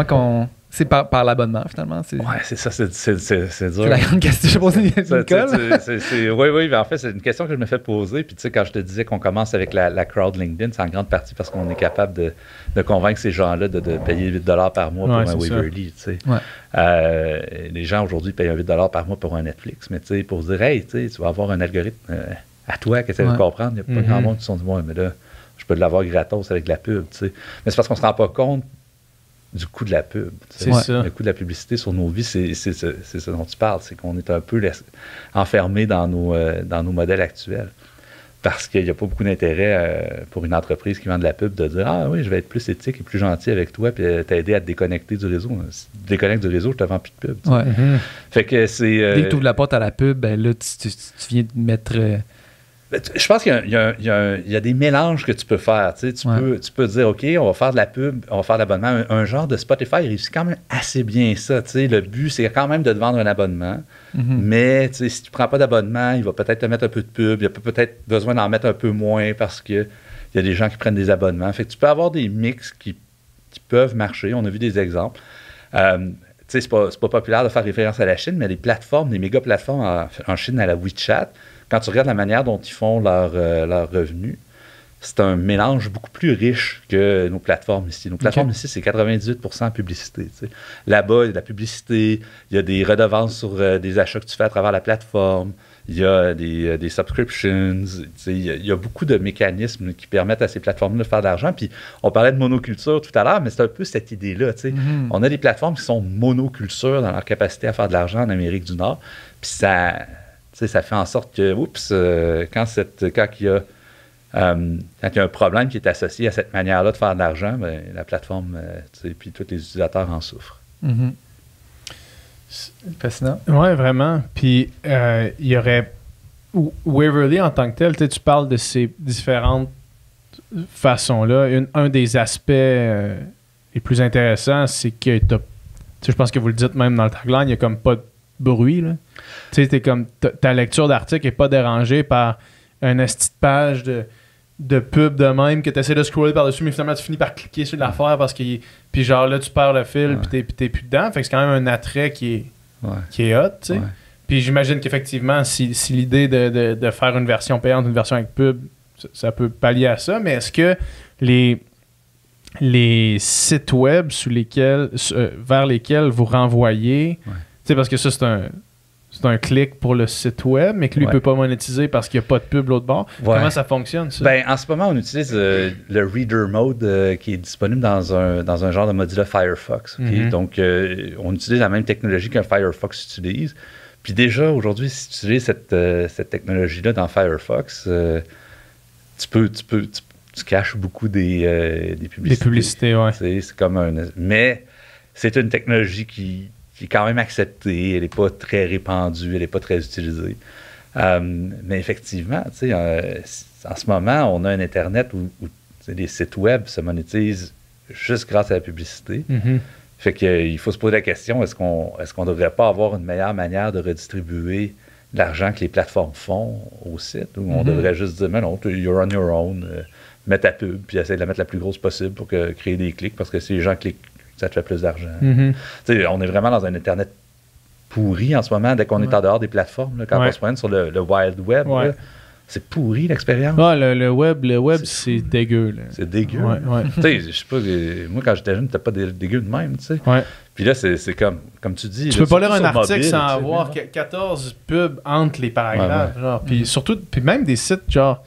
[SPEAKER 3] qu'on... C'est par l'abonnement, finalement.
[SPEAKER 4] Oui, c'est ça, c'est dur.
[SPEAKER 3] C'est la grande question. Je pose Nicole.
[SPEAKER 4] Oui, mais en fait, c'est une question que je me fais poser. Puis, tu sais, quand je te disais qu'on commence avec la crowd LinkedIn, c'est en grande partie parce qu'on est capable de convaincre ces gens-là de payer 8 $ par mois pour un Waverly, tu sais. Ouais. Les gens, aujourd'hui, payent 8 $ par mois pour un Netflix. Mais, tu sais, pour dire, hey, tu vas avoir un algorithme à toi que tu essaies de comprendre, il n'y a pas grand monde qui se sont dit, ouais, mais là, je peux l'avoir gratos avec de la pub, tu sais. Mais c'est parce qu'on ne se rend pas compte du coût de la pub.
[SPEAKER 2] C'est ça.
[SPEAKER 4] Le coût de la publicité sur nos vies, c'est ce dont tu parles. C'est qu'on est un peu enfermé dans nos modèles actuels. Parce qu'il n'y a pas beaucoup d'intérêt pour une entreprise qui vend de la pub de dire « Ah oui, je vais être plus éthique et plus gentil avec toi puis t'aider à te déconnecter du réseau. Si tu te déconnectes du réseau, je te vends plus de pub. » Fait que c'est...
[SPEAKER 3] Dès que tu ouvres la porte à la pub, ben là, tu viens de mettre...
[SPEAKER 4] Je pense qu'il y a des mélanges que tu peux faire. Tu peux dire, OK, on va faire de la pub, on va faire de l'abonnement. Un genre de Spotify, il réussit quand même assez bien ça. Le but, c'est quand même de te vendre un abonnement. Mais si tu ne prends pas d'abonnement, il va peut-être te mettre un peu de pub. Il y a peut-être besoin d'en mettre un peu moins parce qu'il y a des gens qui prennent des abonnements. Fait que tu peux avoir des mix qui peuvent marcher. On a vu des exemples. C'est pas populaire de faire référence à la Chine, mais les plateformes, les méga plateformes en Chine à la WeChat, quand tu regardes la manière dont ils font leurs revenus, c'est un mélange beaucoup plus riche que nos plateformes ici. Nos plateformes ici, c'est 98% publicité. T'sais. Là-bas, il y a de la publicité, il y a des redevances sur des achats que tu fais à travers la plateforme, il y a des subscriptions, il y a beaucoup de mécanismes qui permettent à ces plateformes de faire de l'argent. Puis on parlait de monoculture tout à l'heure, mais c'est un peu cette idée-là. On a des plateformes qui sont monoculture dans leur capacité à faire de l'argent en Amérique du Nord. Puis ça fait en sorte que, quand il y a un problème qui est associé à cette manière-là de faire de l'argent, ben, la plateforme, puis tous les utilisateurs en souffrent.
[SPEAKER 3] Mm-hmm. Fascinant.
[SPEAKER 2] Oui, vraiment. Puis, il y aurait... Waverly, en tant que tel, tu parles de ces différentes façons-là. Un des aspects les plus intéressants, c'est que je pense que vous le dites même dans le tagline, il n'y a comme pas de bruit. Tu sais, ta lecture d'article n'est pas dérangée par un esti de page de pub de même que tu essaies de scroller par-dessus, mais finalement, tu finis par cliquer sur l'affaire parce que... Puis genre là, tu perds le fil, puis t'es plus dedans. Fait que c'est quand même un attrait qui est hot, tu sais. Ouais. Puis j'imagine qu'effectivement, si l'idée de faire une version payante, une version avec pub, ça peut pallier à ça, mais est-ce que les sites web vers lesquels vous renvoyez, tu sais, parce que ça, c'est un clic pour le site web, mais que lui ne peut pas monétiser parce qu'il n'y a pas de pub l'autre bord. Ouais. Comment ça fonctionne, ça?
[SPEAKER 4] Ben, en ce moment, on utilise le Reader Mode qui est disponible dans un genre de Mozilla Firefox. Okay? Donc, on utilise la même technologie qu'un Firefox utilise. Puis déjà, aujourd'hui, si tu utilises cette technologie-là dans Firefox, tu caches beaucoup des publicités.
[SPEAKER 2] Des publicités, oui.
[SPEAKER 4] C'est comme mais c'est une technologie qui est quand même acceptée, elle n'est pas très répandue, elle n'est pas très utilisée. Mais effectivement, en ce moment, on a un Internet où les sites web se monétisent juste grâce à la publicité. Mm-hmm. Fait qu'il faut se poser la question, est-ce qu'on ne devrait pas avoir une meilleure manière de redistribuer l'argent que les plateformes font au site, où on devrait juste dire, mais non, you're on your own, mets ta pub, puis essaie de la mettre la plus grosse possible pour créer des clics, parce que si les gens cliquent, ça te fait plus d'argent. Mm-hmm. On est vraiment dans un Internet pourri en ce moment, dès qu'on est en dehors des plateformes, là, quand on se promène sur le Wild Web, là, c'est pourri l'expérience.
[SPEAKER 2] Ah, le web c'est dégueu. Là.
[SPEAKER 4] C'est dégueu.
[SPEAKER 2] Ouais.
[SPEAKER 4] Tu sais, je sais pas, moi quand j'étais jeune, c'était pas dégueu de même, tu sais.
[SPEAKER 2] Ouais.
[SPEAKER 4] Puis là, c'est comme tu dis.
[SPEAKER 2] Tu peux pas lire un article sans avoir 14 pubs entre les paragraphes. Genre. Puis surtout, puis même des sites genre,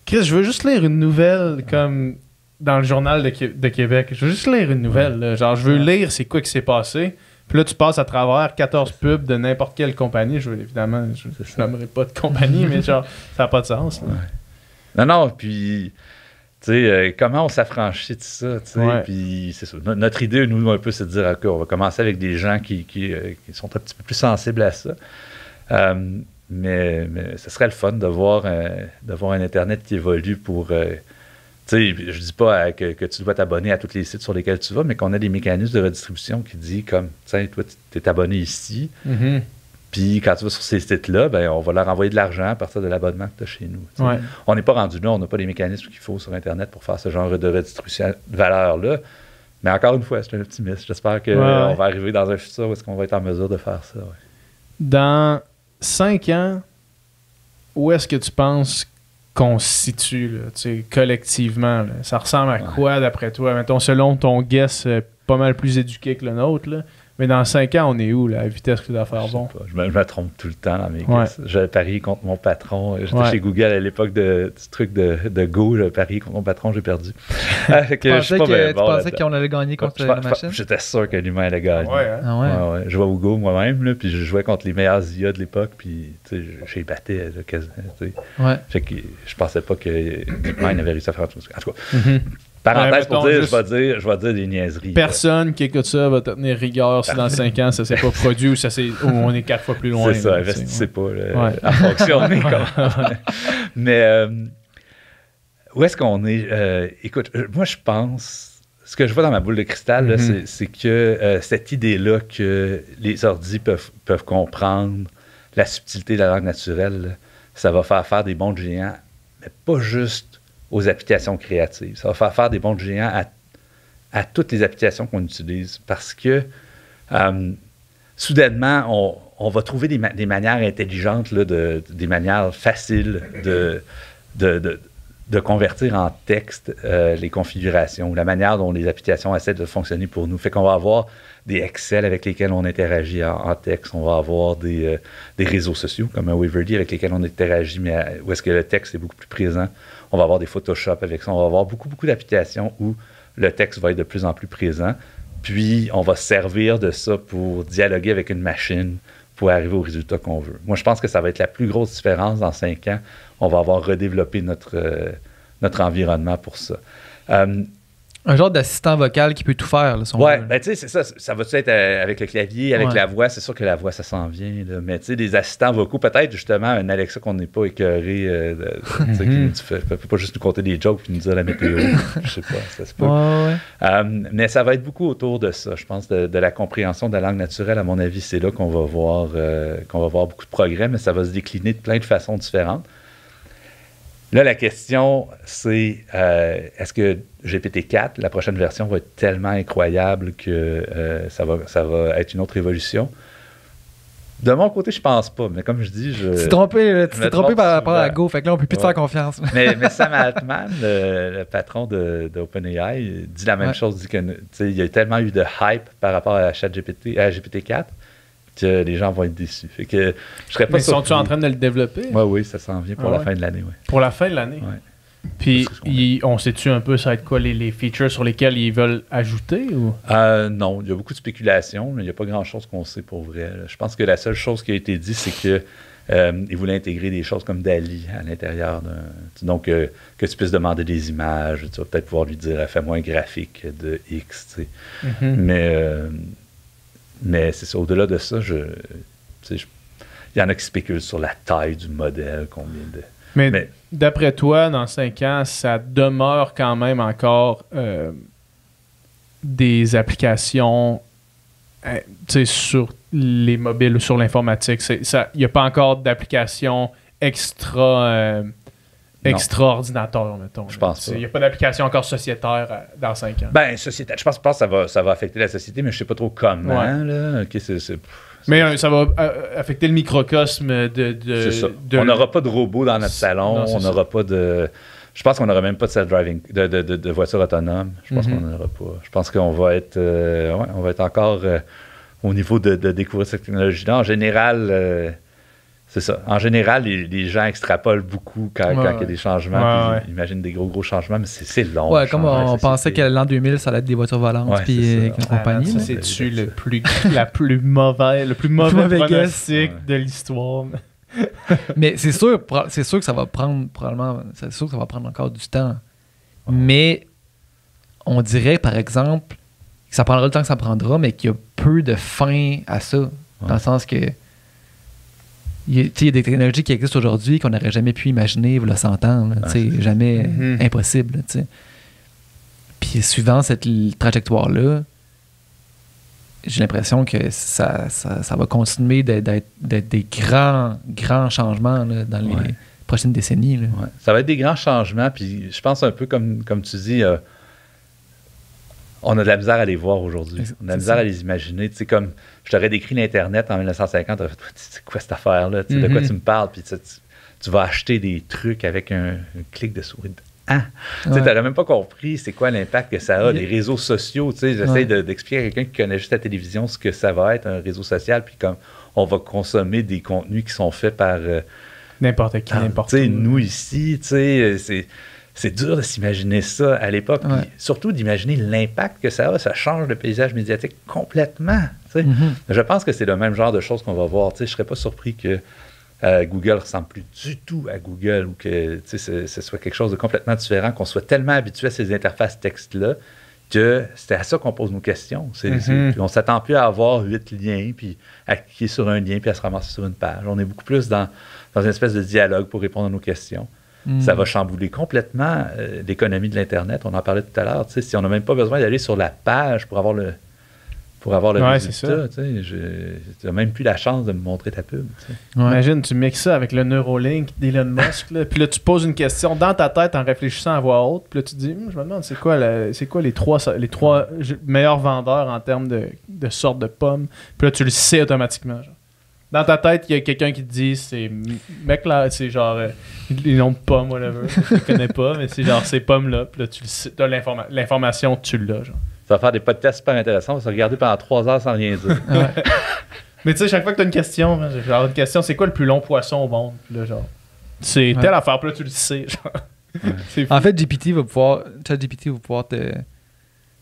[SPEAKER 2] Chris, je veux juste lire une nouvelle comme dans le journal de Québec. Je veux juste lire une nouvelle. Là. Genre, je veux lire c'est quoi qui s'est passé. Puis là, tu passes à travers 14 pubs de n'importe quelle compagnie. Évidemment, je nommerai pas de compagnie, mais genre, ça n'a pas de sens.
[SPEAKER 4] Là. Non, puis, tu sais, comment on s'affranchit de ça, tu sais, puis c'est ça. Notre idée, nous, un peu, c'est de dire, OK, on va commencer avec des gens qui sont un petit peu plus sensibles à ça. Mais ce serait le fun de voir un Internet qui évolue pour... Tu sais, je dis pas que tu dois t'abonner à tous les sites sur lesquels tu vas, mais qu'on a des mécanismes de redistribution qui disent comme, tiens, toi, tu es abonné ici, puis quand tu vas sur ces sites-là, ben, on va leur envoyer de l'argent à partir de l'abonnement que tu as chez nous. Ouais. On n'est pas rendu là, on n'a pas les mécanismes qu'il faut sur Internet pour faire ce genre de redistribution de valeur-là. Mais encore une fois, c'est un optimiste. J'espère qu'on va arriver dans un futur où est-ce qu'on va être en mesure de faire ça. Ouais.
[SPEAKER 2] Dans 5 ans, où est-ce que tu penses qu'on se situe là, collectivement? Là? Ça ressemble à quoi d'après toi? Mettons, selon ton guess, pas mal plus éduqué que le nôtre, là. Mais dans 5 ans, on est où, là, à vitesse que tu dois faire bon?
[SPEAKER 4] Je me trompe tout le temps dans mes guesses. J'avais parié contre mon patron. J'étais chez Google à l'époque du truc de Go. J'avais parié contre mon patron, j'ai perdu.
[SPEAKER 3] Tu pensais qu'on allait gagner contre la machine?
[SPEAKER 4] J'étais sûr que l'humain allait gagner.
[SPEAKER 3] Ouais.
[SPEAKER 4] Je jouais au Go moi-même, là, puis je jouais contre les meilleurs IA de l'époque, puis j'ai battu quasiment. Fait que je pensais pas que l'humain avait réussi à faire tout ça. En tout cas... Parenthèse pour dire, je vais dire des niaiseries.
[SPEAKER 2] Personne qui écoute ça va te tenir rigueur si dans 5 ans ça s'est pas produit ou on est 4 fois plus loin.
[SPEAKER 4] C'est ça, investissez pas à fonctionner. Mais où est-ce qu'on est? Écoute, moi je pense, ce que je vois dans ma boule de cristal, là, c'est que cette idée-là que les ordis peuvent comprendre la subtilité de la langue naturelle, là, ça va faire des bons géants, mais pas juste aux applications créatives. Ça va faire des bons géants à toutes les applications qu'on utilise parce que soudainement, on va trouver des manières intelligentes, là, des manières faciles de de convertir en texte les configurations, la manière dont les applications essaient de fonctionner pour nous. Fait qu'on va avoir des Excel avec lesquels on interagit en texte. On va avoir des réseaux sociaux comme un Waverly avec lesquels on interagit, mais où est-ce que le texte est beaucoup plus présent. On va avoir des Photoshop avec ça. On va avoir beaucoup d'applications où le texte va être de plus en plus présent. Puis, on va se servir de ça pour dialoguer avec une machine pour arriver au résultat qu'on veut. Moi, je pense que ça va être la plus grosse différence dans 5 ans. On va avoir redéveloppé notre environnement pour ça.
[SPEAKER 3] Un genre d'assistant vocal qui peut tout faire, là,
[SPEAKER 4] ouais, ben tu sais, c'est ça. Ça va-tu être avec le clavier, avec la voix? C'est sûr que la voix, ça s'en vient. Là. Mais tu sais, des assistants vocaux, peut-être justement un Alexa qu'on n'est pas écœuré, qui ne peut pas juste nous compter des jokes et nous dire la météo. Je sais pas, ça se peut. Mais ça va être beaucoup autour de ça, je pense, de la compréhension de la langue naturelle. À mon avis, c'est là qu'on va voir beaucoup de progrès, mais ça va se décliner de plein de façons différentes. Là, la question, c'est est-ce que GPT-4, la prochaine version, va être tellement incroyable que ça va être une autre évolution? De mon côté, je pense pas, mais comme je dis,
[SPEAKER 3] tu t'es trompé par rapport à Go, fait que là, on peut plus te faire confiance.
[SPEAKER 4] mais Sam Altman, le patron d'OpenAI, dit la même chose, dit que il y a tellement eu de hype par rapport à GPT-4 que les gens vont être déçus. Fait que je serais pas
[SPEAKER 2] mais sont-ils en train de le développer?
[SPEAKER 4] Oui, ça s'en vient pour la fin de l'année. Ouais.
[SPEAKER 2] Pour la fin de l'année?
[SPEAKER 4] Oui.
[SPEAKER 2] Puis, on sait-tu un peu ça va être quoi les features sur lesquels ils veulent ajouter? Ou?
[SPEAKER 4] Non, il y a beaucoup de spéculation, mais il n'y a pas grand-chose qu'on sait pour vrai. Là. Je pense que la seule chose qui a été dit, c'est que ils voulaient intégrer des choses comme DALL-E à l'intérieur. Donc, que tu puisses demander des images. Tu vas peut-être pouvoir lui dire « fais-moi un graphique de X ». Mais c'est ça. Au-delà de ça, il y en a qui spéculent sur la taille du modèle, combien de...
[SPEAKER 2] Mais d'après toi, dans 5 ans, ça demeure quand même encore des applications sur les mobiles ou sur l'informatique. Il n'y a pas encore d'application extra-ordinateur, mettons.
[SPEAKER 4] Je pense pas.
[SPEAKER 2] Il n'y a pas d'application encore sociétaire dans 5 ans.
[SPEAKER 4] Ben, sociétaire. Je pense que ça va affecter la société, mais je ne sais pas trop comment. Ouais. Là. Okay,
[SPEAKER 2] mais ça va affecter le microcosme de
[SPEAKER 4] on n'aura pas de robots dans notre salon. Non, on n'aura pas de... Je pense qu'on n'aura même pas de self-driving, de voiture autonome. Je pense qu'on n'en aura pas. Je pense qu'on va être, on va être encore au niveau de découvrir cette technologie-là. En général... c'est ça. En général, les gens extrapolent beaucoup quand il y a des changements. Ils imaginent des gros changements, mais c'est long.
[SPEAKER 3] Ouais, comme on pensait que l'an 2000, ça allait être des voitures volantes puis une compagnie.
[SPEAKER 2] Ça, c'est-tu le plus mauvais pronostic de l'histoire?
[SPEAKER 3] Mais c'est sûr que ça va prendre probablement... C'est sûr que ça va prendre encore du temps. Ouais. Mais on dirait, par exemple, que ça prendra le temps que ça prendra, mais qu'il y a peu de fin à ça. Dans le sens que il y a des technologies qui existent aujourd'hui qu'on n'aurait jamais pu imaginer, vous le s'entendre, jamais impossible. T'sais. Puis suivant cette trajectoire-là, j'ai l'impression que ça va continuer d'être des grands changements là, dans les prochaines décennies. Là.
[SPEAKER 4] Ouais. Ça va être des grands changements, puis je pense un peu comme tu dis, on a de la misère à les voir aujourd'hui. On a de la misère à les imaginer. Tu sais, comme je t'aurais décrit l'Internet en 1950, tu aurais fait « c'est quoi cette affaire-là? De quoi tu me parles? » Puis tu vas acheter des trucs avec un clic de souris. Tu n'aurais même pas compris c'est quoi l'impact que ça a, les réseaux sociaux. J'essaie d'expliquer à quelqu'un qui connaît juste la télévision ce que ça va être, un réseau social, puis comme on va consommer des contenus qui sont faits par...
[SPEAKER 2] n'importe qui, n'importe où.
[SPEAKER 4] Nous ici, c'est dur de s'imaginer ça à l'époque, puis surtout d'imaginer l'impact que ça a. Ça change le paysage médiatique complètement. Je pense que c'est le même genre de choses qu'on va voir. Je ne serais pas surpris que Google ne ressemble plus du tout à Google ou que ce soit quelque chose de complètement différent, qu'on soit tellement habitué à ces interfaces texte-là que c'est à ça qu'on pose nos questions. On ne s'attend plus à avoir 8 liens, puis à cliquer sur un lien, puis à se ramasser sur une page. On est beaucoup plus dans une espèce de dialogue pour répondre à nos questions. Ça va chambouler complètement l'économie de l'Internet. On en parlait tout à l'heure. Si on n'a même pas besoin d'aller sur la page pour avoir le résultat, tu n'as même plus la chance de me montrer ta pub.
[SPEAKER 2] Imagine, tu mixes ça avec le Neuralink d'Elon Musk, puis là, tu poses une question dans ta tête en réfléchissant à voix haute, puis là, tu te dis, je me demande, c'est quoi les trois meilleurs vendeurs en termes de sortes de pommes, puis là, tu le sais automatiquement. Genre. dans ta tête, il y a quelqu'un qui te dit, c'est mec là, c'est genre, les noms de pommes, whatever. Je les connais pas, mais c'est genre ces pommes-là. Puis là, tu le sais, t'as l'information, tu l'as, genre.
[SPEAKER 4] Ça va faire des podcasts super intéressants. On va se regarder pendant 3 heures sans rien dire.
[SPEAKER 2] Ouais. Mais tu sais, chaque fois que t'as une question, genre une question, c'est quoi le plus long poisson au monde? Puis là, genre, c'est telle affaire, puis là, tu le sais, genre.
[SPEAKER 3] En fait, ChatGPT va pouvoir te...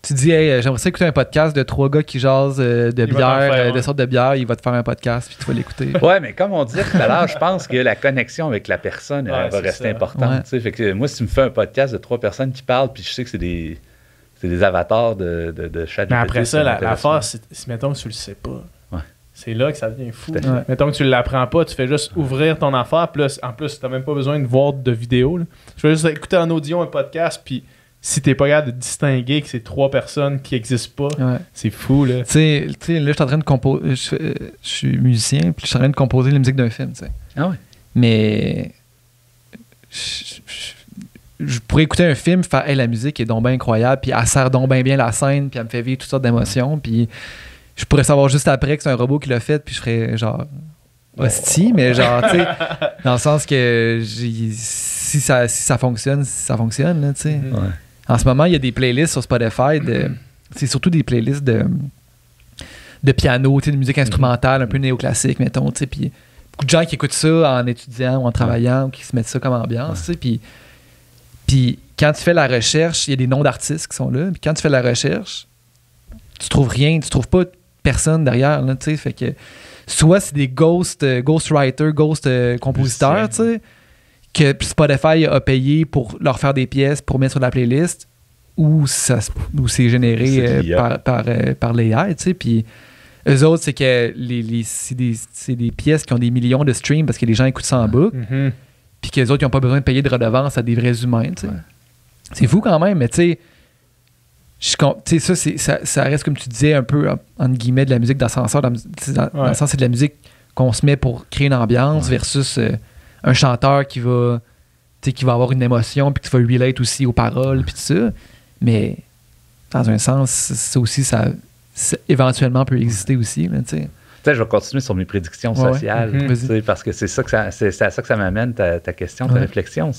[SPEAKER 3] Tu dis, hey, j'aimerais ça écouter un podcast de 3 gars qui jasent de bière, de sortes de bière, il va te faire un podcast, puis tu vas l'écouter.
[SPEAKER 4] Ouais, mais comme on disait tout à l'heure, je pense que la connexion avec la personne elle va rester importante.
[SPEAKER 3] Ouais.
[SPEAKER 4] Tu sais, fait que moi, si tu me fais un podcast de 3 personnes qui parlent, puis je sais que c'est des avatars de ChatGPT.
[SPEAKER 2] Mais après ça, l'affaire, c'est mettons que tu le sais pas.
[SPEAKER 4] Ouais.
[SPEAKER 2] C'est là que ça devient fou.
[SPEAKER 3] Ouais.
[SPEAKER 2] Mettons que tu l'apprends pas, tu fais juste ouvrir ton affaire, puis là, en plus, t'as même pas besoin de voir de vidéo. Là. Tu fais juste écouter en audio un podcast, puis si t'es pas capable de distinguer que c'est 3 personnes qui existent pas, c'est fou, là.
[SPEAKER 3] Tu sais, là, je suis en train de composer. Je suis musicien, puis je suis en train de composer la musique d'un film, tu sais.
[SPEAKER 4] Ah ouais.
[SPEAKER 3] Mais. Je pourrais écouter un film, faire, hey, la musique est donc bien incroyable, puis elle sert donc bien la scène, puis elle me fait vivre toutes sortes d'émotions, puis je pourrais savoir juste après que c'est un robot qui l'a fait, puis je ferais genre. Hostie, mais genre, tu sais, dans le sens que si ça fonctionne, là, tu sais.
[SPEAKER 4] Ouais.
[SPEAKER 3] En ce moment, il y a des playlists sur Spotify c'est surtout des playlists de piano, de musique instrumentale, un peu néoclassique, mettons, tu sais, puis beaucoup de gens qui écoutent ça en étudiant ou en travaillant ou qui se mettent ça comme ambiance, tu sais, puis quand tu fais la recherche, il y a des noms d'artistes qui sont là, puis quand tu fais la recherche, tu trouves rien, tu trouves pas personne derrière, là, tu sais, fait que soit c'est des ghostwriters, compositeurs, tu sais, que Spotify a payé pour leur faire des pièces pour mettre sur la playlist, ou c'est généré par l'AI, tu sais, puis eux autres, c'est que c'est des pièces qui ont des millions de streams parce que les gens écoutent ça en boucle, puis que les autres, ils n'ont pas besoin de payer de redevance à des vrais humains, tu sais. C'est fou quand même, mais tu sais, ça reste, comme tu disais, un peu, entre guillemets, de la musique d'ascenseur, dans le sens, c'est de la musique qu'on se met pour créer une ambiance versus un chanteur qui va avoir une émotion puis qui va relate aussi aux paroles puis tout ça. Mais dans un sens, ça aussi, ça éventuellement peut exister aussi, là, tu sais.
[SPEAKER 4] Je vais continuer sur mes prédictions sociales, parce que c'est à ça que ça m'amène, ta question, ta réflexion.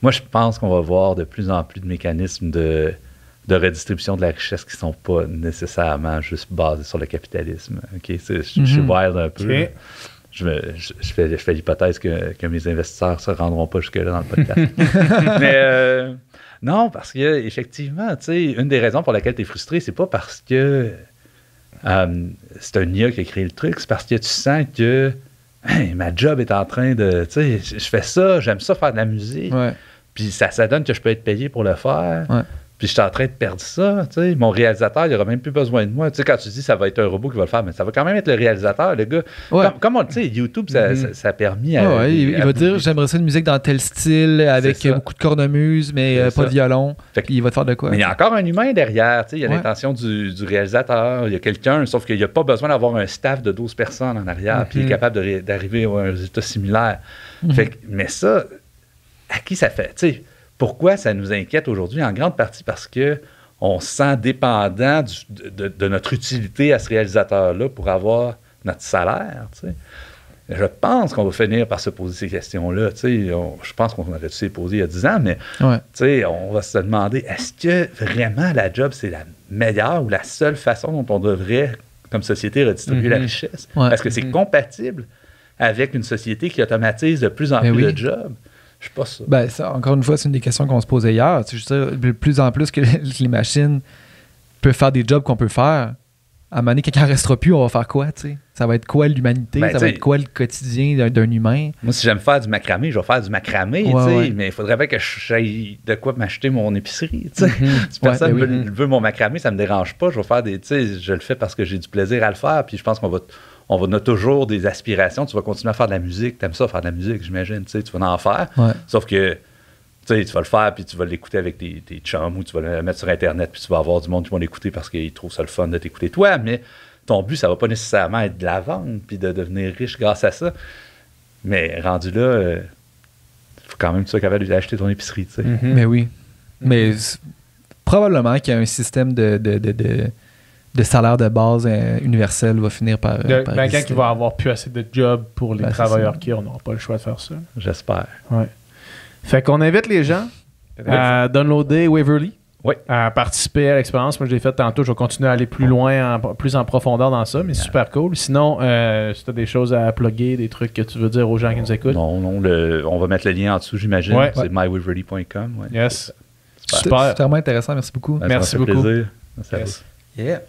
[SPEAKER 4] Moi, je pense qu'on va voir de plus en plus de mécanismes de redistribution de la richesse qui ne sont pas nécessairement juste basés sur le capitalisme. Okay? Je suis wild un peu. Okay. Je fais l'hypothèse que mes investisseurs ne se rendront pas jusque-là dans le podcast. Mais non, parce que effectivement, une des raisons pour laquelle tu es frustré, c'est pas parce que c'est un IA qui a créé le truc, c'est parce que tu sens que hey, ma job est en train de... Je fais ça, j'aime ça faire de la musique. Ouais. Puis ça donne que je peux être payé pour le faire. Ouais. Puis je suis en train de perdre ça. T'sais. Mon réalisateur, il n'aura même plus besoin de moi. T'sais, quand tu dis ça va être un robot qui va le faire, mais ça va quand même être le réalisateur, le gars. Ouais. Comme on le sait, YouTube, ça a permis à.
[SPEAKER 3] Il va dire j'aimerais ça une musique dans tel style, avec beaucoup de cornemuse, mais pas de violon. Puis il va te faire de quoi?
[SPEAKER 4] Mais il y a encore un humain derrière. Il y a l'intention du réalisateur. Il y a quelqu'un, sauf qu'il n'y a pas besoin d'avoir un staff de 12 personnes en arrière, puis il est capable d'arriver à un résultat similaire. Mais ça, à qui ça fait? T'sais, pourquoi ça nous inquiète aujourd'hui? En grande partie parce qu'on se sent dépendant de notre utilité à ce réalisateur-là pour avoir notre salaire. T'sais. Je pense qu'on va finir par se poser ces questions-là. Je pense qu'on aurait dû se les poser il y a 10 ans, mais on va se demander, est-ce que vraiment la job, c'est la meilleure ou la seule façon dont on devrait, comme société, redistribuer la richesse? Est-ce que c'est compatible avec une société qui automatise de plus en plus de jobs? Je sais pas ça.
[SPEAKER 3] Ben, ça, encore une fois, c'est une des questions qu'on se posait hier. Je veux dire, de plus en plus que les machines peuvent faire des jobs qu'on peut faire, à un moment donné, quand il n'en restera plus, on va faire quoi? T'sais? Ça va être quoi l'humanité? Ça va être quoi le quotidien d'un humain?
[SPEAKER 4] Moi, si j'aime faire du macramé, je vais faire du macramé, mais il faudrait bien que j'aille de quoi m'acheter mon épicerie. Si personne veut mon macramé, ça ne me dérange pas. Je vais faire je le fais parce que j'ai du plaisir à le faire, puis je pense qu'on a toujours des aspirations. Tu vas continuer à faire de la musique. Tu aimes ça, faire de la musique, j'imagine. Tu vas en faire. Ouais. Sauf que tu vas le faire, puis tu vas l'écouter avec tes chums, ou tu vas le mettre sur Internet, puis tu vas avoir du monde qui va l'écouter parce qu'ils trouvent ça le fun de t'écouter toi. Mais ton but, ça va pas nécessairement être de la vendre, puis de devenir riche grâce à ça. Mais rendu là, il faut quand même que tu sois capable d'acheter ton épicerie.
[SPEAKER 3] Mais oui. Mais probablement qu'il y a un système de de salaire de base universel va finir par
[SPEAKER 2] Quand
[SPEAKER 3] exister.
[SPEAKER 2] il va avoir plus assez de jobs pour les
[SPEAKER 3] Ben, c'est
[SPEAKER 2] travailleurs
[SPEAKER 3] ça.
[SPEAKER 2] qui n'auront pas le choix de faire ça.
[SPEAKER 4] J'espère.
[SPEAKER 2] Ouais. Fait qu'on invite les gens à downloader Waverly,
[SPEAKER 4] Oui.
[SPEAKER 2] à participer à l'expérience. Moi, je l'ai fait tantôt. Je vais continuer à aller plus loin, plus en profondeur dans ça, mais c'est super cool. Sinon, si tu as des choses à plugger, des trucs que tu veux dire aux gens qui nous écoutent.
[SPEAKER 4] Non, on va mettre le lien en dessous, j'imagine.
[SPEAKER 2] Ouais.
[SPEAKER 4] C'est mywaverly.com. Ouais.
[SPEAKER 2] Yes.
[SPEAKER 3] C'est
[SPEAKER 2] Super.
[SPEAKER 3] vraiment intéressant. Merci beaucoup.
[SPEAKER 4] Ben,
[SPEAKER 2] Merci
[SPEAKER 4] ça m'a fait
[SPEAKER 2] beaucoup.
[SPEAKER 4] plaisir. Merci à
[SPEAKER 2] Yes.
[SPEAKER 4] vous.
[SPEAKER 3] Yeah.